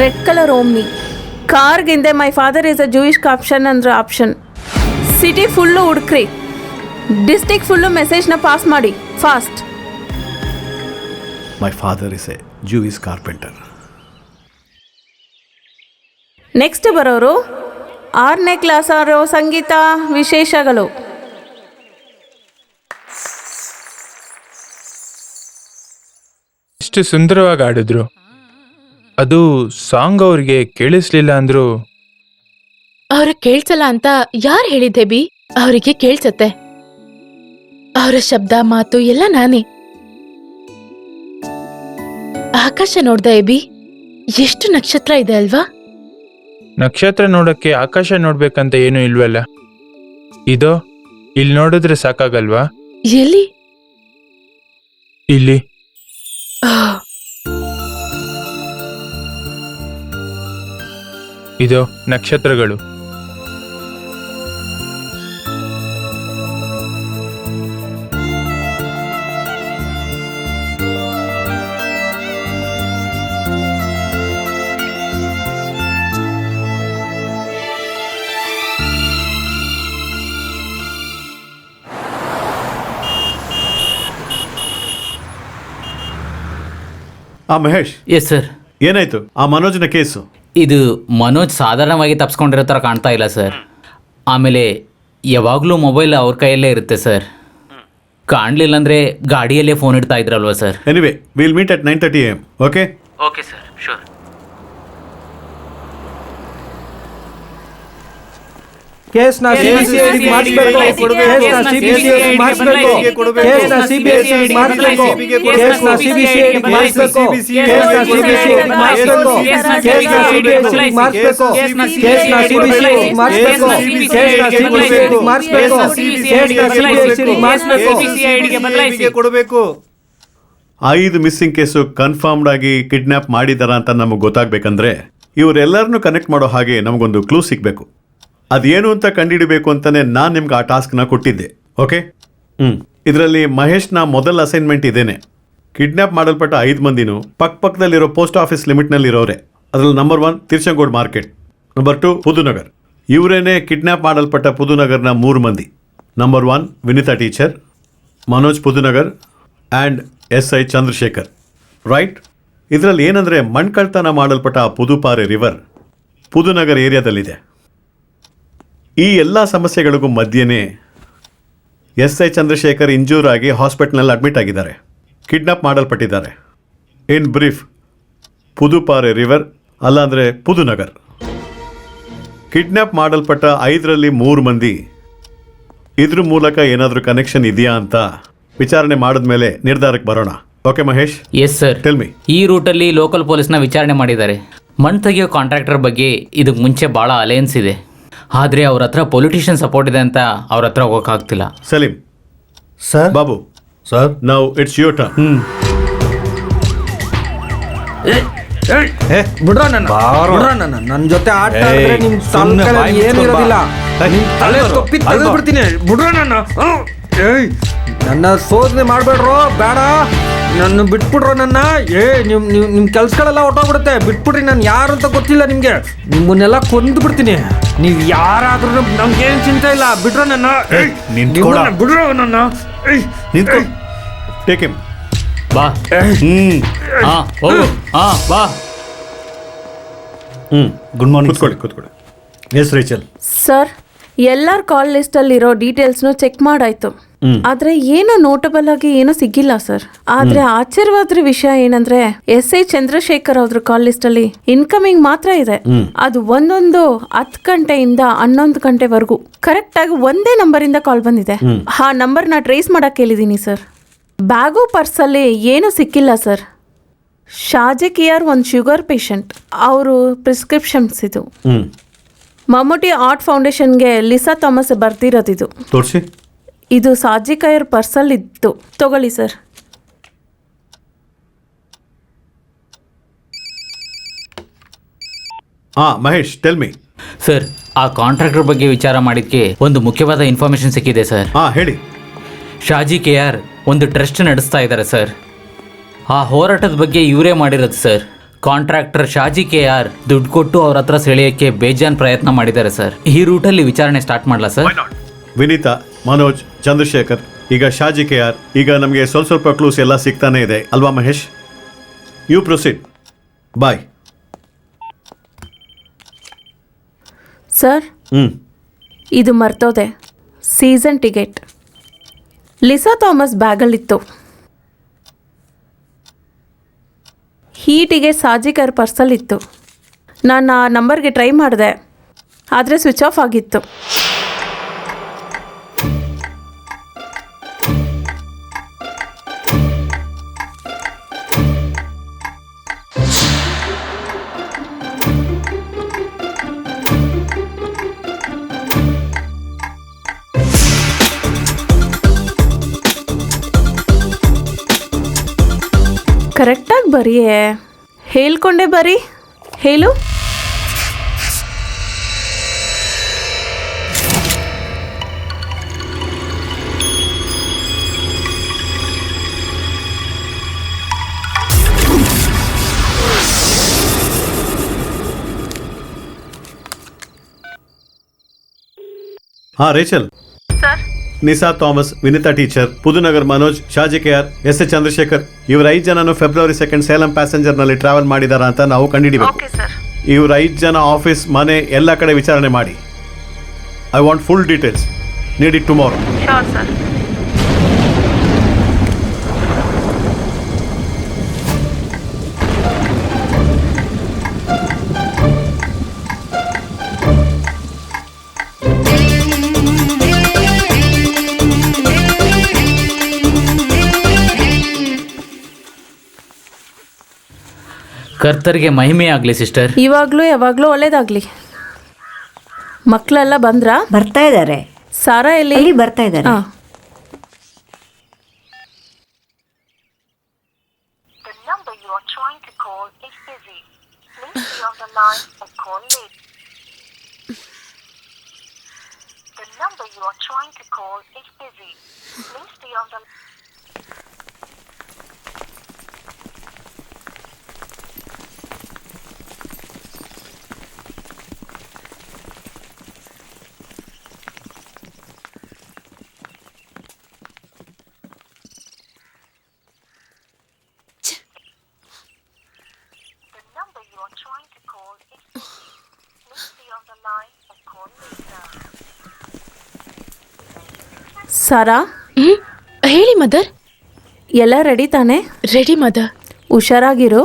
Red colour omni, ಕಾರ್ಗಿಂದೆ my father is a Jewish option ಅಂದ್ರೆ ಆಪ್ಷನ್. ಸಿಟಿ ಫುಲ್ಲು ಹುಡುಕ್ರಿ, ಡಿಸ್ಟಿಕ್ ಫುಲ್ಲು ಮೆಸೇಜ್ನ ಪಾಸ್ ಮಾಡಿ fast. My father is a Jewish carpenter. Next ಬರೋರು 6ನೇ ಕ್ಲಾಸ್ ಅವರ ಸಂಗೀತ ವಿಶೇಷಗಳು. ಎಷ್ಟು ಸುಂದರವಾಗಿ ಆಡಿದ್ರು. ಅದು ಸಾಂಗ್ ಅವ್ರಿಗೆ ಕೇಳಿಸ್ಲಿಲ್ಲ ಅಂದ್ರು. ಅವ್ರಿಗೆ ಕೇಳ್ಸಲ್ಲ ಅಂತ ಯಾರು ಹೇಳಿದ್ದೆ ಬಿ? ಅವರಿಗೆ ಕೇಳ್ಸತ್ತೆ. ಅವರ ಶಬ್ದ ಮಾತು ಎಲ್ಲ ನಾನೇ. ಆಕಾಶ ನೋಡ್ದ ಎಬಿ? ಎಷ್ಟು ನಕ್ಷತ್ರ ಇದೆ ಅಲ್ವಾ? ನಕ್ಷತ್ರ ನೋಡಕ್ಕೆ ಆಕಾಶ ನೋಡ್ಬೇಕಂತ ಏನು ಇಲ್ವಲ್ಲ. ಇದೋ ಇಲ್ಲಿ ನೋಡಿದ್ರೆ ಸಾಕಾಗಲ್ವಾ? ಎಲ್ಲಿ? ಇಲ್ಲಿ. ಇದೋ ನಕ್ಷತ್ರಗಳು. Mahesh, yes sir. ಏನಾಯ್ತು ಆ ಮನೋಜ್ನ ಕೇಸು? ಇದು ಮನೋಜ್ ಸಾಧಾರಣವಾಗಿ ತಪ್ಸ್ಕೊಂಡಿರೋ ಥರ ಕಾಣ್ತಾ ಇಲ್ಲ ಸರ್. ಆಮೇಲೆ ಯಾವಾಗಲೂ ಮೊಬೈಲ್ ಅವ್ರ ಕೈಯಲ್ಲೇ ಇರುತ್ತೆ ಸರ್. ಕಾಣಲಿಲ್ಲ ಅಂದರೆ ಗಾಡಿಯಲ್ಲೇ ಫೋನ್ ಇಡ್ತಾ ಇದ್ರಲ್ವ sir. Anyway will meet at 9:30 AM. Okay okay sir, sure. ಕೇಸ್ನ CBCID ಮಾಡಿಸ್ಬೇಕು. ಕೇಸ್ನ CBCID ಮಾಡಿಸ್ಬೇಕು. ಕೇಸ್ನ CBCID ಮಾಡಿಸ್ಬೇಕು. ಕೇಸ್ನ CBCID ಮಾಡಿಸ್ಬೇಕು. ಕೇಸ್ನ CBCID ಮಾಡಿಸ್ಬೇಕು. ಕೇಸ್ನ CBCID ಮಾಡಿಸ್ಬೇಕು. ಕೇಸ್ನ CBCID ಮಾಡಿಸ್ಬೇಕು. ಕೇಸ್ನ CBCID ಮಾಡಿಸ್ಬೇಕು. ಕೇಸ್ನ CBCID ಮಾಡಿಸ್ಬೇಕು. ಕೊಡಬೇಕು. 5 ಮಿಸ್ಸಿಂಗ್ ಕೇಸು ಕನ್ಫರ್ಮ್ಡ್ ಆಗಿ ಕಿಡ್ನಾಪ್ ಮಾಡಿದಾರ ಅಂತ ನಮಗೆ ಗೊತ್ತಾಗಬೇಕಂದ್ರೆ ಇವರೆಲ್ಲರನ್ನೂ ಕನೆಕ್ಟ್ ಮಾಡೋ ಹಾಗೆ ನಮಗೊಂದು ಕ್ಲೂ ಸಿಗಬೇಕು. ಅದೇನು ಅಂತ ಕಂಡುಹಿಡಬೇಕು ಅಂತಾನೆ ನಾನು ನಿಮ್ಗೆ ಆ ಟಾಸ್ಕ್ನ ಕೊಟ್ಟಿದ್ದೆ. ಓಕೆ, ಇದರಲ್ಲಿ ಮಹೇಶ್ನ ಮೊದಲ ಅಸೈನ್ಮೆಂಟ್ ಇದೇನೆ. ಕಿಡ್ನಾಪ್ ಮಾಡಲ್ಪಟ್ಟ 5 ಮಂದಿನೂ ಪಕ್ಕದಲ್ಲಿರೋ ಪೋಸ್ಟ್ ಆಫೀಸ್ ಲಿಮಿಟ್ನಲ್ಲಿರೋರೆ. ಅದರಲ್ಲಿ number 1 Tiruchengode market, number 2 Pudunagar. ಇವರೇನೆ ಕಿಡ್ನಾಪ್ ಮಾಡಲ್ಪಟ್ಟ ಪುದುನಗರ್ನ 3 ಮಂದಿ. Number 1 Vinitha teacher, Manoj Pudunagar and SI Chandrashekar. Right? ಇದರಲ್ಲಿ ಏನಂದರೆ ಮಣ್ಕಳ್ತನ ಮಾಡಲ್ಪಟ್ಟ ಆ ಪುದುಪಾರೆ ರಿವರ್ ಪುದುನಗರ್ ಏರಿಯಾದಲ್ಲಿದೆ. ಈ ಎಲ್ಲ ಸಮಸ್ಯೆಗಳಿಗೂ ಮಧ್ಯೆನೇ SI ಚಂದ್ರಶೇಖರ್ ಇಂಜೂರ್ ಆಗಿ ಹಾಸ್ಪಿಟಲ್ನಲ್ಲಿ ಅಡ್ಮಿಟ್ ಆಗಿದ್ದಾರೆ, ಕಿಡ್ನಾಪ್ ಮಾಡಲ್ಪಟ್ಟಿದ್ದಾರೆ. ಇನ್ ಬ್ರೀಫ್, ಪುದುಪಾರೆ ರಿವರ್ ಅಲ್ಲಾಂದರೆ ಪುದುನಗರ್. ಕಿಡ್ನಾಪ್ ಮಾಡಲ್ಪಟ್ಟ 5ರಲ್ಲಿ 3 ಮಂದಿ ಇದ್ರ ಮೂಲಕ ಏನಾದರೂ ಕನೆಕ್ಷನ್ ಇದೆಯಾ ಅಂತ ವಿಚಾರಣೆ ಮಾಡಿದ್ಮೇಲೆ ನಿರ್ಧಾರಕ್ಕೆ ಬರೋಣ. Okay Mahesh? Yes sir. Tell me. ಈ ರೂಟಲ್ಲಿ ಲೋಕಲ್ ಪೊಲೀಸ್ನ ವಿಚಾರಣೆ ಮಾಡಿದ್ದಾರೆ. ಮಣ್ಣು ತೆಗೆಯೋ ಕಾಂಟ್ರಾಕ್ಟರ್ ಬಗ್ಗೆ ಇದಕ್ಕೆ ಮುಂಚೆ ಭಾಳ ಅಲಯನ್ಸ್ ಇದೆ. ಆದರೆ ಅವ್ರ ಹತ್ರ ಪೊಲಿಟಿಷಿಯನ್ ಸಪೋರ್ಟ್ ಇದೆ ಅಂತ ಅವ್ರ ಹತ್ರ ಹೋಗೋಕ್ಕಾಗ್ತಿಲ್ಲ. Salim sir. Babu sir. Now it's your turn. ಬಿಡ್ರ ನನ್ನ ಜೊತೆ ಆಟ ಆಡಿದ್ರೆ ನಿಮ್ ಏನು ಇರೋದಿಲ್ಲ. ಬಿಡ್ತೀನಿ ಬಿಡ್ರ ನನ್ನ ಏಯ್ ನನ್ನ ಶೋಧನೆ ಮಾಡ್ಬೇಡ್ರೋ ಬೇಡ ನನ್ನ ಬಿಟ್ಬಿಡ್ರೋ ನನ್ನ ನಿಮ್ ಕೆಲ್ಸಗಳೆಲ್ಲ ಹೊಟ್ಟೋಗ್ಬಿಡುತ್ತೆ ಬಿಟ್ಬಿಡ್ರಿ ನಾನು ಯಾರು ಅಂತ ಗೊತ್ತಿಲ್ಲ ನಿಮ್ಗೆ ನಿಮ್ಮನ್ನೆಲ್ಲ ಕೊಂದು ಬಿಡ್ತೀನಿ ನೀವ್ ಯಾರಾದ್ರೂ ನಮ್ಗೇನ್ ಚಿಂತೆ ಇಲ್ಲ ಬಿಡ್ರೋ ನನ್ನ ಬಿಡ್ರೋ ನನ್ನ ಟೇಕ್ ಹಿಮ್. ಬಾ ಹಾ ಹೋಗು ಹಾ ಬಾ. Good morning. ಕೂತ್ಕೊಳ್ಳಿ. ಎಸ್ ರೇಚಲ್. ಸರ್ ಎಲ್ಲರ ಕಾಲ್ ಲಿಸ್ಟಲ್ಲಿರೋ ಡೀಟೇಲ್ಸ್ನು ಚೆಕ್ ಮಾಡಾಯ್ತು. ಆದ್ರೆ ಏನೋ ನೋಟಬಲ್ ಆಗಿ ಏನೂ ಸಿಗ್ಗಿಲ್ಲ ಸರ್. ಆದ್ರೆ ಆಶ್ಚರ್ಯವಾದ ವಿಷಯ ಏನಂದ್ರೆ SI ಚಂದ್ರಶೇಖರ್ ಅವ್ರ ಕಾಲ್ ಲಿಸ್ಟ್ ಅಲ್ಲಿ ಇನ್ಕಮಿಂಗ್ ಮಾತ್ರ ಇದೆ. ಅದು 10 ಗಂಟೆಯಿಂದ 11 ಗಂಟೆವರೆಗೂ ಕರೆಕ್ಟ್ ಆಗಿ ಒಂದೇ ನಂಬರ್ ಇಂದ ಕಾಲ್ ಬಂದಿದೆ. ಆ ನಂಬರ್ ನ ಟ್ರೇಸ್ ಮಾಡಕ್ ಹೇಳಿದೀನಿ ಸರ್. ಬ್ಯಾಗು ಪರ್ಸಲ್ಲಿ ಏನೂ ಸಿಕ್ಕಿಲ್ಲ ಸರ್. ಶಾಜಕಿಯಾರ್ ಒಂದು ಶುಗರ್ ಪೇಷಂಟ್, ಅವರು ಪ್ರಿಸ್ಕ್ರಿಪ್ಷನ್ಸ್ ಇದು. ಮಮ್ಮೂಟಿ ಆರ್ಟ್ ಫೌಂಡೇಶನ್ಗೆ ಲಿಸಾ ಥಾಮಸ್ ಬರ್ದಿರೋದಿದು. ತೋರಿಸಿ. ಇದು ಸಾಜಿಕಾಯರ್ ಪರ್ಸಲ್ ಇತ್ತು, ತಗೊಳ್ಳಿ sir. Mahesh tell me. Sir ಆ ಕಾಂಟ್ರಾಕ್ಟರ್ ಬಗ್ಗೆ ವಿಚಾರ ಮಾಡಿದ್ಕೆ ಒಂದು ಮುಖ್ಯವಾದ ಇನ್ಫಾರ್ಮೇಶನ್ ಸಿಕ್ಕಿದೆ ಸರ್. ಹೇಳಿ. ಶಾಜಿ KR ಒಂದು ಟ್ರಸ್ಟ್ ನಡೆಸ್ತಾ ಇದ್ದಾರೆ ಸರ್. ಆ ಹೋರಾಟದ ಬಗ್ಗೆ ಇವರೇ ಮಾಡಿರೋದು ಸರ್. ಕಾಂಟ್ರಾಕ್ಟರ್ ಶಾಜಿ KR ದುಡ್ಡು ಕೊಟ್ಟು ಅವ್ರ ಹತ್ರ ಸೆಳೆಯೋಕ್ಕೆ ಬೇಜಾನ್ ಪ್ರಯತ್ನ ಮಾಡಿದ್ದಾರೆ ಸರ್. ಈ ರೂಟಲ್ಲಿ ವಿಚಾರಣೆ ಸ್ಟಾರ್ಟ್ ಮಾಡಲಾ ಸರ್? ವಿನೀತಾ, ಮನೋಜ್, ಚಂದ್ರಶೇಖರ್, ಈಗ ಶಾಜಿ KR, ಈಗ ನಮಗೆ ಸ್ವಲ್ಪ ಕ್ಲೂಸ್ ಎಲ್ಲ ಸಿಗ್ತಾನೆ ಇದೆ ಅಲ್ವಾ Mahesh? You proceed. Bye. Sir ಇದು ಮರ್ತೋದೆ, ಸೀಸನ್ ಟಿಕೆಟ್ ಲಿಸಾ ಥಾಮಸ್ ಬ್ಯಾಗಲ್ಲಿತ್ತು. ಹೀಟಿಗೆ ಸಾಜಿಕರ್ ಪರ್ಸಲ್ ಇತ್ತು. ನಾನು ಆ ನಂಬರ್ಗೆ ಟ್ರೈ ಮಾಡಿದೆ, ಆದರೆ ಸ್ವಿಚ್ ಆಫ್ ಆಗಿತ್ತು. ಕರೆಕ್ಟಾಗಿ ಬರೀಯೇ, ಹೇಳ್ಕೊಂಡೆ ಬರೀ, ಹೇಳು. Rachel. Nisa Thomas, Vinitha teacher, Pudunagar Manoj, Shaji KR, SI Chandrashekar, ಇವ್ರ 5 ಜನನು ಫೆಬ್ರವರಿ 2 ಸೇಲಂ ಪ್ಯಾಸೆಂಜರ್ ನಲ್ಲಿ ಟ್ರಾವೆಲ್ ಮಾಡಿದಾರ ಅಂತ ನಾವು ಕಂಡುಹಿಡಿಬೇಕು. ಇವ್ರ 5 ಜನ ಆಫೀಸ್, ಮನೆ ಎಲ್ಲ ಕಡೆ ವಿಚಾರಣೆ ಮಾಡಿ. I want full details. Need it tomorrow. ಕರ್ತರಿಗೆ ಮಹಿಮೆ ಆಗಲಿ ಸಿಸ್ಟರ್. ಇವಾಗಲೂ ಯಾವಾಗಲೂ ಒಳ್ಳೇದಾಗ್ಲಿ. ಮಕ್ಕಳೆಲ್ಲ ಬಂದ್ರಾ? ಬರ್ತಾ ಇದ್ದಾರೆ. ಸಾರಾ ಎಲ್ಲಿ? ಅಲ್ಲಿ ಬರ್ತಾ ಇದ್ದಾರೆ. ಸಾರಾ, ಹೇಳಿ ಮದರ್. ಎಲ್ಲ ರೆಡಿ ತಾನೆ? Ready mother. ಹುಷಾರಾಗಿರು.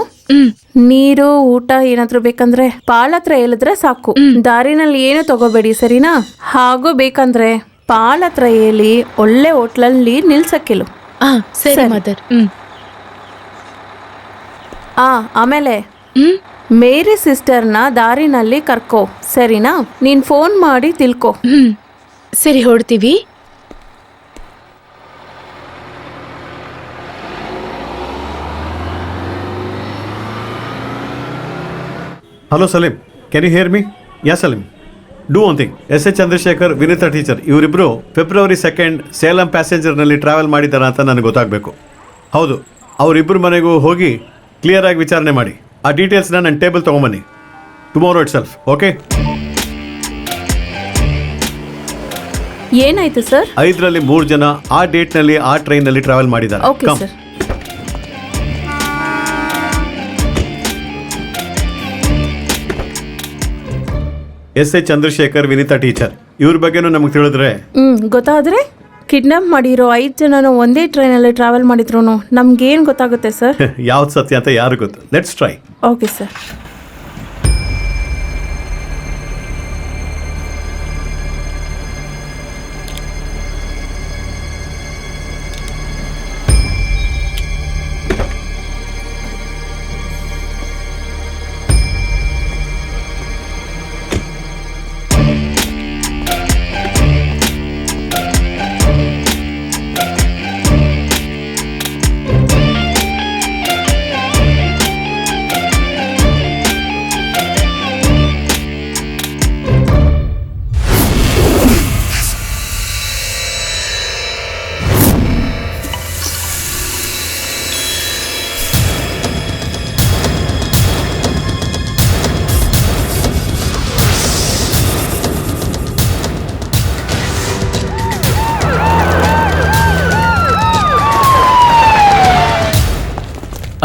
ನೀರು, ಊಟ ಏನಾದ್ರೂ ಬೇಕಂದ್ರೆ ಪಾಲ್ ಹತ್ರ ಹೇಳಿದ್ರೆ ಸಾಕು. ದಾರಿನಲ್ಲಿ ಏನು ತಗೋಬೇಡಿ, ಸರಿನಾ? ಹಾಗೂ ಬೇಕಂದ್ರೆ ಪಾಲ್ ಹತ್ರ ಹೇಳಿ ಒಳ್ಳೆ ಹೋಟ್ಲಲ್ಲಿ ನಿಲ್ಸಕ್ಕಿಲು. ಸರಿ ಮದರ್. ಆಮೇಲೆ ಮೇರಿ ಸಿಸ್ಟರ್ನ ದಾರಿನಲ್ಲಿ ಕರ್ಕೋ, ಸರಿನಾ? ನೀನ್ ಫೋನ್ ಮಾಡಿ ತಿಳ್ಕೊ. ಸರಿ, ಹೊಡ್ತೀವಿ. Hello Salim, can you hear me? Yeah Salim. Do one thing, S H Chandrashekar, Vinitha teacher ಇವರಿಬ್ರು February 2 ಸೇಲಂ ಪ್ಯಾಸೆಂಜರ್ನಲ್ಲಿ ಟ್ರಾವೆಲ್ ಮಾಡಿದಾರ ಅಂತ ನನಗೆ ಗೊತ್ತಾಗಬೇಕು. ಹೌದು, ಅವರಿಬ್ಬರು ಮನೆಗೂ ಹೋಗಿ ಕ್ಲಿಯರ್ ಆಗಿ ವಿಚಾರಣೆ ಮಾಡಿ ಆ ಡೀಟೇಲ್ಸ್ನ ನನ್ನ ಟೇಬಲ್ ತೊಗೊಂಬನ್ನಿ ಟುಮಾರೋ ಇಟ್ ಸೆಲ್ಫ್. ಓಕೆ? ಏನಾಯ್ತು ಸರ್? 5ರಲ್ಲಿ 3 ಜನ ಆ ಡೇಟ್ನಲ್ಲಿ ಆ ಟ್ರೈನ್ನಲ್ಲಿ ಟ್ರಾವೆಲ್ ಮಾಡಿದ್ದಾರೆ. Okay sir. S H Chandrashekar, Vinitha teacher ಇವ್ರ ಬಗ್ಗೆನೂ ನಮಗೆ ತಿಳಿದ್ರೆ ಗೊತ್ತಾದ್ರೆ ಕಿಡ್ನಾಪ್ ಮಾಡಿರೋ 5 ಜನನು ಒಂದೇ ಟ್ರೈನಲ್ಲಿ ಟ್ರಾವೆಲ್ ಮಾಡಿದ್ರು ನಮ್ಗೇನು ಗೊತ್ತಾಗುತ್ತೆ ಸರ್? ಯಾವ್ದು ಸತ್ಯ ಅಂತ ಯಾರು ಗೊತ್ತು. Let's try. Okay sir.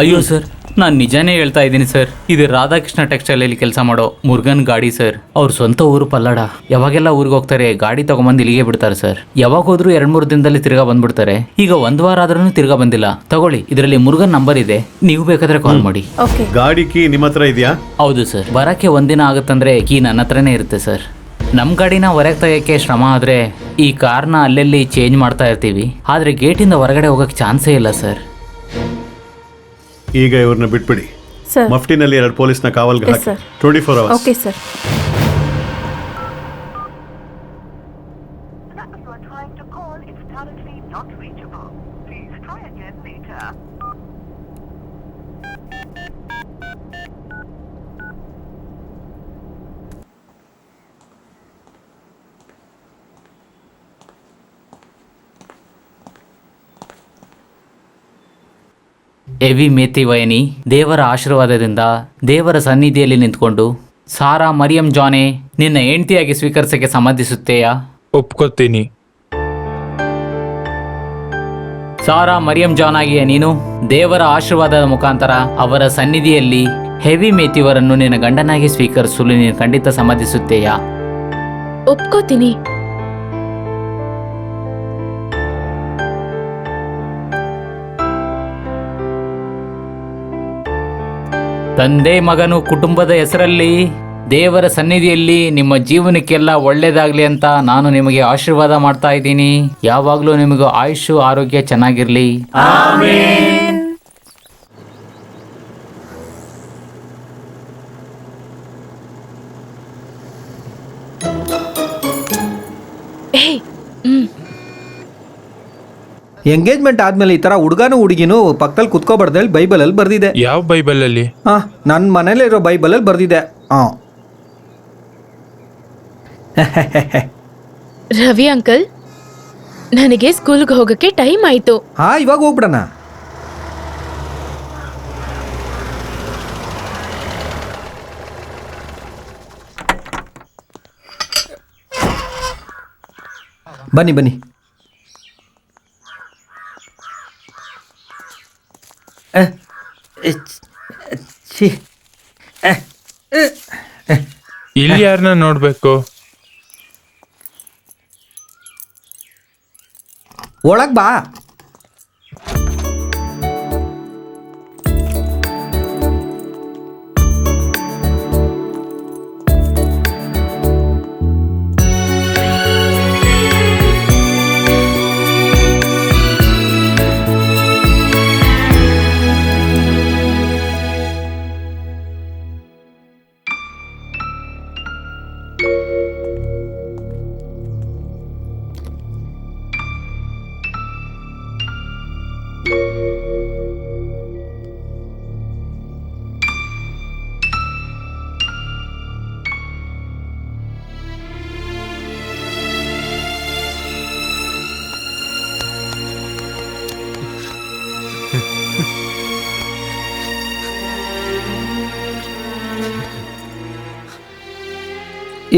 ಅಯ್ಯೋ ಸರ್, ನಾನು ನಿಜಾನೇ ಹೇಳ್ತಾ ಇದ್ದೀನಿ ಸರ್. ಇದು ರಾಧಾಕೃಷ್ಣ ಟೆಕ್ಸ್ಟೈಲಲ್ಲಿ ಕೆಲಸ ಮಾಡೋ ಮುರುಗನ್ ಗಾಡಿ ಸರ್. ಅವ್ರ ಸ್ವಂತ ಊರು ಪಲ್ಲಡ. ಯಾವಾಗೆಲ್ಲ ಊರಿಗೆ ಹೋಗ್ತಾರೆ ಗಾಡಿ ತಗೊಂಬಂದು ಇಲ್ಲಿಗೆ ಬಿಡ್ತಾರೆ ಸರ್. ಯಾವಾಗ ಹೋದ್ರು 2-3 ದಿನದಲ್ಲಿ ತಿರ್ಗಾ ಬಂದ್ಬಿಡ್ತಾರೆ. ಈಗ 1 ವಾರ ಆದ್ರೂ ತಿರ್ಗಾ ಬಂದಿಲ್ಲ. ತಗೊಳ್ಳಿ, ಇದರಲ್ಲಿ ಮುರುಗನ್ ನಂಬರ್ ಇದೆ, ನೀವು ಬೇಕಾದ್ರೆ ಕಾಲ್ ಮಾಡಿ. ಓಕೆ. ಗಾಡಿ ಕೀ ನಿಮ್ಮ ಹತ್ರ ಇದೆಯಾ? ಹೌದು ಸರ್. ಬರಕ್ಕೆ 1 ದಿನ ಆಗುತ್ತಂದ್ರೆ ಕೀ ನನ್ನ ಹತ್ರನೇ ಇರುತ್ತೆ ಸರ್. ನಮ್ಮ ಗಾಡಿನ ಹೊರಗೆ ತೆಗೋಕ್ಕೆ ಶ್ರಮ ಆದರೆ ಈ ಕಾರ್ನ ಅಲ್ಲೆಲ್ಲಿ ಚೇಂಜ್ ಮಾಡ್ತಾ ಇರ್ತೀವಿ. ಆದರೆ ಗೇಟಿಂದ ಹೊರಗಡೆ ಹೋಗೋಕ್ಕೆ ಚಾನ್ಸೇ ಇಲ್ಲ ಸರ್. ಈಗ ಇವ್ರನ್ನ ಬಿಟ್ಬಿಡಿ. ಸರ್. ಮಫ್ಟಿನಲ್ಲಿ 2 ಪೊಲೀಸ್ನ ಕಾವಲ್ಗೆ Yes, ಹಾಕಿ sir. 24 hours. Okay sir. ಎವಿ ಮೇತಿ ವಯನಿ, ದೇವರ ಆಶೀರ್ವಾದದಿಂದ ದೇವರ ಸನ್ನಿಧಿಯಲ್ಲಿ ನಿಂತ್ಕೊಂಡು ಸಾರಾ ಮರಿಯಂ ಜಾನೆ ನಿನ್ನ ಹೆಂಡತಿಯಾಗಿ ಸ್ವೀಕರಿಸಕ್ಕೆ ಸಮ್ಮತಿಸುತ್ತೆಯಾ? ಒಪ್ಕೋತೀನಿ. ಸಾರಾ ಮರಿಯಂ ಜಾನ್ ಆಗಿಯೇ ನೀನು ದೇವರ ಆಶೀರ್ವಾದದ ಮುಖಾಂತರ ಅವರ ಸನ್ನಿಧಿಯಲ್ಲಿ ಹೆವಿ ಮೇತಿವರನ್ನು ನಿನ್ನ ಗಂಡನಾಗಿ ಸ್ವೀಕರಿಸಲು ನೀನು ಖಂಡಿತ ಸಮ್ಮತಿಸುತ್ತೆಯಾ? ಒಪ್ಕೋತೀನಿ. ತಂದೆ ಮಗನು ಕುಟುಂಬದ ಹೆಸರಲ್ಲಿ ದೇವರ ಸನ್ನಿಧಿಯಲ್ಲಿ ನಿಮ್ಮ ಜೀವನಕ್ಕೆಲ್ಲ ಒಳ್ಳೇದಾಗ್ಲಿ ಅಂತ ನಾನು ನಿಮಗೆ ಆಶೀರ್ವಾದ ಮಾಡ್ತಾ ಇದ್ದೀನಿ. ಯಾವಾಗಲೂ ನಿಮಗೆ ಆಯುಷು ಆರೋಗ್ಯ ಚೆನ್ನಾಗಿರ್ಲಿ. ಎಂಗೇಜ್ಮೆಂಟ್ ಆದ್ಮೇಲೆ ಈ ತರ ಹುಡುಗನು ಹುಡುಗಿನೂ ಪಕ್ಕದಲ್ಲಿ ಕುತ್ಕೋಬಾರ್ದು ಬೈಬಲಲ್ಲಿ ಬರ್ದಿದೆ. ಯಾವ ಬೈಬಲಲ್ಲಿ? ಹಾ, ನನ್ನ ಮನೇಲಿರೋ ಬೈಬಲಲ್ಲಿ ಬರ್ದಿದೆ. ಹಾ. ರವಿ ಅಂಕಲ್, ನನಗೆ ಸ್ಕೂಲ್ಗೆ ಹೋಗಕ್ಕೆ ಟೈಮ್ ಆಯ್ತು. ಹಾ, ಇವಾಗ ಹೋಗ್ಬಿಡಣ. ಬನ್ನಿ ಬನ್ನಿ. ಇಲ್ಲಿ ಯಾರನ್ನ ನೋಡ್ಬೇಕು? ಒಳಗ್ ಬಾ.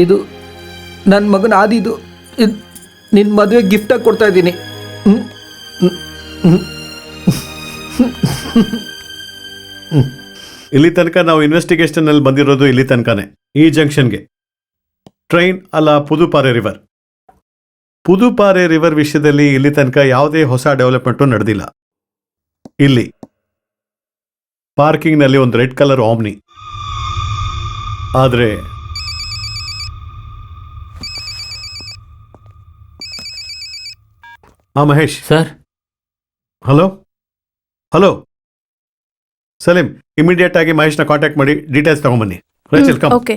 ಇದು ನನ್ನ ಮಗನ ಆದಿದು ನಿನ್ನ ಮದುವೆ ಗಿಫ್ಟಾಗಿ ಕೊಡ್ತಾ ಇದ್ದೀನಿ. ಇಲ್ಲಿ ತನಕ ನಾವು ಇನ್ವೆಸ್ಟಿಗೇಷನ್ ಅಲ್ಲಿ ಬಂದಿರೋದು ಇಲ್ಲಿ ತನಕನೇ. ಈ ಜಂಕ್ಷನ್ಗೆ ಟ್ರೈನ್ ಅಲ್ಲ ಪುದುಪಾರೆ ರಿವರ್. ಪುದುಪಾರೆ ರಿವರ್ ವಿಷಯದಲ್ಲಿ ಇಲ್ಲಿ ತನಕ ಯಾವುದೇ ಹೊಸ ಡೆವಲಪ್ಮೆಂಟು ನಡೆದಿಲ್ಲ. ಇಲ್ಲಿ ಪಾರ್ಕಿಂಗ್ನಲ್ಲಿ ಒಂದು ರೆಡ್ ಕಲರ್ ಆಮ್ನಿ. ಆದರೆ Mahesh sir. Hello hello Salim, immediate ಆಗಿ ಮಹೇಶ್ನ ಕಾಂಟ್ಯಾಕ್ಟ್ ಮಾಡಿ ಡೀಟೇಲ್ಸ್ ತಗೊಂಬನ್ನಿ. ರೇಚಲ್ ಕಮ್. ಓಕೆ.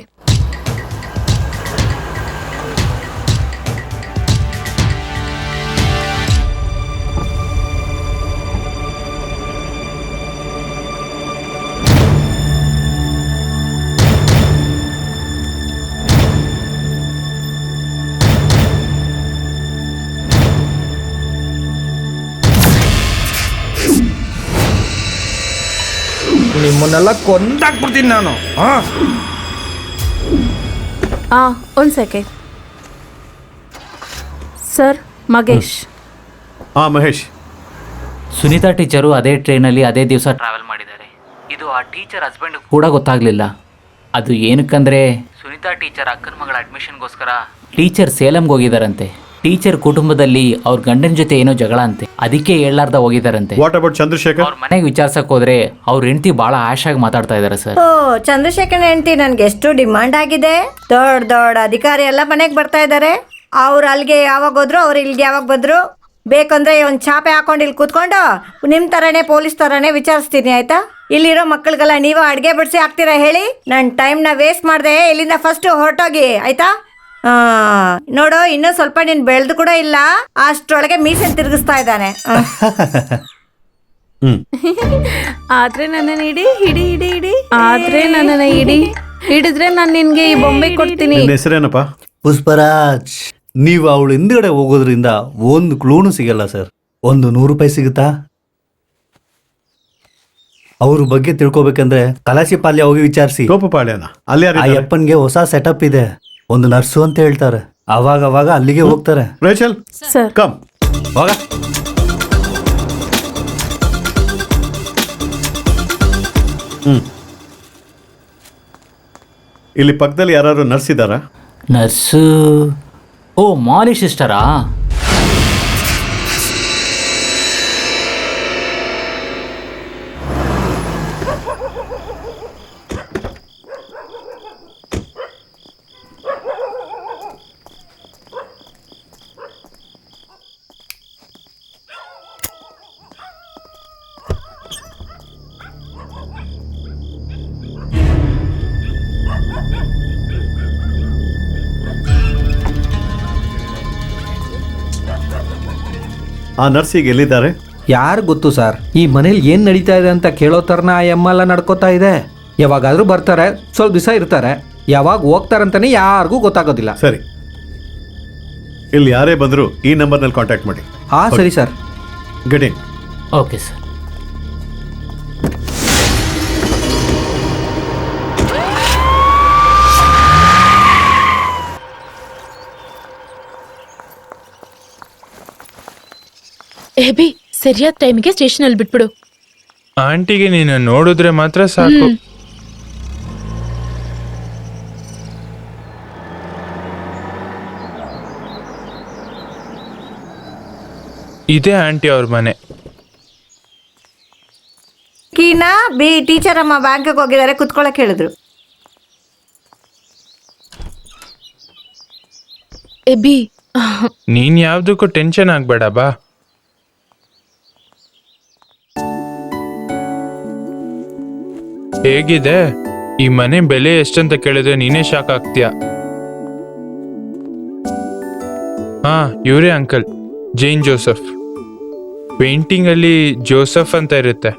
ನಿಮ್ಮನ್ನೆಲ್ಲ ಕೊಂದಾಕ್ಬಿಡ್ತೀನಿ ನಾನು. ಒಂದು second sir. Magesh. Mahesh, Sunitha teacher ಅದೇ ಟ್ರೈನಲ್ಲಿ ಅದೇ ದಿವಸ ಟ್ರಾವೆಲ್ ಮಾಡಿದ್ದಾರೆ. ಇದು ಆ ಟೀಚರ್ ಹಸ್ಬೆಂಡ್ ಕೂಡ ಗೊತ್ತಾಗ್ಲಿಲ್ಲ. ಅದು ಏನಕ್ಕಂದ್ರೆ ಸುನೀತಾ ಟೀಚರ್ ಅಕ್ಕನ ಮಗಳ ಅಡ್ಮಿಷನ್ಗೋಸ್ಕರ ಟೀಚರ್ ಸೇಲಂಗೆ ಹೋಗಿದಾರಂತೆ. ಟೀಚರ್ ಕುಟುಂಬದಲ್ಲಿ ಅವ್ರ ಗಂಡನ ಜೊತೆ ಏನೋ ಜಗಳ ಅಂತೆ, ಅದಕ್ಕೆ ಹೇಳಾರ್ದ ಹೋಗಿದಾರಂತೆ. What about Chandrashekar? ಅವ್ರ ಮನೆಗೆ ವಿಚಾರಿಸಕ್ ಹೋದ್ರೆ ಅವ್ರ ಹೆಂಡತಿ ಬಹಳ ಆಗಿ ಮಾತಾಡ್ತಾ ಇದಾರೆ ಸರ್. ಓ, ಚಂದ್ರಶೇಖರ್ ಹೆಂಡತಿ ನನ್ಗೆ ಎಷ್ಟು ಡಿಮಾಂಡ್ ಆಗಿದೆ. ದೊಡ್ಡ ದೊಡ್ಡ ಅಧಿಕಾರಿ ಎಲ್ಲ ಮನೆಗೆ ಬರ್ತಾ ಇದ್ದಾರೆ. ಅವ್ರು ಅಲ್ಲಿಗೆ ಯಾವಾಗ ಹೋದ್ರು, ಅವ್ರು ಇಲ್ಲಿಗೆ ಯಾವಾಗ ಬಂದ್ರು, ಬೇಕಂದ್ರೆ ಒಂದು ಚಾಪೆ ಹಾಕೊಂಡು ಇಲ್ಲಿ ಕೂತ್ಕೊಂಡು ನಿಮ್ಮ ಥರನೇ ಪೊಲೀಸ್ ಥರನೇ ವಿಚಾರಿಸ್ತೀನಿ, ಆಯ್ತಾ? ಇಲ್ಲಿರೋ ಮಕ್ಕಳಿಗೆಲ್ಲ ನೀವು ಅಡುಗೆ ಬಿಡಿಸಿ ಹಾಕ್ತೀರಾ ಹೇಳಿ? ನನ್ನ ಟೈಮ್ನ ವೇಸ್ಟ್ ಮಾಡಿದೆ. ಇಲ್ಲಿಂದ ಫಸ್ಟ್ ಹೊರಟೋಗಿ, ಆಯ್ತಾ? ನೋಡು, ಇನ್ನೂ ಸ್ವಲ್ಪ ನೀನು ಬೆಳೆದು ಕೂಡ ಇಲ್ಲ, ಅಷ್ಟರೊಳಗೆ ಮೀಸೆ ತಿರುಗಿಸ್ತಾ ಇದ್ದಾನೆ. ಆದ್ರೆ ನನ್ನನ್ನ ಹಿಡಿ. ಆದ್ರೆ ನನ್ನನ್ನ ಹಿಡಿದ್ರೆ ನಾನು ನಿನ್ಗೆ ಈ ಬೊಂಬೆ ಕೊಡ್ತೀನಿ. ನಿನ್ನ ಹೆಸರೇನಪ್ಪ? ಪುಷ್ಪರಾಜ್. ನೀವು ಅವಳು ಹಿಂದ್ಗಡೆ ಹೋಗೋದ್ರಿಂದ ಒಂದು ಕ್ಲೂನು ಸಿಗಲ್ಲ ಸರ್. ಒಂದು 100 ರೂಪಾಯಿ ಸಿಗುತ್ತಾ? ಅವ್ರ ಬಗ್ಗೆ ತಿಳ್ಕೊಬೇಕಂದ್ರೆ ಕಲಾಸಿ ಪಾಲ್ಯ ಹೋಗಿ ವಿಚಾರಿಸಿ. ತೋಪುಪಾಳ್ಯನ ಅಲ್ಲಿ ಆ ಅಪ್ಪನ್ಗೆ ಹೊಸ ಸೆಟಪ್ ಇದೆ. ಒಂದು ನರ್ಸು ಅಂತ ಹೇಳ್ತಾರೆ. ಅವಾಗ ಅಲ್ಲಿಗೆ ಹೋಗ್ತಾರೆ. Rachel sir. ಕಮ್. ಹೋಗ. ಇಲ್ಲಿ ಪಕ್ಕದಲ್ಲಿ ಯಾರು ನರ್ಸ್ ಇದ್ದಾರಾ? ನರ್ಸು? ಓ, ಮಾಲಿ ಸಿಸ್ಟರಾ? ಆ ನರ್ಸಿಗೆ ಎಲ್ಲಿದ್ದಾರೆ? ಯಾರು ಗೊತ್ತು ಸರ್. ಈ ಮನೇಲಿ ಏನು ನಡೀತಾ ಇದೆ ಅಂತ ಕೇಳೋ ಥರನ ಆ ಎಲ್ಲ ನಡ್ಕೋತಾ ಇದೆ. ಯಾವಾಗಾದರೂ ಬರ್ತಾರೆ, ಸ್ವಲ್ಪ ದಿವಸ ಇರ್ತಾರೆ, ಯಾವಾಗ ಹೋಗ್ತಾರಂತಾನೆ ಯಾರಿಗೂ ಗೊತ್ತಾಗೋದಿಲ್ಲ. ಸರಿ, ಇಲ್ಲಿ ಯಾರೇ ಬಂದರೂ ಈ ನಂಬರ್ನಲ್ಲಿ ಕಾಂಟ್ಯಾಕ್ಟ್ ಮಾಡಿ. ಸರಿ sir. Get in. Okay sir. ಏಬಿ, ಸರಿಯಾದ ಟೈಮಿಗೆ ಸ್ಟೇಷನ್ ಅಲ್ಲಿ ಬಿಟ್ಬಿಡು. ಆಂಟಿಗೆ ನೀನು ನೋಡಿದ್ರೆ ಮಾತ್ರ ಸಾಕು. ಇದೇ ಆಂಟಿ ಅವ್ರ ಮನೆ. ಕೀನಾ ಬಿ ಟೀಚರ್ ಅಮ್ಮ ಬ್ಯಾಂಕ್ಗೆ ಹೋಗಿದ್ದಾರೆ, ಕುತ್ಕೊಳಕ್ ಹೇಳಿದ್ರು. ಏಬಿ, ನೀನ್ ಯಾವ್ದಕ್ಕೂ ಟೆನ್ಷನ್ ಆಗ್ಬೇಡ ಬಾ. ಹೇಗಿದೆ ಈ ಮನೆ ಬೆಲೆ ಎಷ್ಟಂತ ಕೇಳಿದ್ರೆ ನೀನೇ ಶಾಕ್ ಆಗ್ತೀಯ. ಇವರೇ ಅಂಕಲ್, ಜೈನ್ ಜೋಸೆಫ್. ಪೇಂಟಿಂಗ್ ಅಲ್ಲಿ ಜೋಸೆಫ್ ಅಂತ ಇರುತ್ತೆ.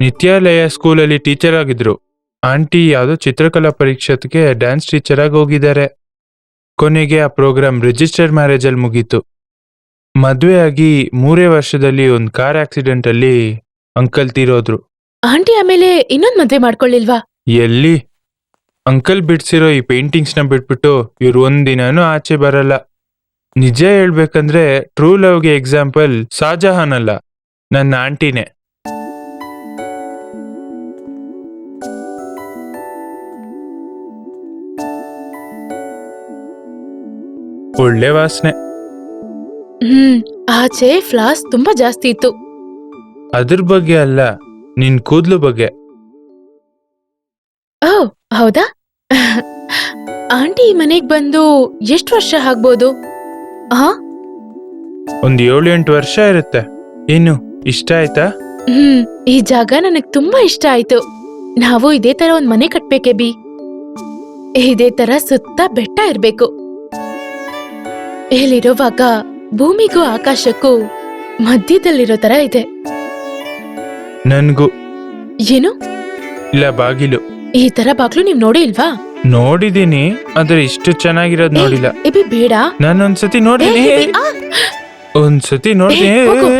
ನಿತ್ಯಾಲಯ ಸ್ಕೂಲಲ್ಲಿ ಟೀಚರ್ ಆಗಿದ್ರು. ಆಂಟಿ ಯಾವುದೋ ಚಿತ್ರಕಲಾ ಪರೀಕ್ಷೆಗೆ ಡ್ಯಾನ್ಸ್ ಟೀಚರ್ ಆಗಿ ಹೋಗಿದ್ದಾರೆ. ಕೊನೆಗೆ ಆ ಪ್ರೋಗ್ರಾಮ್ ರಿಜಿಸ್ಟರ್ಡ್ ಮ್ಯಾರೇಜ್ ಅಲ್ಲಿ ಮುಗೀತು. ಮದುವೆ ಆಗಿ 3 ವರ್ಷದಲ್ಲಿ ಒಂದು ಕಾರ್ ಆಕ್ಸಿಡೆಂಟ್ ಅಲ್ಲಿ ಅಂಕಲ್ ತೀರೋದ್ರು. ಆಂಟಿ ಆಮೇಲೆ ಇನ್ನೊಂದ್ ಮದ್ವೆ ಮಾಡ್ಕೊಳ್ಳಿಲ್ವಾ? ಎಲ್ಲಿ, ಅಂಕಲ್ ಬಿಡ್ಸಿರೋ ಈ ಪೇಂಟಿಂಗ್ಸ್ನ ಬಿಟ್ಬಿಟ್ಟು ಇವ್ರು ಒಂದಿನಾನು ಆಚೆ ಬರಲ್ಲ. ನಿಜ ಹೇಳ್ಬೇಕಂದ್ರೆ ಟ್ರೂ ಲವ್ಗೆ ಎಕ್ಸಾಂಪಲ್ ಶಾಜಹಾನ್ ಅಲ್ಲ, ನನ್ನ ಆಂಟಿನೇ. ಒಳ್ಳೆ ವಾಸನೆ. ಆಚೆ ಫ್ಲಾಸ್ ತುಂಬಾ ಜಾಸ್ತಿ ಇತ್ತು. ಅದ್ರ ಬಗ್ಗೆ ಅಲ್ಲ, ನಿನ್ ಕೂದ್ಲು ಬಗ್ಗೆ. ಓ ಹೌದಾ? ಆಂಟಿ ಈ ಮನೆಗ್ ಬಂದು ಎಷ್ಟು ವರ್ಷ ಆಗ್ಬೋದು? ಹಾ, ಒಂದ್ 7-8 ವರ್ಷ ಇರುತ್ತೆ. ಏನು ಇಷ್ಟ ಆಯ್ತಾ? ಈ ಜಾಗ ನನಗ್ ತುಂಬಾ ಇಷ್ಟ ಆಯ್ತು. ನಾವು ಇದೇ ತರ ಒಂದ್ ಮನೆ ಕಟ್ಬೇಕೆ ಬಿ. ಇದೇ ತರ ಸುತ್ತ ಬೆಟ್ಟ ಇರ್ಬೇಕು. ಇಲ್ಲಿರುವಾಗ ಭೂಮಿಗೂ ಆಕಾಶಕ್ಕೂ ಮಧ್ಯದಲ್ಲಿರೋ ತರ ಇದೆ. ನನ್ಗೂ. ಏನು? ಇಲ್ಲ, ಬಾಗಿಲು. ಈ ತರ ಬಾಗ್ಲು ನೀವ್ ನೋಡಿ ಇಲ್ವಾ? ನೋಡಿದೀನಿ, ಆದ್ರೆ ಇಷ್ಟು ಚೆನ್ನಾಗಿರೋದ್ ನೋಡಿಲ್ಲ. ಎಬಿ ಬೇಡ. ನಾನೊಂದ್ಸತಿ ನೋಡಿದೀನಿ. ಒಂದ್ಸತಿ ನೋಡಿದೀನಿ. ಹೋಗು.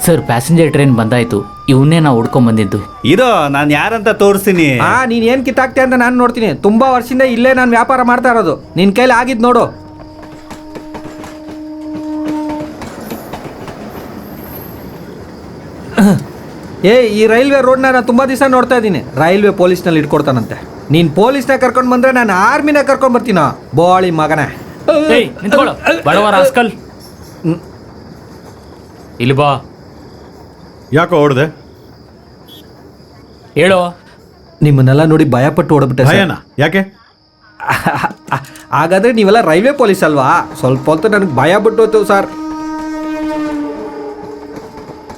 ಸರ್, ಪ್ಯಾಸೆಂಜರ್ ಟ್ರೈನ್ ಬಂದಾಯ್ತು. ಇವನ್ನೇ ನಾವು ಹುಡ್ಕೊಂಡ್ ಬಂದಿದ್ದು. ಇರೋ, ನಾನು ಯಾರಂತ ತೋರಿಸ್ತೀನಿ. ನೀನ್ ಏನ್ ಕಿತ್ತಾಕ್ತೆ ಅಂತ ನಾನು ನೋಡ್ತೀನಿ. ತುಂಬಾ ವರ್ಷದಿಂದ ಇಲ್ಲೇ ನಾನು ವ್ಯಾಪಾರ ಮಾಡ್ತಾ ಇರೋದು. ನಿನ್ ಕೈಲಿ ಆಗಿದ್ ನೋಡು. ಈ ರೈಲ್ವೆ ರೋಡ್ನ ನಾನು ತುಂಬಾ ದಿವಸ ನೋಡ್ತಾ ಇದ್ದೀನಿ. ರೈಲ್ವೆ ಪೊಲೀಸ್ನಲ್ಲಿ ಇಟ್ಕೊಡ್ತಾನಂತೆ. ನೀನ್ ಪೊಲೀಸ್ನ ಕರ್ಕೊಂಡ್ ಬಂದ್ರೆ ನಾನು ಆರ್ಮಿನ ಕರ್ಕೊಂಡ್ ಬರ್ತೀನ. ಬೋಳಿ ಮಗನೇ. ಬಡವರ ಆಸ್ಕಲ್, ಇಲ್ಲಿ ಬಾ. ಯಾಕೋ ಹೊಡ್ದೆ? ಹೇಳೋ. ನಿಮ್ಮನ್ನೆಲ್ಲ ನೋಡಿ ಭಯಪಟ್ಟು ಓಡ್ಬಿಟ್ಟೆ ಸರ್. ಭಯನಾ? ಯಾಕೆ? ಹಾಗಾದ್ರೆ ನೀವೆಲ್ಲ ರೈಲ್ವೆ ಪೊಲೀಸ್ ಅಲ್ವಾ? ಸ್ವಲ್ಪ ಹೊತ್ತು ನನಗೆ ಭಯ ಬಿಟ್ಟೋಯ್ತು ಸರ್.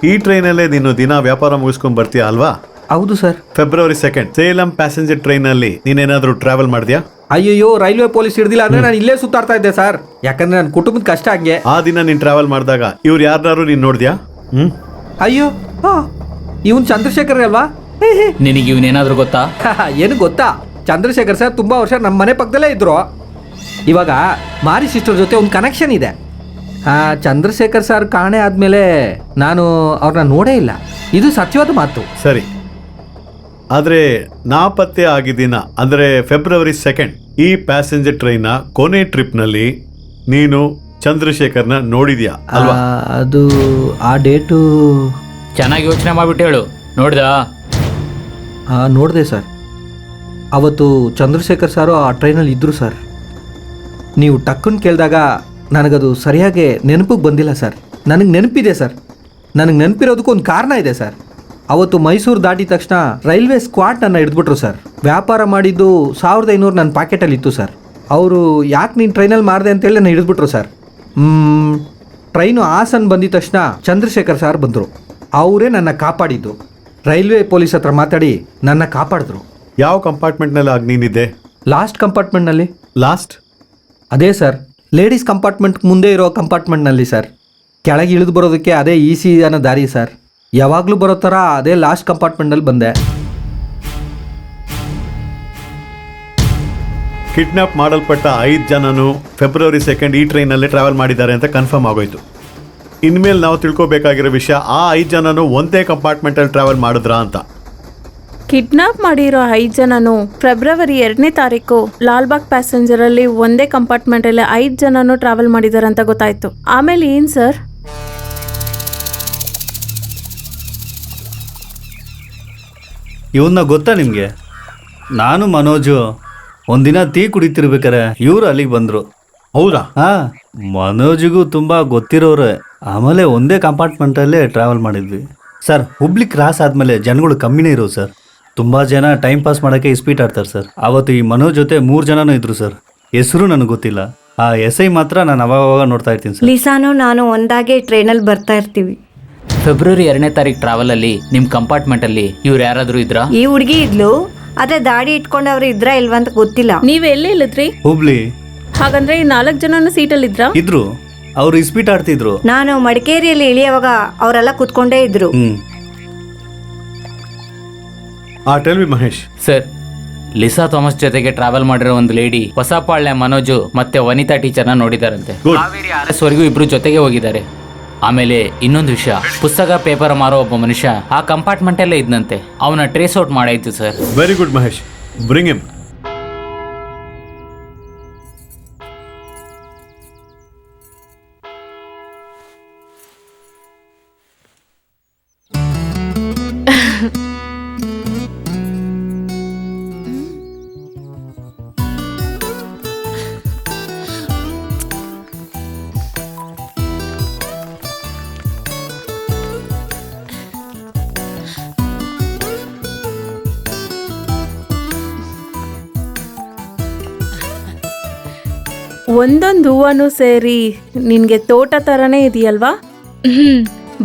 ಈ ಟ್ರೈನಲ್ಲೇ ನೀನು ದಿನ ವ್ಯಾಪಾರ ಮುಗಿಸ್ಕೊಂಡ್ ಬರ್ತೀಯ ಅಲ್ವಾ? ಹೌದು sir. February 2 Salem passenger train ಅಲ್ಲಿ ನೀನೇನಾದ್ರೂ ಟ್ರಾವೆಲ್ ಮಾಡಿದ್ಯಾ? ಅಯ್ಯೋ, ರೈಲ್ವೆ ಪೊಲೀಸ್ ಹಿಡ್ದಿಲ್ಲ ಅಂದ್ರೆ ನಾನು ಇಲ್ಲೇ ಸುತ್ತಾಡ್ತಾ ಇದ್ದೆ ಸರ್. ಯಾಕಂದ್ರೆ ನನ್ನ ಕುಟುಂಬದ ಕಷ್ಟ ಹಂಗೆ. ಆ ದಿನ ನೀನ್ ಟ್ರಾವೆಲ್ ಮಾಡಿದಾಗ ಇವ್ರು ಯಾರು ನೀನ್ ನೋಡಿದ್ಯಾ? ಅಯ್ಯೋ, ಇವನ್ ಚಂದ್ರಶೇಖರ್ ಅಲ್ವಾ? ನಿನಗೆ ಇವನೇನಾದ್ರೂ ಗೊತ್ತಾ? ಏನು ಗೊತ್ತಾ? ಚಂದ್ರಶೇಖರ್ ಸರ್ ತುಂಬಾ ವರ್ಷ ನಮ್ಮ ಮನೆ ಪಕ್ಕದಲ್ಲೇ ಇದ್ರು. ಇವಾಗ ಮಾರಿ ಸಿಸ್ಟರ್ ಜೊತೆ ಒಂದು ಕನೆಕ್ಷನ್ ಇದೆ. ಚಂದ್ರಶೇಖರ್ ಸರ್ ಕಾಣೆ ಆದ್ಮೇಲೆ ನಾನು ಅವ್ರನ್ನ ನೋಡೇ ಇಲ್ಲ. ಇದು ಸತ್ಯವಾದ ಮಾತು. ಸರಿ, ಆದ್ರೆ ನಾಪತ್ತೆ ಆಗಿದ್ದಿನ ಅಂದ್ರೆ February 2 ಈ ಪ್ಯಾಸೆಂಜರ್ ಟ್ರೈನ್ ಕೊನೆ ಟ್ರಿಪ್ ನಲ್ಲಿ ನೀನು ಚಂದ್ರಶೇಖರ್ನ ನೋಡಿದ್ಯಾ ಅಲ್ವಾ? ಅದು ಆ ಡೇಟು ಚೆನ್ನಾಗಿ ಯೋಚನೆ ಮಾಡ್ಬಿಟ್ಟು ಹೇಳು. ನೋಡ್ದಾ? ನೋಡಿದೆ ಸರ್. ಅವತ್ತು ಚಂದ್ರಶೇಖರ್ ಸಾರು ಆ ಟ್ರೈನಲ್ಲಿ ಇದ್ದರು ಸರ್. ನೀವು ಟಕ್ಕನ್ ಕೇಳಿದಾಗ ನನಗದು ಸರಿಯಾಗಿ ನೆನಪಿಗೆ ಬಂದಿಲ್ಲ ಸರ್. ನನಗೆ ನೆನಪಿದೆ ಸರ್. ನನಗೆ ನೆನಪಿರೋದಕ್ಕೂ ಒಂದು ಕಾರಣ ಇದೆ ಸರ್. ಅವತ್ತು ಮೈಸೂರು ದಾಟಿದ ತಕ್ಷಣ ರೈಲ್ವೆ ಸ್ಕ್ವಾಡ್ ನನ್ನ ಹಿಡಿದ್ಬಿಟ್ರು ಸರ್. ವ್ಯಾಪಾರ ಮಾಡಿದ್ದು 1500 ನನ್ನ ಪ್ಯಾಕೆಟಲ್ಲಿ ಇತ್ತು ಸರ್. ಅವರು ಯಾಕೆ ನೀನು ಟ್ರೈನಲ್ಲಿ ಮಾಡಿದೆ ಅಂತೇಳಿ ನನ್ನ ಹಿಡಿದ್ಬಿಟ್ರು ಸರ್. ಟ್ರೈನು ಹಾಸನ್ ಬಂದಿದ ತಕ್ಷಣ ಚಂದ್ರಶೇಖರ್ ಸಾರ್ ಬಂದರು. ಅವರೇ ನನ್ನ ಕಾಪಾಡಿದ್ದು. ರೈಲ್ವೆ ಪೊಲೀಸ್ ಹತ್ರ ಮಾತಾಡಿ ನನ್ನ ಕಾಪಾಡಿದ್ರು. ಯಾವ ಕಂಪಾರ್ಟ್ಮೆಂಟ್ನಲ್ಲಿ ಆಗ ನೀನಿದ್ದೆ? ಲಾಸ್ಟ್ ಕಂಪಾರ್ಟ್ಮೆಂಟ್ನಲ್ಲಿ. ಲಾಸ್ಟ್? ಅದೇ ಸರ್, ಲೇಡೀಸ್ ಕಂಪಾರ್ಟ್ಮೆಂಟ್ ಮುಂದೆ ಇರೋ ಕಂಪಾರ್ಟ್ಮೆಂಟ್ನಲ್ಲಿ ಸರ್. ಕೆಳಗೆ ಇಳಿದು ಬರೋದಕ್ಕೆ ಅದೇ ಈಸಿ ಅನ್ನೋ ದಾರಿ ಸರ್. ಯಾವಾಗಲೂ ಬರೋ ಥರ ಅದೇ ಲಾಸ್ಟ್ ಕಂಪಾರ್ಟ್ಮೆಂಟ್ನಲ್ಲಿ ಬಂದೆ. ಕಿಡ್ನಾಪ್ ಮಾಡಲ್ಪಟ್ಟ 5 ಜನನು February 2 ಈ ಟ್ರೈನಲ್ಲೇ ಟ್ರಾವೆಲ್ ಮಾಡಿದ್ದಾರೆ ಅಂತ ಕನ್ಫರ್ಮ್ ಆಗೋಯ್ತು. ಇನ್ಮೇಲೆ ನಾವು ತಿಳ್ಕೊಬೇಕಾಗಿರೋ ವಿಷಯ, ಆ 5 ಜನನು ಒಂದೇ ಕಂಪಾರ್ಟ್ಮೆಂಟಲ್ಲಿ ಟ್ರಾವೆಲ್ ಮಾಡಿದ್ರಾ ಅಂತ. ಕಿಡ್ನಾಪ್ ಮಾಡಿರೋ 5 ಜನನು February 2 ಲಾಲ್ಬಾಗ್ ಪ್ಯಾಸೆಂಜರ್ ಅಲ್ಲಿ ಒಂದೇ ಕಂಪಾರ್ಟ್ಮೆಂಟ್ ಅಲ್ಲಿ 5 ಜನನು ಟ್ರಾವೆಲ್ ಮಾಡಿದಾರೆ ಅಂತ ಗೊತ್ತಾಯ್ತು. ಆಮೇಲೆ ಏನ್ ಸರ್? ಇವನ್ನ ಗೊತ್ತಾ ನಿಮಗೆ? ನಾನು ಮನೋಜು ಒಂದಿನ ಟೀ ಕುಡಿತಿರ್ಬೇಕಾರೆ ಇವರು ಅಲ್ಲಿಗೆ ಬಂದರು. ಹೌದಾ? ಮನೋಜಿಗೂ ತುಂಬ ಗೊತ್ತಿರೋರೆ. ಆಮೇಲೆ ಒಂದೇ ಕಂಪಾರ್ಟ್ಮೆಂಟಲ್ಲೇ ಟ್ರಾವೆಲ್ ಮಾಡಿದ್ವಿ ಸರ್. ಹುಬ್ಳಿ ಕ್ರಾಸ್ ಆದಮೇಲೆ ಜನಗಳು ಕಮ್ಮಿನೇ ಇರೋದು ಸರ್. ತುಂಬ ಜನ ಟೈಮ್ ಪಾಸ್ ಮಾಡೋಕ್ಕೆ ಇಸ್ಪೀಟ್ ಆಡ್ತಾರೆ ಸರ್. ಅವತ್ತು ಈ ಮನೋಜ್ ಜೊತೆ 3 ಜನನೂ ಇದ್ರು ಸರ್. ಹೆಸರು ನನಗೆ ಗೊತ್ತಿಲ್ಲ. ಆ SI ಮಾತ್ರ ನಾನು ಅವಾಗ ನೋಡ್ತಾ ಇರ್ತೀನಿ ಸರ್. ಲಿಸಾನು ನಾನು ಒಂದಾಗೆ ಟ್ರೈನಲ್ಲಿ ಬರ್ತಾ ಇರ್ತೀವಿ. February 2 ಟ್ರಾವೆಲಲ್ಲಿ ನಿಮ್ಮ ಕಂಪಾರ್ಟ್ಮೆಂಟಲ್ಲಿ ಇವ್ರು ಯಾರಾದರೂ ಇದ್ರಾ? ಈ ಹುಡುಗಿ ಇದ್ಲು, ಅದೇ ದಾಡಿ ಇಟ್ಕೊಂಡವ್ರು ಇದ್ರ ಇಲ್ವಾ ಅಂತ ಗೊತ್ತಿಲ್ಲ. ನೀವ್ ಎಲ್ಲಿ ಇಲ್ಲಿದ್ರಿ? ಹುಬ್ಳಿ. ಹಾಗಂದ್ರೆ ಈ 4 ಜನನು ಸೀಟಲ್ಲಿ ಇದ್ರಾ? ಇದ್ರು, ಅವ್ರು ಇಸ್ಪೀಟ್ ಆಡ್ತಿದ್ರು. ನಾನು ಮಡಿಕೇರಿಯಲ್ಲಿ ಇಳಿಯುವಾಗ ಅವರೆಲ್ಲ ಕುತ್ಕೊಂಡೇ ಇದ್ರು. Tell me Mahesh. Sir, Lisa Thomas ಜೊತೆಗೆ ಟ್ರಾವೆಲ್ ಮಾಡಿರೋ ಒಂದು ಲೇಡಿ ಹೊಸಪಾಳ್ಯ ಮನೋಜು ಮತ್ತೆ ವನಿತಾ ಟೀಚರ್ನ ನೋಡಿದಾರಂತೆ. Good. ಕಾವೇರಿ RS ವರೆಗೂ ಇಬ್ರು ಜೊತೆಗೆ ಹೋಗಿದ್ದಾರೆ. ಆಮೇಲೆ ಇನ್ನೊಂದು ವಿಷಯ, ಪುಸ್ತಕ ಪೇಪರ್ ಮಾರೋ ಒಬ್ಬ ಮನುಷ್ಯ ಆ ಕಂಪಾರ್ಟ್ಮೆಂಟಲ್ಲೇ ಇದ್ನಂತೆ. ಅವನ ಟ್ರೇಸ್ ಔಟ್ ಮಾಡಾಯ್ತು sir. Very good Mahesh, bring him. ಒಂದೊಂದು ಹೂವನು ಸೇರಿ ನಿನ್ಗೆ ತೋಟ ತರನೇ ಇದೆಯಲ್ವಾ?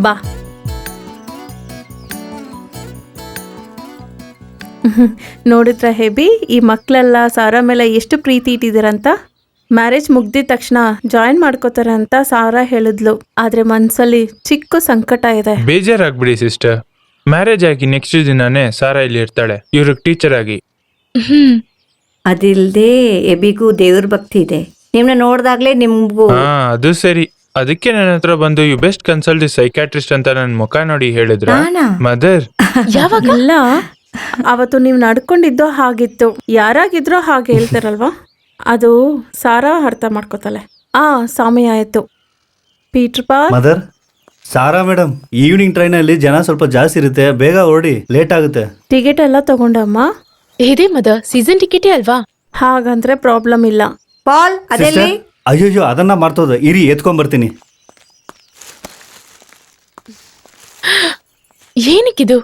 ಬಾ. ನೋಡಿದ್ರ ಹೇಬಿ, ಈ ಮಕ್ಕಳೆಲ್ಲ ಸಾರಾ ಮೇಲೆ ಎಷ್ಟು ಪ್ರೀತಿ ಇಟ್ಟಿದ್ದೀರಂತ. ಮ್ಯಾರೇಜ್ ಮುಗ್ದಿದ ತಕ್ಷಣ ಜಾಯಿನ್ ಮಾಡ್ಕೋತಾರೆ ಅಂತ ಸಾರಾ ಹೇಳಿದ್ಲು. ಆದ್ರೆ ಮನ್ಸಲ್ಲಿ ಚಿಕ್ಕ ಸಂಕಟ ಇದೆ. ಬೇಜಾರಾಗ್ಬಿಡಿ ಸಿಸ್ಟರ್. ಮ್ಯಾರೇಜ್ ಆಗಿ ನೆಕ್ಸ್ಟ್ ದಿನಾನೇ ಸಾರಾ ಇಲ್ಲಿ ಇರ್ತಾಳೆ, ಇವ್ರಿಗೆ ಟೀಚರ್ ಆಗಿ. ಅದಿಲ್ದೆ ಎಬಿಗೂ ದೇವ್ರ ಭಕ್ತಿ ಇದೆ. ನಿಮ್ನ ನೋಡ್ದಾಗ್ಲೇ ನಿಮ್ಗೂ ಹಾ, ಅದು ಸರಿ. ಅದಕ್ಕೆ ನನ್ನ ಹತ್ರ ಬಂದು you best consult the psychiatrist ಅಂತ ನನ್ನ ಮುಖ ನೋಡಿ ಹೇಳಿದ್ರ. ನಾನಾ? ಮದರ್, ಇಲ್ಲ, ಅವತ್ತು ನೀವು ನಡ್ಕೊಂಡಿದ್ದೋ ಹಾಗಿತ್ತು. ಯಾರಾಗಿದ್ರೋ ಹಾಗೆ ಹೇಳ್ತಾರಲ್ವಾ, ಅದು ಸಾರಾ ಅರ್ಥ ಮಾಡ್ಕೋತಾಳೆ. ಸಮಯ ಆಯ್ತು. Peter Paul, mother, Sara madam, evening ಟ್ರೈನಲ್ಲಿ ಜನ ಸ್ವಲ್ಪ ಜಾಸ್ತಿ ಇರುತ್ತೆ, ಬೇಗ ಹೊರಡಿ, ಲೇಟ್ ಆಗುತ್ತೆ. ಟಿಕೆಟ್ ಎಲ್ಲ ತಗೊಂಡಮ್ಮ? ಇದೇ ಮದ ಸೀಸನ್ ಟಿಕೆಟೇ ಅಲ್ವಾ? ಹಾಗಂದ್ರೆ ಪ್ರಾಬ್ಲಮ್ ಇಲ್ಲ. ಪಾಲ್ ಅದೆಲ್ಲಿ? ಅಯ್ಯೋ, ಅದನ್ನ ಮಾಡ್ತೋದ, ಇರಿ ಎತ್ಕೊಂಡ್ಬರ್ತೀನಿ. ಏನಕ್ಕಿದು?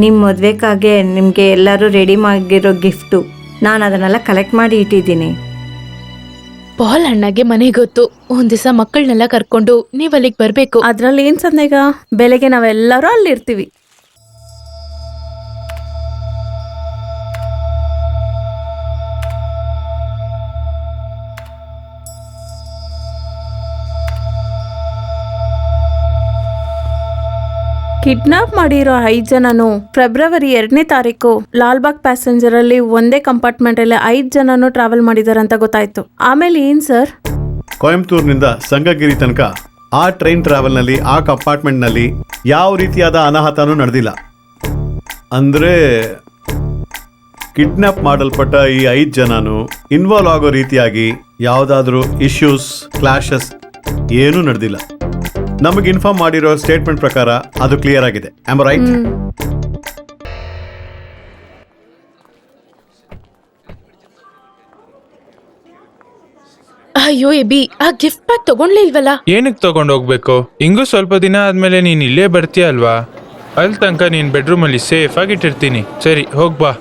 ನಿಮ್ಮ ಮದ್ವೆಕಾಗೆ ನಿಮ್ಗೆ ಎಲ್ಲರೂ ರೆಡಿ ಮಾಡಿರೋ ಗಿಫ್ಟು. ನಾನು ಅದನ್ನೆಲ್ಲ ಕಲೆಕ್ಟ್ ಮಾಡಿ ಇಟ್ಟಿದ್ದೀನಿ. ಪಾಲ್ ಅಣ್ಣಗೆ ಮನೆ ಗೊತ್ತು. ಒಂದ್ ದಿವಸ ಮಕ್ಕಳನ್ನೆಲ್ಲ ಕರ್ಕೊಂಡು ನೀವ್ ಅಲ್ಲಿಗೆ ಬರ್ಬೇಕು. ಅದ್ರಲ್ಲಿ ಏನ್ ಸಂದೇಹ? ಬೆಳಗ್ಗೆ ನಾವೆಲ್ಲರೂ ಅಲ್ಲಿರ್ತೀವಿ. ಕಿಡ್ನಾಪ್ ಮಾಡಿರೋ 5 ಜನನು ಫೆಬ್ರವರಿ 2ನೇ ತಾರೀಕು ಲಾಲ್ಬಾಗ್ ಪ್ಯಾಸೆಂಜರ್ ಅಲ್ಲಿ ಒಂದೇ ಕಂಪಾರ್ಟ್ಮೆಂಟ್ ಅಲ್ಲಿ 5 ಜನನು ಟ್ರಾವೆಲ್ ಮಾಡಿದಾರೆ ಅಂತ ಗೊತ್ತಾಯ್ತು. ಆಮೇಲೆ ಏನ್ ಸರ್? ಕೊಯಂಬತ್ತೂರಿನಿಂದ ಸಂಗಗಿರಿ ತನಕ ಆ ಟ್ರೈನ್ ಟ್ರಾವೆಲ್ನಲ್ಲಿ, ಆ ಕಂಪಾರ್ಟ್ಮೆಂಟ್ನಲ್ಲಿ ಯಾವ ರೀತಿಯಾದ ಅನಾಹುತನೂ ನಡೆದಿಲ್ಲ. ಅಂದರೆ ಕಿಡ್ನಾಪ್ ಮಾಡಲ್ಪಟ್ಟ ಈ 5 ಜನನು ಇನ್ವಾಲ್ವ್ ಆಗೋ ರೀತಿಯಾಗಿ ಯಾವುದಾದ್ರೂ ಇಶ್ಯೂಸ್, ಕ್ಲಾಶಸ್ ಏನೂ ನಡೆದಿಲ್ಲ. ನಮಗೆ ಇನ್ಫಾರ್ಮ್ ಮಾಡಿರೋ ಸ್ಟೇಟ್ಮೆಂಟ್ ಪ್ರಕಾರ ಅದು ಕ್ಲಿಯರ್ ಆಗಿದೆ. Am right? ಅಯ್ಯೋ ಎಬಿ, ಆ ಗಿಫ್ಟ್ ಪ್ಯಾಕ್ ತಗೊಂಡ್ಲೇ ಇಲ್ವಲ್ಲ? ಏನಕ್ಕೆ ತಗೊಂಡು ಹೋಗ್ಬೇಕು? ಹಿಂಗೂ ಸ್ವಲ್ಪ ದಿನ ಆದ್ಮೇಲೆ ನೀನ್ ಇಲ್ಲೇ ಬರ್ತೀಯ ಅಲ್ವಾ? ಅಲ್ಲಿ ತನಕ ನೀನ್ ಬೆಡ್ರೂಮ್ ಅಲ್ಲಿ ಸೇಫ್ ಆಗಿಟ್ಟಿರ್ತೀನಿ. ಸರಿ, ಹೋಗ್ಬಾ.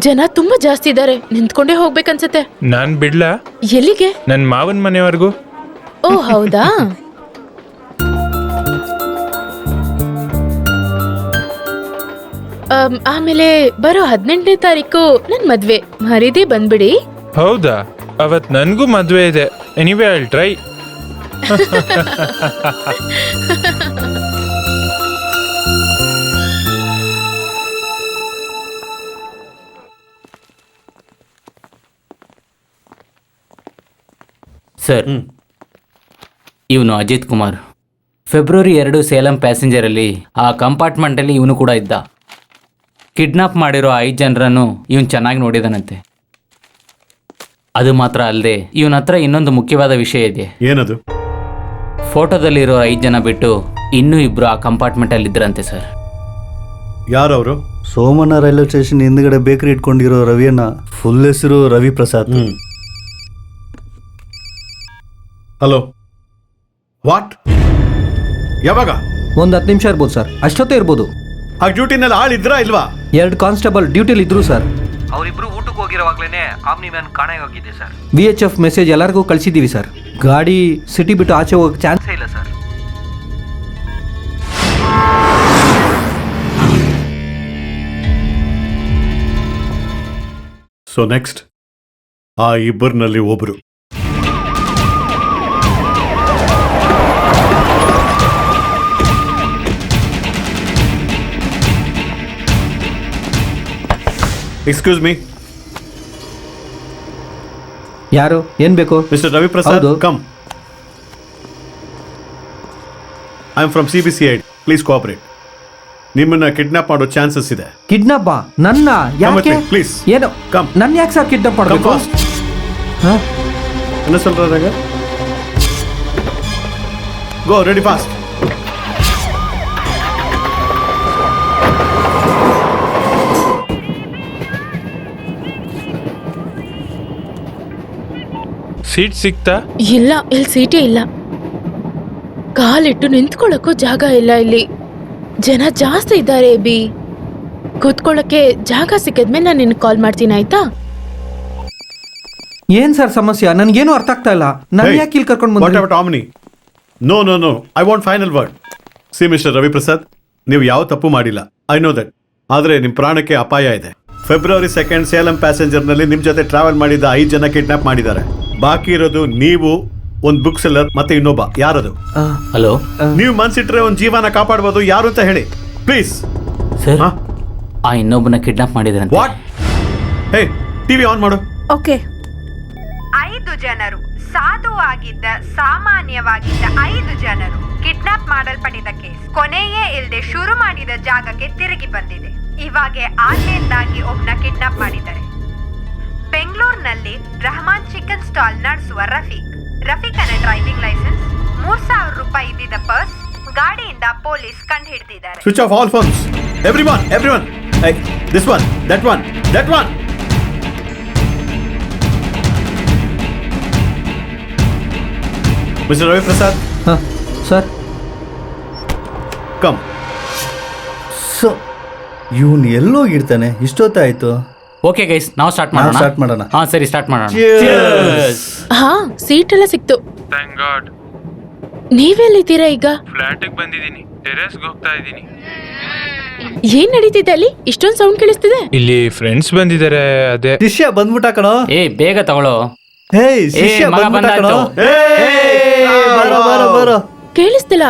ಜನ ತುಂಬಾ ಜಾಸ್ತಿ ಇದಾರೆ, ನಿಂತ್ಕೊಂಡೇ ಹೋಗ್ಬೇಕನ್ಸತ್ತೆ. ನಾನ್ ಬಿಡ್ಲಾ? ಎಲ್ಲಿಗೆ? ನನ್ ಮಾವನ್ ಮನೆವರೆಗೂ. ಓ ಹೌದಾ? ಆಮೇಲೆ ಬರೋ 18ನೇ ತಾರೀಕು ನನ್ ಮದ್ವೆ, ಮರೀದೇ ಬಂದ್ಬಿಡಿ. ಹೌದಾ? ಅವತ್ ನನ್ಗೂ ಮದ್ವೆ ಇದೆ. Anyway I'll try. ಸರ್, ಇವನು ಅಜಿತ್ ಕುಮಾರ್. ಫೆಬ್ರವರಿ 2 ಸೇಲಂ ಪ್ಯಾಸೆಂಜರಲ್ಲಿ ಆ ಕಂಪಾರ್ಟ್ಮೆಂಟಲ್ಲಿ ಇವನು ಕೂಡ ಇದ್ದ. ಕಿಡ್ನಾಪ್ ಮಾಡಿರೋ 5 ಜನರನ್ನು ಇವನು ಚೆನ್ನಾಗಿ ನೋಡಿದಾನಂತೆ. ಅದು ಮಾತ್ರ ಅಲ್ಲದೆ ಇವನ ಹತ್ರ ಇನ್ನೊಂದು ಮುಖ್ಯವಾದ ವಿಷಯ ಇದೆ. ಏನದು? ಫೋಟೋದಲ್ಲಿರೋ 5 ಜನ ಬಿಟ್ಟು ಇನ್ನೂ 2 ಆ ಕಂಪಾರ್ಟ್ಮೆಂಟಲ್ಲಿ ಇದ್ರಂತೆ ಸರ್. ಯಾರವರು? ಸೋಮಣ್ಣ ರೈಲ್ವೆ ಸ್ಟೇಷನ್ ಹಿಂದ್ಗಡೆ ಬೇಕರಿ ಇಟ್ಕೊಂಡಿರೋ ರವಿಯನ್ನ. ಫುಲ್ ಹೆಸರು ರವಿ ಪ್ರಸಾದ್. Hello, what? ಯಾವಾಗ? ಒಂದು 10 ನಿಮಿಷ ಇರ್ಬೋದು ಸರ್, ಅಷ್ಟೊತ್ತೇ ಇರ್ಬೋದು. ಆ ಡ್ಯೂಟಿನಲ್ಲಿ ಆಳಿದ್ರಾ ಇಲ್ವಾ? 2 ಕಾನ್ಸ್ಟೇಬಲ್ ಡ್ಯೂಟಿಲಿ ಇದ್ರು ಸರ್. ಅವರಿಬ್ರು ಊಟಕ್ಕೆ ಹೋಗಿರೋವಾಗ್ಲೇನೆ ಆಮ್ನಿ ವ್ಯಾನ್ ಕಾಣೆಯಾಗಿದೆ ಸರ್. VHF ಮೆಸೇಜ್ ಎಲ್ಲರಿಗೂ ಕಳಿಸಿದ್ದೀವಿ ಸರ್. ಗಾಡಿ ಸಿಟಿ ಬಿಟ್ಟು ಆಚೆ ಹೋಗಕ್ಕೆ ಚಾನ್ಸ್ ಇಲ್ಲ ಸರ್. ಸೊ ನೆಕ್ಸ್ಟ್, ಆ ಇಬ್ಬರಿನಲ್ಲಿ ಒಬ್ರು ಎಕ್ಸ್ಕ್ಯೂಸ್ ಮೀ, ಯಾರು ಏನ್ ಬೇಕು? ಮಿಸ್ಟರ್ ರವಿಪ್ರಸಾದ್, ಹೌದು. Come. I am from CBCID. Please cooperate. ನಿಮ್ಮನ್ನ ಕಿಡ್ನಾಪ್ ಮಾಡೋ ಚಾನ್ಸಸ್ ಇದೆ. ಕಿಡ್ನಾಪ್? ನನ್ನ? ಯಾಕೆ? ಪ್ಲೀಸ್ ಏನು? ಕಮ್. ನನ್ನ ಯಾಕೆ ಸರ್ ಕಿಡ್ನಾಪ್ ಕಮ್ ಮಾಡಬೇಕು? ಫಾಸ್ಟ್. என்ன சொல்றாங்க? ಗೋ ರೆಡಿ ಫಾಸ್ಟ್. ಸೀಟ್ ಸಿಕ್ತಾ? ಇಲ್ಲ, ಇಲ್ಲಿ ಸೀಟೇ ಇಲ್ಲ. ಕಾಲಿಟ್ಟು ನಿಂತ್ಕೊಳ್ಳಕ್ಕೂ ಜಾಗ ಇಲ್ಲ ಇಲ್ಲಿ. ಜನ ಜಾಸ್ತಿ ಇದ್ದಾರೆ ಬಿ. ಕೂತ್ಕೊಳ್ಳಕ್ಕೆ ಜಾಗ ಸಿಕ್ಕಿದ್ಮೇಲೆ ನಾನು ನಿನ್ಗೆ ಕಾಲ್ ಮಾಡ್ತೀನಿ, ಆಯ್ತಾ? ಏನ್ ಸರ್ ಸಮಸ್ಯೆ? ನನ್ಗೇನು ಅರ್ಥ ಆಗ್ತಾ ಇಲ್ಲ. ನಾನು ಯಾಕೆ ಇಲ್ಲಿ ಕರ್ಕೊಂಡು ವಾಟ್ ಬಂದ್ರಿ? About Omni? No no no, I want final word. See mister Raviprasad, ನೀವು ಯಾವ ತಪ್ಪು ಮಾಡಿಲ್ಲ, ಐ ನೋ ದಟ್. ಆದರೆ ನಿಮ್ಮ ಪ್ರಾಣಕ್ಕೆ ಅಪಾಯ ಇದೆ. February 2 ಸೇಲಂ ಪ್ಯಾಸೆಂಜರ್ನಲ್ಲಿ ನಿಮ್ಮ ಜೊತೆ ಟ್ರಾವೆಲ್ ಮಾಡಿದ 5 ಜನ ಕಿಡ್ನಾಪ್ ಮಾಡಿದ್ದಾರೆ. ಬಾಕಿ ಇರೋದು ನೀವು, ಒಂದು ಬುಕ್ ಸೆಲ್ಲರ್, ಮತ್ತೆ ಇನ್ನೊಬ್ಬ. ಯಾರದು? ಹಲೋ ನೀವು ಮನ್ಸಿಟ್ರೆ ಒಂದು ಜೀವನ ಕಾಪಾಡ್ಬೋದು. ಯಾರು ಅಂತ ಹೇಳಿ ಪ್ಲೀಸ್. ಸರ್, ಆ ಇನ್ನೊಬ್ಬನ ಕಿಡ್ನಾಪ್ ಮಾಡಿದ್ರೆ. ವಾಟ್? ಹೇ, ಟಿವಿ ಆನ್ ಮಾಡು. ಓಕೆ. 5 ಜನರು ಸಾಧುವಾಗಿದ್ದ ಸಾಮಾನ್ಯವಾಗಿದ್ದ 5 ಜನರು ಕಿಡ್ನಾಪ್ ಮಾಡಲ್ಪಟ್ಟಿದ್ದ ಕೇಸ್ ಕೊನೆಯೇ ಇಲ್ಲದೆ ಶುರು ಮಾಡಿದ ಜಾಗಕ್ಕೆ ತಿರುಗಿ ಬಂದಿದೆ. ಇವಾಗ ಆನ್ಲೈನ್ದಾಗಿ ಒಬ್ನ ಕಿಡ್ನಾಪ್ ಮಾಡಿದ್ದಾರೆ. ಬೆಂಗಳೂರಿನಲ್ಲಿ ರಹಮಾನ್ ಚಿಕನ್ ಸ್ಟಾಲ್ ನಡೆಸುವ ರಫೀಕನ ಡ್ರೈವಿಂಗ್ ಲೈಸೆನ್ಸ್, 3,000 ರೂಪಾಯಿ ಇದ್ದಿದ್ದ ಪರ್ಸ್, ಗಾಡಿಯಿಂದ ಪೊಲೀಸ್ ಕಂಡು ಹಿಡಿದಿದ್ದಾರೆ. Switch off all phones. Everyone. Hey, this one, that one, that one. Mr. Ravi Prasad, sir, come. So ಇವನು ಎಲ್ಲೋಗಿರ್ತಾನೆ? ಇಷ್ಟೊತ್ತಾಯ್ತು. ಓಕೆ ಗೈಸ್, ನಾವು ಸ್ಟಾರ್ಟ್ ನಾವು ಮಾಡೋಣ. ಸ್ಟಾರ್ಟ್ ಮಾಡೋಣ. ಹಾ ಸರಿ, ಸ್ಟಾರ್ಟ್ ಮಾಡೋಣ. ಹಾ, ಸೀಟ್ ಎಲ್ಲ ಸಿಕ್ತು. Thank god. ನೀವೆಲ್ಲಿದ್ದೀರಾ ಈಗ? ಫ್ಲಾಟಿಗೆ ಬಂದಿದ್ದೀನಿ, ಟೆರೆಸ್ಗೆ ಹೋಗ್ತಾ ಇದ್ದೀನಿ. ಏನ್ ನಡೀತಿದೆ ಅಲ್ಲಿ? ಇಷ್ಟೊಂದು ಸೌಂಡ್ ಕೇಳಿಸ್ತಿದೆ. ಇಲ್ಲಿ ಫ್ರೆಂಡ್ಸ್ ಬಂದಿದ್ದಾರೆ, ಅದೇ. ಶಿಷ್ಯ ಬಂದ್ಬಿಟ್ಟ ಕಣೋ. ಏ ಬೇಗ ತಗೊಳ್ಳೋ. ಹೇಯ್, ಶಿಷ್ಯ ಮಗ ಬಂದ್ಬಿಟ್ಟ ಕಣೋ. ಬಂದಾಯ್ತು. ಬರೋ. ಕೇಳಿಸ್ತಿಲ್ಲ.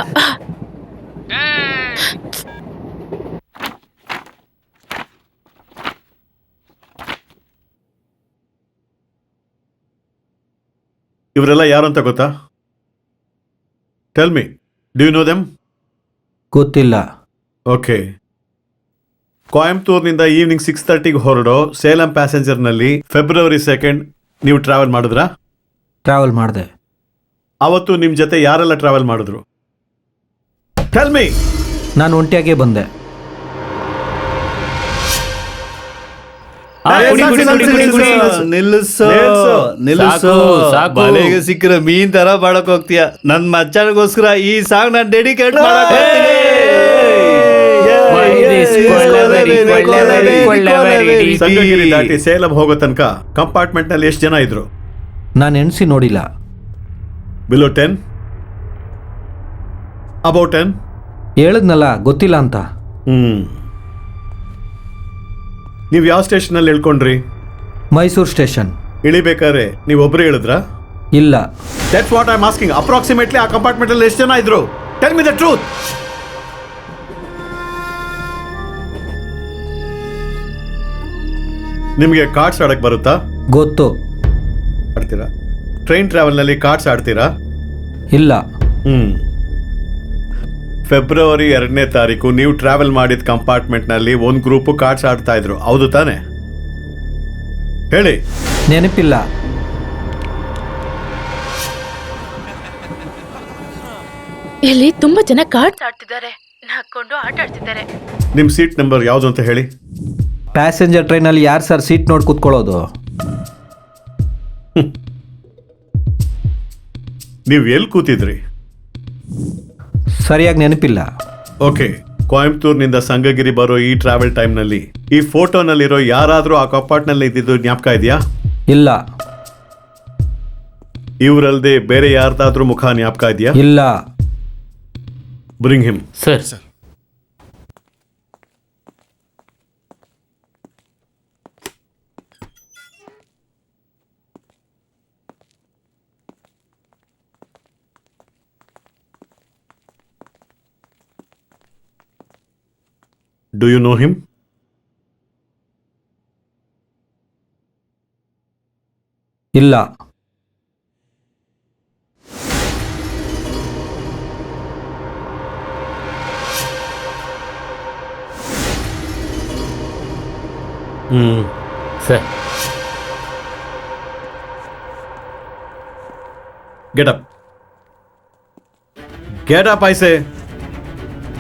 ಇವರೆಲ್ಲ ಯಾರು ಅಂತ ಗೊತ್ತಾ? Tell me, do you know them? ಗೊತ್ತಿಲ್ಲ. ಓಕೆ. ಕೊಯಂಬತ್ತೂರ್ನಿಂದ ಈವ್ನಿಂಗ್ 6:30ಗೆ ಹೊರಡೋ ಸೇಲಂ ಪ್ಯಾಸೆಂಜರ್ನಲ್ಲಿ February 2 ನೀವು ಟ್ರಾವೆಲ್ ಮಾಡಿದ್ರಾ? ಟ್ರಾವೆಲ್ ಮಾಡಿದೆ. ಅವತ್ತು ನಿಮ್ಮ ಜೊತೆ ಯಾರೆಲ್ಲ ಟ್ರಾವೆಲ್ ಮಾಡಿದ್ರು? Tell me. ನಾನು ಒಂಟಿಯಾಗೇ ಬಂದೆ. ನಿಲ್ಲಿಸು. ಸಾಕು. ಬಲೆಗೆ ಸಿಕ್ಕಿರೋ ಮೀನ್ ತರ ಬಾಳಕ್ ಹೋಗ್ತೀಯ. ನನ್ ಮಚ್ಚನಿಗೋಸ್ಕರ ಈ ಸಾಂಗ್ ನಾನು ಡೆಡಿಕೇಟ್ ಸಂಗಗಿರಿ ದಾಟಿ ಸೇಲಂ ಹೋಗೋ ತನಕ ಕಂಪಾರ್ಟ್ಮೆಂಟ್ ನಲ್ಲಿ ಎಷ್ಟು ಜನ ಇದ್ರು? ನಾನು ಎಣಿಸಿ ನೋಡಿಲ್ಲ. ಬಿಲೋ 10? ಅಬೌಟ್ 10? ಹೇಳಿದ್ನಲ್ಲ ಗೊತ್ತಿಲ್ಲ ಅಂತ. ನೀವು ಯಾವ ಸ್ಟೇಷನ್ ಅಲ್ಲಿ ಇಳ್ಕೊಂಡ್ರಿ? ಮೈಸೂರು ಸ್ಟೇಷನ್. ಇಳಿಬೇಕಾದ್ರೆ ನೀವು ಒಬ್ರು ಹೇಳಿದ್ರ? ಇಲ್ಲ. That's what I am asking. Approximately ಆ ಕಂಪಾರ್ಟ್ಮೆಂಟ್ ಅಲ್ಲಿ ಎಷ್ಟು ಜನ ಇದ್ರು? Tell me the truth. ನಿಮಗೆ ಕಾರ್ಡ್ಸ್ ಆಡಕ್ ಬರುತ್ತಾ? ಗೊತ್ತು. ಆಡ್ತೀರಾ? ಟ್ರೈನ್ ಟ್ರಾವೆಲ್ ನಲ್ಲಿ ಕಾರ್ಡ್ಸ್ ಆಡ್ತೀರಾ? ಇಲ್ಲ. February 2 ನೀವು ಟ್ರಾವೆಲ್ ಮಾಡಿದ ಕಂಪಾರ್ಟ್ಮೆಂಟ್ ನಲ್ಲಿ ಒಂದು ಗ್ರೂಪ್ ಕಾರ್ಡ್ಸ್ ಆಡ್ತಾ ಇದ್ರು, ಹೌದು ತಾನೆ? ಹೇಳಿ. ನೆನಪಿಲ್ಲ. ಇಲ್ಲಿ ತುಂಬಾ ಜನ ಕಾರ್ಡ್ಸ್ ಆಡ್ತಿದ್ದಾರೆ, ಹಾಕೊಂಡು ಆಟ ಆಡ್ತಿದ್ದಾರೆ. ನಿಮ್ ಸೀಟ್ ನಂಬರ್ ಯಾವ್ದು ಅಂತ ಹೇಳಿ. ಪ್ಯಾಸೆಂಜರ್ ಟ್ರೈನಲ್ಲಿ ಯಾರು ಸರ್ ಸೀಟ್ ನೋಡಿ ಕೂತ್ಕೊಳ್ಳೋದು? ನೀವು ಎಲ್ಲಿ ಕೂತಿದ್ರಿ? ಸರಿಯಾಗಿ ನೆನಪಿಲ್ಲ. ಓಕೆ. ಕೊಯಂಬತ್ತೂರ್ನಿಂದ ಸಂಗಗಿರಿ ಬರೋ ಈ ಟ್ರಾವೆಲ್ ಟೈಮ್ನಲ್ಲಿ ಈ ಫೋಟೋನಲ್ಲಿರೋ ಯಾರಾದರೂ ಆ ಕಂಪಾರ್ಟ್ನಲ್ಲಿ ಇದ್ದಿದ್ದು ಜ್ಞಾಪಕ ಇದೆಯಾ? ಇಲ್ಲ. ಇವರಲ್ಲದೆ ಬೇರೆ ಯಾರ್ದಾದ್ರೂ ಮುಖ ಜ್ಞಾಪಕ ಇದೆಯಾ? ಇಲ್ಲ. Bring him. Sir. Do you know him? ಇಲ್ಲ. ಸರ್ ಗೆಟಪ್ ಗೆಟಪ್ ಐಸೆ.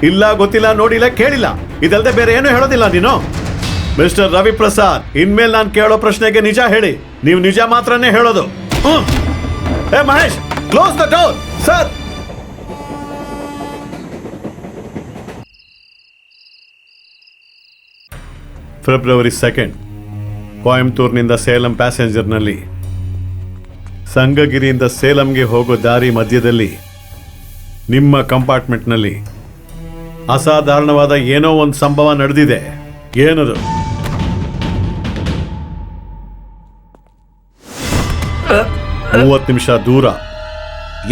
ಇಲ್ಲ, ಗೊತ್ತಿಲ್ಲ, ನೋಡಿಲ್ಲ, ಕೇಳಿಲ್ಲ, ಇದಲ್ಲದೆ ಬೇರೆ ಏನು ಹೇಳೋದಿಲ್ಲ ನೀನು. ಮಿಸ್ಟರ್ ರವಿ ಪ್ರಸಾದ್, ಇನ್ಮೇಲೆ ನಾನು ಕೇಳೋ ಪ್ರಶ್ನೆಗೆ ನಿಜ ಹೇಳಿ. ನೀವು ನಿಜ ಮಾತ್ರನೇ ಹೇಳೋದು. ಏ Mahesh, close the door. Sir, February 2 ಕೊಯಂಬತ್ತೂರಿನಿಂದ ಸೇಲಂ ಪ್ಯಾಸೆಂಜರ್ನಲ್ಲಿ ಸಂಗಗಿರಿಯಿಂದ ಸೇಲಂಗೆ ಹೋಗೋ ದಾರಿ ಮಧ್ಯದಲ್ಲಿ ನಿಮ್ಮ ಕಂಪಾರ್ಟ್ಮೆಂಟ್ನಲ್ಲಿ ಅಸಾಧಾರಣವಾದ ಏನೋ ಒಂದು ಸಂಭವ ನಡೆದಿದೆ. ಏನದು? ಮೂವತ್ತು ನಿಮಿಷ ದೂರ,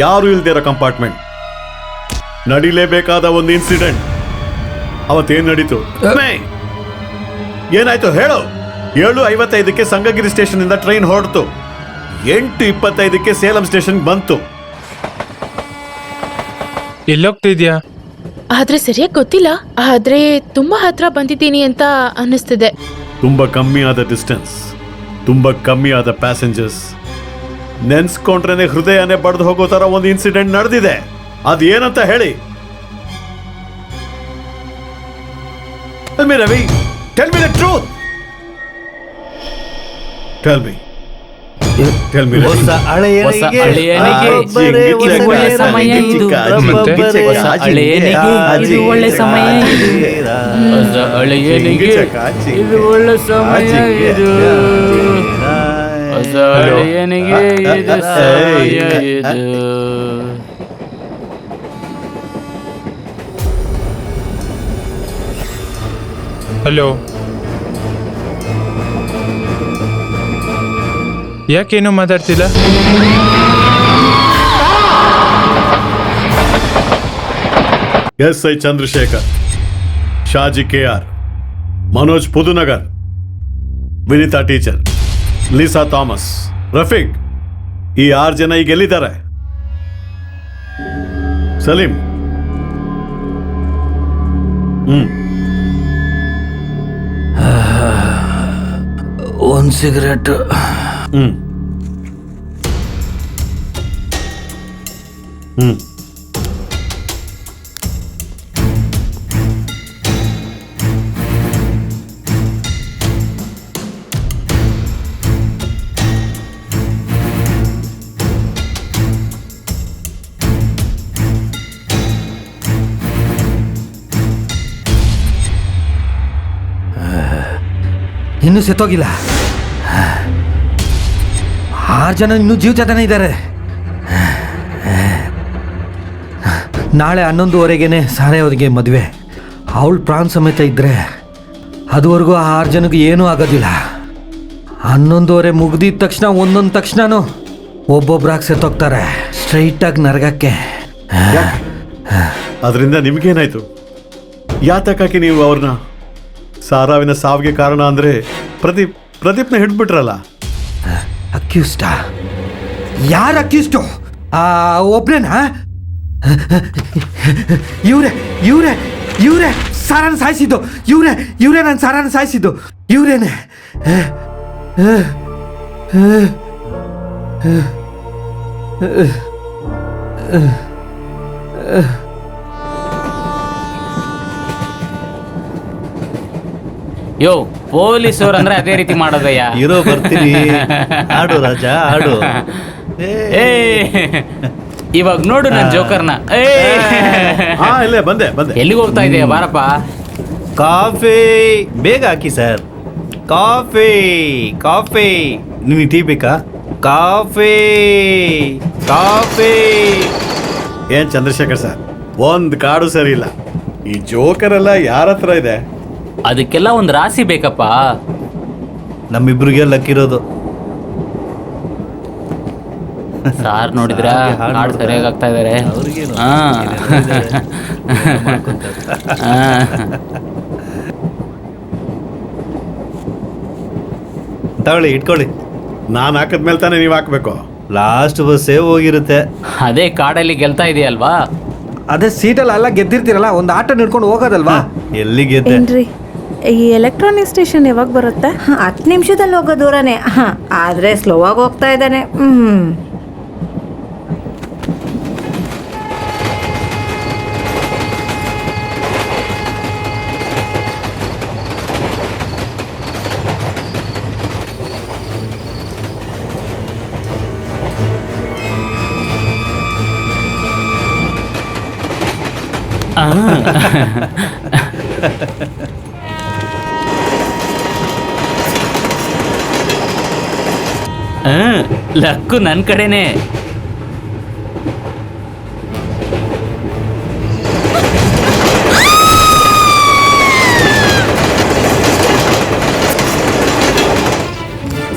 ಯಾರು ಇಲ್ದಿರೋ ಕಂಪಾರ್ಟ್ಮೆಂಟ್, ನಡಿಲೇಬೇಕಾದ ಒಂದು ಇನ್ಸಿಡೆಂಟ್. ಅವತ್ತೇನ್ ನಡೀತು? ಏನಾಯ್ತು ಹೇಳು. 7:55ಕ್ಕೆ ಸಂಗಗಿರಿ ಸ್ಟೇಷನ್ ಇಂದ ಟ್ರೈನ್ ಹೊರಡ್ತು. 8:25ಕ್ಕೆ ಸೇಲಂ ಸ್ಟೇಷನ್ ಬಂತು. ಎಲ್ಲೋಗ್ತಿದ್ಯಾ? ಆದ್ರೆ ಸರಿಯಾಗಿ ಗೊತ್ತಿಲ್ಲ, ಆದ್ರೆ ತುಂಬಾ ಹತ್ರ ಬಂದಿದ್ದೀನಿ ಅಂತ ಅನ್ನಿಸ್ತಿದೆ. ತುಂಬಾ ಕಮ್ಮಿ ಆದ ಡಿಸ್ಟೆನ್ಸ್, ತುಂಬಾ ಕಮ್ಮಿ ಆದ ಪ್ಯಾಸೆಂಜರ್ಸ್, ನೆನ್ಸ್ಕೊಂಡ್ರೇನೆ ಹೃದಯನೇ ಬಡ್ದು ಹೋಗೋ ತರ ಒಂದು ಇನ್ಸಿಡೆಂಟ್ ನಡೆದಿದೆ. ಅದೇನಂತ ಹೇಳಿ. Ravi, tell me the truth. Tell me. ಹೊಸ ಹಳೆಯನಿಗೆ ಒಳ್ಳೆ ಸಮಯ ಇದು. ಹೊಸ ಹಳೆಯನಿಗೆ ಇದು ಒಳ್ಳೆ ಸಮಯ ಇದು. ಹೊಸ ಹಳೆಯನಿಗೆ ಇದು ಒಳ್ಳೆ ಸಮಯ ಇದು. ಹೊಸ ಹಳೆಯನಿಗೆ ಇದು ಸಮಯ ಇದು. ಹಲೋ, ಯಾಕೇನು ಮಾತಾಡ್ತಿಲ್ಲ? SI Chandrashekar, Shaji KR, Manoj Pudunagar, Vinitha teacher, Lisa Thomas, Rafeeq, ಈ 6 ಜನ ಈಗ ಎಲ್ಲಿದ್ದಾರೆ? ಸಲೀಂ, ಒಂದು ಸಿಗರೇಟ್. ಇನ್ನೂ ಸೆತ್ತೋಗಿಲ್ಲ. 6 ಜನ ಇನ್ನೂ ಜೀವಜಾತನೇ ಇದ್ದಾರೆ. ನಾಳೆ 11:15ಗೆ ಸಾರೆಯವರಿಗೆ ಮದುವೆ. ಅವಳು ಪ್ರಾಣ ಸಮೇತ ಇದ್ದರೆ ಅದುವರೆಗೂ ಆ 6 ಜನಕ್ಕೆ ಏನೂ ಆಗೋದಿಲ್ಲ. 11:15 ಮುಗ್ದಿದ ತಕ್ಷಣ ಒಂದೊಂದು ತಕ್ಷಣನೂ ಒಬ್ಬೊಬ್ರಾಗಿ ಸೆತ್ತೋಗ್ತಾರೆ, ಸ್ಟ್ರೈಟಾಗಿ ನರಗಕ್ಕೆ. ಅದರಿಂದ ನಿಮ್ಗೇನಾಯ್ತು? ಯಾತಕ್ಕಾಗಿ ನೀವು ಅವ್ರನ್ನ ಸಾರಾವಿನ ಸಾವಿಗೆ ಕಾರಣ ಅಂದ್ರೆ ಪ್ರದೀಪ್ನ ಹಿಡ್ಬಿಟ್ರಲ್ಲ? ಅಕ್ಯೂಸ್ಟಾ? ಯಾರು ಅಕ್ಯೂಸ್ಟು? ಒಬ್ರೇನಾ? ಇವರೇ ಸಾರಾನ ಸಾಯಿಸಿದ್ದು. ಇವರೇ ನಾನು ಸಾರಾನ ಸಾಯಿಸಿದ್ದು. ಇವರೇನೆ. ಯೋ, ಪೊಲೀಸವ್ರು ಅಂದ್ರೆ ಅದೇ ರೀತಿ ಮಾಡೋದಯ್ಯ. ಇರೋ ಬರ್ತೀನಿ. ಆಡು ರಾಜ, ಆಡು. ಏ, ಇವಾಗ ನೋಡು ನನ್ನ ಜೋಕರ್ನ. ಇಲ್ಲೇ ಬಂದೆ. ಎಲ್ಲಿಗೆ ಹೋಗ್ತಾ ಇದೆಯಾ? ಬಾರಪ್ಪ. ಕಾಫಿ ಬೇಗ ಹಾಕಿ ಸರ್. ಕಾಫಿ. ನಿಮಗೆ ಟೀ ಬೇಕಾ? ಕಾಫಿ. ಏನ್ ಚಂದ್ರಶೇಖರ್ ಸರ್, ಒಂದ್ ಕಾಡು ಸರಿ ಇಲ್ಲ. ಈ ಜೋಕರ್ ಎಲ್ಲ ಯಾರ ಹತ್ರ ಇದೆ? ಅದಕ್ಕೆಲ್ಲ ಒಂದು ರಾಶಿ ಬೇಕಪ್ಪ. ನಮ್ಮಿಬ್ರಿಗೆ ಲಕ್ಕಿರೋದು. ಸಾರ್ ನೋಡಿದ್ರ ಹಾಡು ಸರಿಯಾಗಿ ಆಗ್ತಾ ಇದಾರೆ. ತಗೊಳ್ಳಿ, ಇಟ್ಕೊಳ್ಳಿ. ನಾನು ಹಾಕಿದ್ಮೇಲೆ ತಾನೇ ನೀವು ಹಾಕ್ಬೇಕು. ಲಾಸ್ಟ್ ಬಸ್ಸೇ ಹೋಗಿರುತ್ತೆ. ಅದೇ ಕಾಡಲ್ಲಿ ಗೆಲ್ತಾ ಇದೆಯಲ್ವಾ? ಅದೇ ಸೀಟಲ್ಲಿ ಎಲ್ಲ ಗೆದ್ದಿರ್ತೀರಲ್ಲ, ಒಂದು ಆಟ ನಿಡ್ಕೊಂಡು ಹೋಗೋದಲ್ವಾ? ಎಲ್ಲಿ ಗೆದ್ದೆ? ಏನ್ರಿ ಈ ಎಲೆಕ್ಟ್ರಾನಿಕ್ ಸ್ಟೇಷನ್ ಯಾವಾಗ ಬರುತ್ತೆ? 10 ನಿಮಿಷದಲ್ಲಿ ಹೋಗೋ ದೂರನೇ. ಆದರೆ ಸ್ಲೋ ಆಗಿ ಹೋಗ್ತಾ ಇದ್ದಾನೆ. ಲಕ್ಕು ನನ್ನ ಕಡೆನೆ.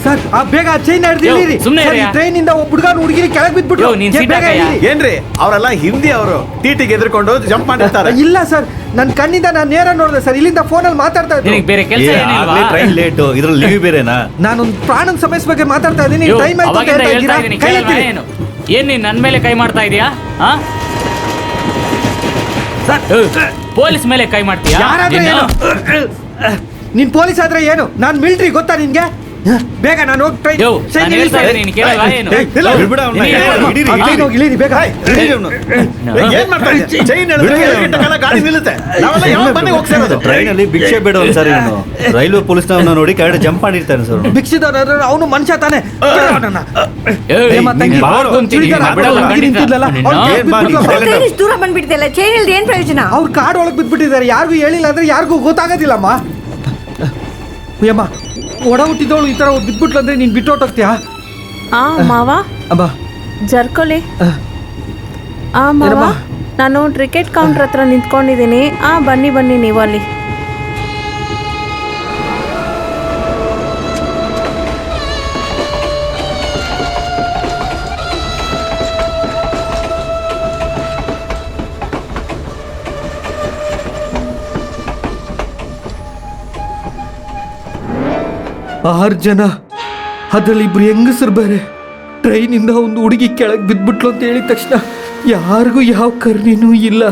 ಸರ್ ಬೇಗ ಚೈನ್ ಹಿಡಿದಿರಿ. ಸುಮ್ನೆ ಇರಿ. ಟ್ರೈನ್ ಇಂದ ಒಬ್ಬ ಹುಡುಗಿರಿ ಕೆಳಗೆ ಬಿದ್ಬಿಟ್ಟು. ನೀನ್ ಏ, ಸೀಟ್ ಬೇಗ ಹಾಕಯ್ಯ. ಇಳಿ. ಏನ್ರಿ ಅವರೆಲ್ಲ ಹಿಂದಿ ಅವರು ಟಿಟಿಗೆ ಎದ್ರುಕೊಂಡು ಜಂಪ್ ಮಾಡಿರ್ತಾರೆ. ಇಲ್ಲ ಸರ್, ನನ್ನ ಕಣ್ಣಿಂದ ನಾನು ನೇರ ನೋಡಿದೆ ಸರ್. ಇಲ್ಲಿಂದ ಫೋನಲ್ಲಿ ಮಾತಾಡ್ತಾ ನಿನಗೆ ಇದ್ದೀನಿ. ಬೇರೆ ಕೆಲಸ ಏನಿಲ್ವಾ? ಟ್ರೈನ್ ಲೇಟು, ಇದ್ರಲ್ಲಿ ಲೀವ್ ಬೇರೆನಾ? ನಾನೊಂದು ಪ್ರಾಣದ ಸಮಸ್ಯೆ ಬಗ್ಗೆ ಮಾತಾಡ್ತಾ ಇದ್ದೀನಿ. ಯೋ, ಟೈಮ್ ಆಯ್ತು ಅಂತ ಅವಾಗಿಂದ ಹೇಳ್ತಾ ಹೇಳ್ತಾ ಇದ್ದೀರಾ? ಇದೀನಿ, ಕೈ ಕೇಳಲ್ವಾ ಎತ್ತಿರಿ. ಏನು? ಏನ್ ನೀನ್ ನನ್ ಮೇಲೆ ಕೈ ಮಾಡ್ತಾ ಇದೀಯಾ? ಪೊಲೀಸ್ ಮೇಲೆ ಕೈ ಮಾಡ್ತೀಯಾ? ಯಾರಾದ್ರೂ ನಿನ್ನ- ಏನು? ನೀನ್ ಪೊಲೀಸ್ ಆದ್ರೆ ಏನು? ನಾನ್ ಮಿಲಿಟರಿ, ಗೊತ್ತಾ ನಿನ್ಗೆ? ಬೇಗ ನಾನು ಹೋಗಿ ಟ್ರೈನ್ ಯೋ, ನಾನ್ ಹೇಳ್ತಾ ಇದ್ದೀನಿ, ನೀನ್ ಕೇಳಲ್ವಾ ಏನು? ಬಿಡ್ಬಿಡ ಅವ್ನ. ನೀನ್ ಹೇಳು. ಹಿಡೀರಿ, ಟ್ರೈನ್ ಹೋಗಿ ಇಳೀರಿ ಬೇಗ. ಹಿಡೀರಿ ಅವ್ನ. ಏನ್ ಮಾಡ್ತಾ ಇದ್ದೀಯ? ಚೈನ್ ಹಿಡಿದ್ರೆ ಎರಡು ಗಂಟೆ ಕಾಲ ಗಾಡಿ ನಿಲ್ಲುತ್ತೆ. ನಾವೆಲ್ಲ ಯಾವಾಗ ಮನೆಗೆ ಹೋಗ್ಸೇರೋದು? ಟ್ರೈನಲ್ಲಿ ಭಿಕ್ಷೆ ಬೇಡ ಸರ್. ಇವನು ರೈಲ್ವೆ ಪೊಲೀಸ್ನವನ್ನ ನೋಡಿ ಕೆಳಗಡೆ ಜಂಪ್ ಮಾಡಿರ್ತಾನೆ ಸರ್. ಭಿಕ್ಷಿದವನು ಅವನು ಮನುಷ್ಯ ತಾನೆ. ಏಯ್, ಏ, ಮತ್ತೆ ನೀನ್ ಹಂಗೆ ಬಾರ್ಕೊಂತೀನಿ, ಚೂಡಿದಾರ ನೀನ್ ಬಿಡಲ್ಲ, ಹಾಕೊಂಡು ಖಂಡಿತ. ನಿಂತಿದ್ಲಲ್ಲ, ನಿನ್ನ- ಅವ್ನು ಏನ್ ಮಾಡಿ? ಬಿಟ್ಬಿಟ್ಲಮ್ಮ. ಟ್ರೈನ್ ಇಷ್ಟು ದೂರ ಬಂದ್ಬಿಡ್ತಿಲ್ಲ, ಚೈನ್ ಇಲ್ದೆ ಏನು ಪ್ರಯೋಜನ? ಅವ್ರು ಕಾಡು ಒಳಗೆ ಬಿದ್ಬಿಟ್ಟಿದ್ದಾರೆ. ಯಾರಿಗೂ ಹೇಳಿಲ್ಲ ಅಂದ್ರೆ ಯಾರಿಗೂ ಗೊತ್ತಾಗೋದಿಲ್ಲಮ್ಮ. ಅಯ್ಯಮ್ಮ, ಒಡ ಹುಟ್ಟಿದವಳು ಈ ತರ ಬಿದ್ಬಿಟ್ಲು ಅಂದ್ರೆ ನೀನ್ ಬಿಟ್ಟು ಹೊಟ್ಟೋಗ್ತೀಯಾ? ಮಾವ ಅಮ್ಮ, ಜರ್ಕೊಲಿ. ಮಾವ, ಏನಮ್ಮ? ನಾನು ಟಿಕೆಟ್ ಕೌಂಟರ್ ಹತ್ರ ನಿಂತ್ಕೊಂಡಿದ್ದೀನಿ. ಬನ್ನಿ ಬನ್ನಿ ನೀವು ಅಲ್ಲಿ. ಆರು ಜನ, ಅದ್ರಲ್ಲಿ ಇಬ್ರು ಹೆಂಗಸರು ಬೇರೆ. ಟ್ರೈನಿಂದ ಒಂದು ಹುಡುಗಿ ಕೆಳಗೆ ಬಿದ್ಬಿಟ್ಲು ಅಂತ ಹೇಳಿದ ತಕ್ಷಣ ಯಾರಿಗೂ ಯಾವ ಕರ್ಣಿನೂ ಇಲ್ಲ.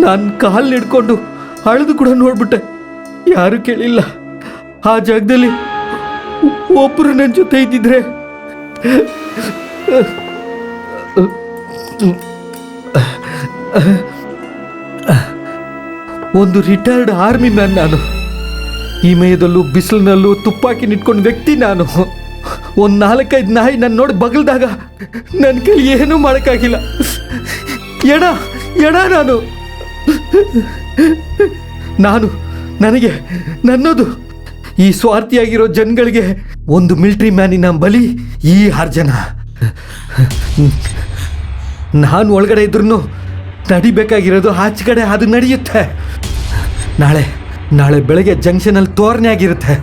ನಾನು ಕಾಲು ಹಿಡ್ಕೊಂಡು ಅಳೆದು ಕೂಡ ನೋಡ್ಬಿಟ್ಟೆ, ಯಾರು ಕೇಳಿಲ್ಲ. ಆ ಜಾಗದಲ್ಲಿ ಒಬ್ಬರು ನನ್ನ ಜೊತೆ ಇದ್ದಿದ್ರೆ ಒಂದು ರಿಟೈರ್ಡ್ ಆರ್ಮಿ ಮ್ಯಾನ್ ನಾನು. ಈ ಮಯದಲ್ಲೂ ಬಿಸಿಲಿನಲ್ಲೂ ತುಪ್ಪಾಕಿ ನಿಟ್ಕೊಂಡು ವ್ಯಕ್ತಿ ನಾನು. ಒಂದು 4-5 ನಾಯಿ ನನ್ನ ನೋಡಿ ಬಗಲ್ದಾಗ ನನ್ನ ಕೈಲಿ ಏನೂ ಮಾಡೋಕ್ಕಾಗಿಲ್ಲ. ಎಡ ನಾನು ನನಗೆ ನನ್ನದು ಈ ಸ್ವಾರ್ಥಿಯಾಗಿರೋ ಜನಗಳಿಗೆ ಒಂದು ಮಿಲಿಟರಿ ಮ್ಯಾನಿನ ಬಲಿ ಈ 6 ಜನ. ನಾನು ಒಳಗಡೆ ಇದ್ರೂ ನಡಿಬೇಕಾಗಿರೋದು ಆಚೆ ಕಡೆ, ಅದು ನಡೆಯುತ್ತೆ. ನಾಳೆ ಬೆಳಗ್ಗೆ ಜಂಕ್ಷನಲ್ಲಿ ತೋರಣೆ ಆಗಿರುತ್ತೆ.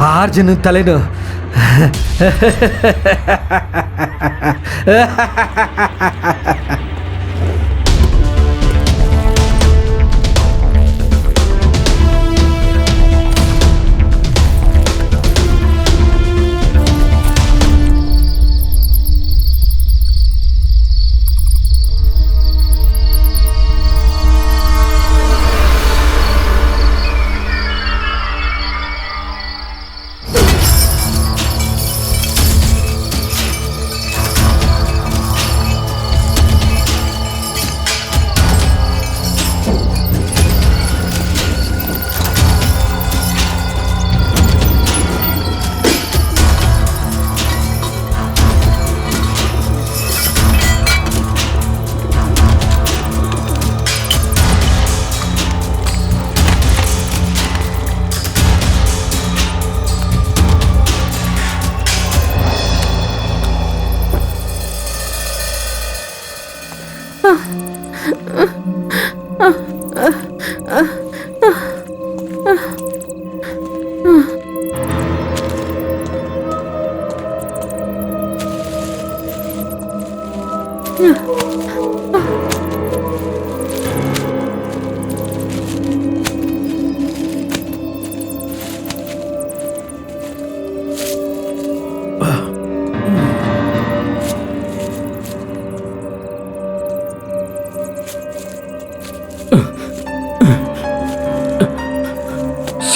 6 ಜನ ತಲೆನು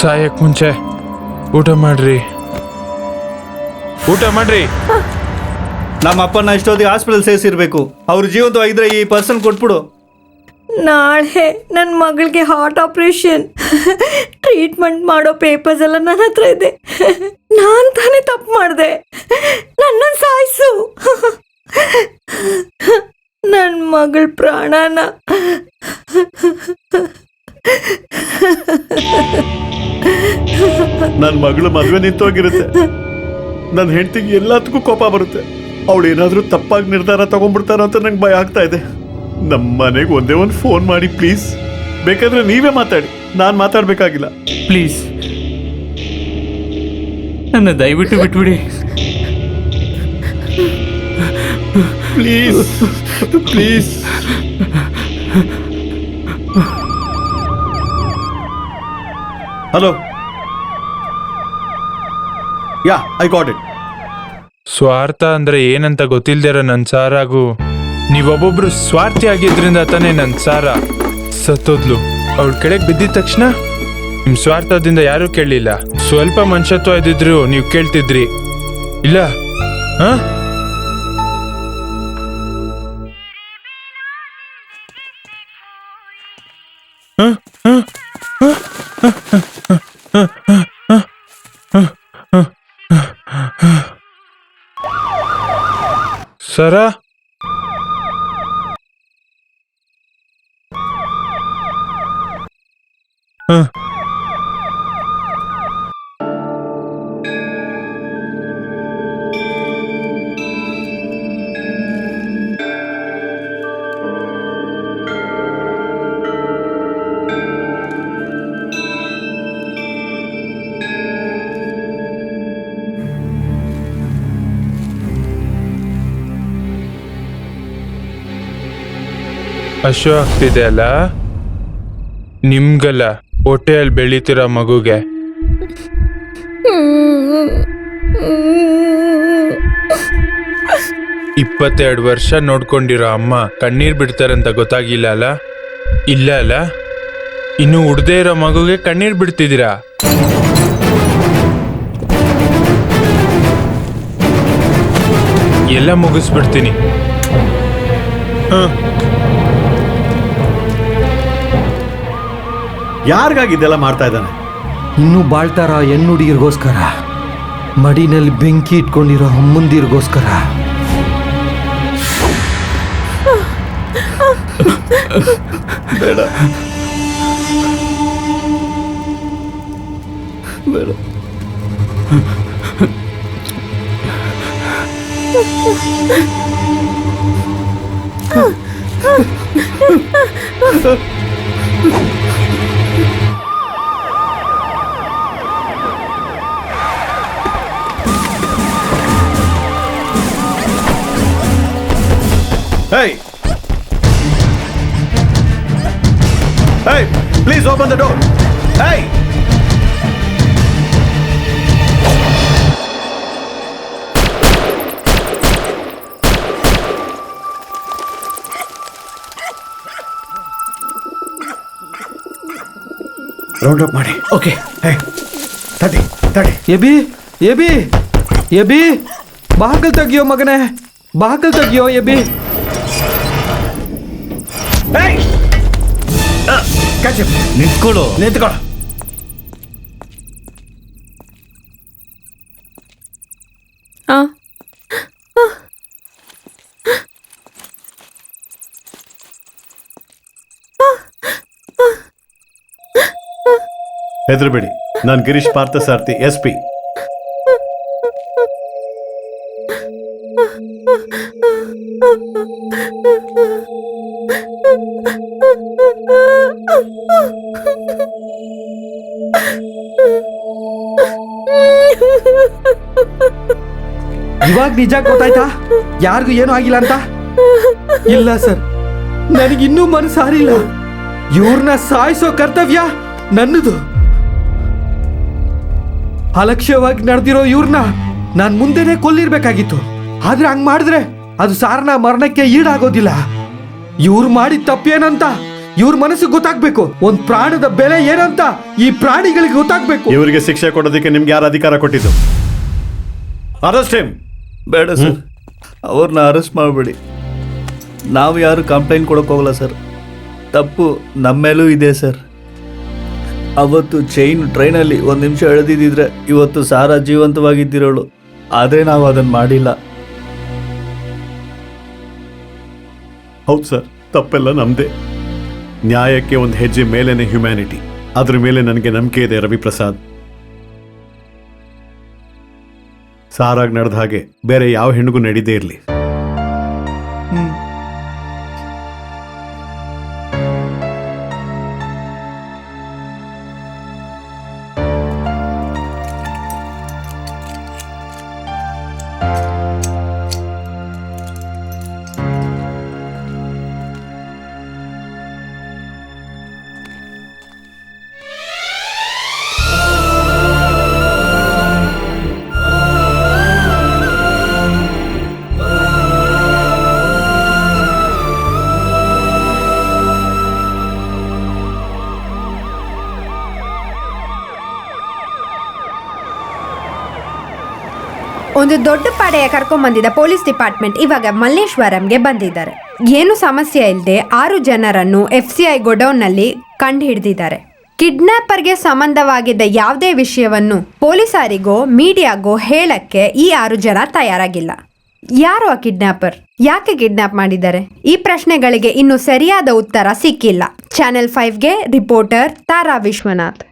ಸಾಯಕ್ ಮುಂಚೆ ಊಟ ಮಾಡ್ರಿ. ನಮ್ಮ ಅಪ್ಪನ ಇಷ್ಟೊತ್ತಿಗೆ ಹಾಸ್ಪಿಟಲ್ ಸೇರಿಸಿರ್ಬೇಕು. ಅವ್ರ ಜೀವಂತವಾಗಿದ್ರೆ ಈ ಪರ್ಸನ್ ಕೊಟ್ಬಿಡು. ನಾಳೆ ನನ್ನ ಮಗಳಿಗೆ ಹಾರ್ಟ್ ಆಪರೇಷನ್ ಟ್ರೀಟ್ಮೆಂಟ್ ಮಾಡೋ ಪೇಪರ್ಸ್ ಎಲ್ಲ ನನ್ನ ಹತ್ರ ಇದೆ. ನಾನು ತಾನೇ ತಪ್ಪು ಮಾಡಿದೆ. ನನ್ನನ್ನು ಸಾಯಿಸು. ನನ್ನ ಮಗಳ ಪ್ರಾಣನ ನನ್ನ ಮಗಳು ಮದುವೆ ನಿಂತೋಗಿರುತ್ತೆ. ನನ್ನ ಹೆಂಡತಿಗೆ ಎಲ್ಲದಕ್ಕೂ ಕೋಪ ಬರುತ್ತೆ. ಅವಳು ಏನಾದರೂ ತಪ್ಪಾಗಿ ನಿರ್ಧಾರ ತಗೊಂಡ್ಬಿಡ್ತಾರ ಅಂತ ನಂಗೆ ಭಯ ಆಗ್ತಾ ಇದೆ. ನಮ್ಮ ಮನೆಗೆ ಒಂದೇ ಒಂದು ಫೋನ್ ಮಾಡಿ ಪ್ಲೀಸ್. ಬೇಕಾದ್ರೆ ನೀವೇ ಮಾತಾಡಿ, ನಾನು ಮಾತಾಡಬೇಕಾಗಿಲ್ಲ. ಪ್ಲೀಸ್ ನನ್ನ ದಯವಿಟ್ಟು ಬಿಟ್ಬಿಡಿ. Please please. Hello, yeah I got it. ಸ್ವಾರ್ಥ ಅಂದ್ರೆ ಏನಂತ ಗೊತ್ತಿಲ್ದಿರೋ ನನ್ನ ಸಾರಾಗು ನೀವೊಬ್ಬೊಬ್ರು ಸ್ವಾರ್ಥಿ ಆಗಿದ್ರಿಂದ ತಾನೇ ನನ್ನ ಸಾರ ಸತ್ತೋದ್ಲು. ಅವಳ ಕೆಳಗೆ ಬಿದ್ದಿದ ತಕ್ಷಣ ನಿಮ್ ಸ್ವಾರ್ಥದಿಂದ ಯಾರೂ ಕೇಳಲಿಲ್ಲ. ಸ್ವಲ್ಪ ಮನುಷ್ಯತ್ವ ಇದ್ದಿದ್ರು ನೀವು ಕೇಳ್ತಿದ್ರಿ ಇಲ್ಲ. ಹ ಸರಾ ಅಶೋ ಆಗ್ತಿದೆ ಅಲ್ಲ ನಿಮ್ಗಲ್ಲ, ಹೊಟ್ಟೆಯಲ್ಲಿ ಬೆಳೀತಿರೋ ಮಗುಗೆ. ಇಪ್ಪತ್ತೆರಡು ವರ್ಷ ನೋಡ್ಕೊಂಡಿರೋ ಅಮ್ಮ ಕಣ್ಣೀರ್ ಬಿಡ್ತಾರಂತ ಗೊತ್ತಾಗಿಲ್ಲ ಅಲ್ಲ? ಇಲ್ಲ ಅಲ್ಲ? ಇನ್ನು ಉಡ್ದೇ ಇರೋ ಮಗುಗೆ ಕಣ್ಣೀರ್ ಬಿಡ್ತಿದ್ದೀರಾ? ಎಲ್ಲ ಮುಗಿಸ್ಬಿಡ್ತೀನಿ. ಯಾರಿಗಾಗಿ ಇದೆಲ್ಲ ಮಾಡ್ತಾ ಇದ್ದಾನೆ? ಇನ್ನೂ ಬಾಳ್ತಾರ ಹೆಣ್ಣುಡಿಯರಿಗೋಸ್ಕರ, ಮಡಿನಲ್ಲಿ ಬೆಂಕಿ ಇಟ್ಕೊಂಡಿರೋ ಅಮ್ಮಂದಿರಿಗೋಸ್ಕರ. ಬೇಡ ಬೇಡ. Hey! Hey! Please open the door! Hey! Round up ಮಾಡಿ. ಓಕೆ. ಹೇ ತಡಿ ತಡಿ. ಎಬಿ ಎಬಿ ಎಬಿ, ಬಾಗಲ್ ತೆಗಿಯೋ ಮಗನೇ, ಬಾಗಲ್ ತೆಗಿಯೋ ಎಬಿ. ನಿಂತ್ಕೊಳ್ಳು. ನಿಂತ್ಕೊಳ್ಳ. ಹೆದರಬೇಡಿ, ನಾನು ಗಿರೀಶ್ ಪಾರ್ಥಸಾರಥಿ, SP. ಇವಾಗ ನಿಜ ಗೊತ್ತಾಯ್ತಾ ಯಾರಿಗೂ ಏನೂ ಆಗಿಲ್ಲ ಅಂತ? ಇಲ್ಲ ಸರ್, ನನಗಿನ್ನೂ ಮನಸ್ಸಾರಿಲ್ಲ. ಇವ್ರನ್ನ ಸಾಯಿಸೋ ಕರ್ತವ್ಯ ನನ್ನದು. ಅಲಕ್ಷ್ಯವಾಗಿ ನಡೆದಿರೋ ಇವ್ರನ್ನ ನಾನು ಮುಂದೆನೆ ಕೊಲ್ಲಿರ್ಬೇಕಾಗಿತ್ತು. ಆದ್ರೆ ಹಂಗ್ ಮಾಡಿದ್ರೆ ಅದು ಸಾರನ ಮರಣಕ್ಕೆ ಈಡಾಗೋದಿಲ್ಲ. ಇವ್ರು ಮಾಡಿದ ತಪ್ಪೇನಂತ ಇವ್ರ ಮನಸ್ಸಿಗೆ ಗೊತ್ತಾಗ್ಬೇಕು ಒಂದ್ ಪ್ರಾಣದ ಬೆಲೆ ಏನಂತ ಈ ಪ್ರಾಣಿಗಳಿಗೆ ಗೊತ್ತಾಗ್ಬೇಕು. ಇವರಿಗೆ ಶಿಕ್ಷೆ ಕೊಡೋದಕ್ಕೆ ನಿಮ್ಗೆ ಯಾರು ಅಧಿಕಾರ ಕೊಟ್ಟಿದ್ದು? Arrest him. ಬೇಡ ಸರ್, ಅವ್ರನ್ನ ಅರೆಸ್ಟ್ ಮಾಡಬೇಡಿ. ನಾವು ಯಾರು ಕಂಪ್ಲೇಂಟ್ ಕೊಡೋಕೆ ಹೋಗಲ್ಲ ಸರ್. ತಪ್ಪು ನಮ್ಮ ಮೇಲೂ ಇದೆ ಸರ್. ಅವತ್ತು ಚೈನ್ ಟ್ರೈನಲ್ಲಿ 1 ನಿಮಿಷ ಎಳೆದಿದ್ದಿದ್ರೆ ಇವತ್ತು ಸಾರಾ ಜೀವಂತವಾಗಿದ್ದಿರೋಳು. ಆದರೆ ನಾವು ಅದನ್ನು ಮಾಡಿಲ್ಲ. ಹೌದು ಸರ್, ತಪ್ಪೆಲ್ಲ ನಮ್ದೇ. ನ್ಯಾಯಕ್ಕೆ ಒಂದು ಹೆಜ್ಜೆ ಮೇಲೇನೆ ಹ್ಯುಮ್ಯಾನಿಟಿ. ಅದ್ರ ಮೇಲೆ ನನಗೆ ನಂಬಿಕೆ ಇದೆ ರವಿಪ್ರಸಾದ್. ಸಾರಾಗ್ ನಡೆದ ಹಾಗೆ ಬೇರೆ ಯಾವ ಹೆಣ್ಣಿಗೂ ನಡೀದೇ ಇರಲಿ. ಒಂದು ದೊಡ್ಡ ಪಡೆಯ ಕರ್ಕೊಂಡ್ಬಂದಿದ್ದ ಪೊಲೀಸ್ ಡಿಪಾರ್ಟ್ಮೆಂಟ್ ಇವಾಗ ಮಲ್ಲೇಶ್ವರಂಗೆ ಬಂದಿದ್ದಾರೆ. ಏನು ಸಮಸ್ಯೆ ಇಲ್ಲದೆ 6 ಜನರನ್ನು FCI ಗೋಡೌನ್ನಲ್ಲಿ ಕಂಡು ಹಿಡಿದಿದ್ದಾರೆ. ಕಿಡ್ನಾಪರ್ಗೆ ಸಂಬಂಧವಾಗಿದ್ದ ಯಾವುದೇ ವಿಷಯವನ್ನು ಪೊಲೀಸರಿಗೋ ಮೀಡಿಯಾಗೋ ಹೇಳಕ್ಕೆ ಈ 6 ಜನ ತಯಾರಾಗಿಲ್ಲ. ಯಾರು ಆ ಕಿಡ್ನಾಪರ್? ಯಾಕೆ ಕಿಡ್ನಾಪ್ ಮಾಡಿದ್ದಾರೆ? ಈ ಪ್ರಶ್ನೆಗಳಿಗೆ ಇನ್ನೂ ಸರಿಯಾದ ಉತ್ತರ ಸಿಕ್ಕಿಲ್ಲ. ಚಾನೆಲ್ 5ಗೆ ರಿಪೋರ್ಟರ್ ತಾರಾ ವಿಶ್ವನಾಥ್.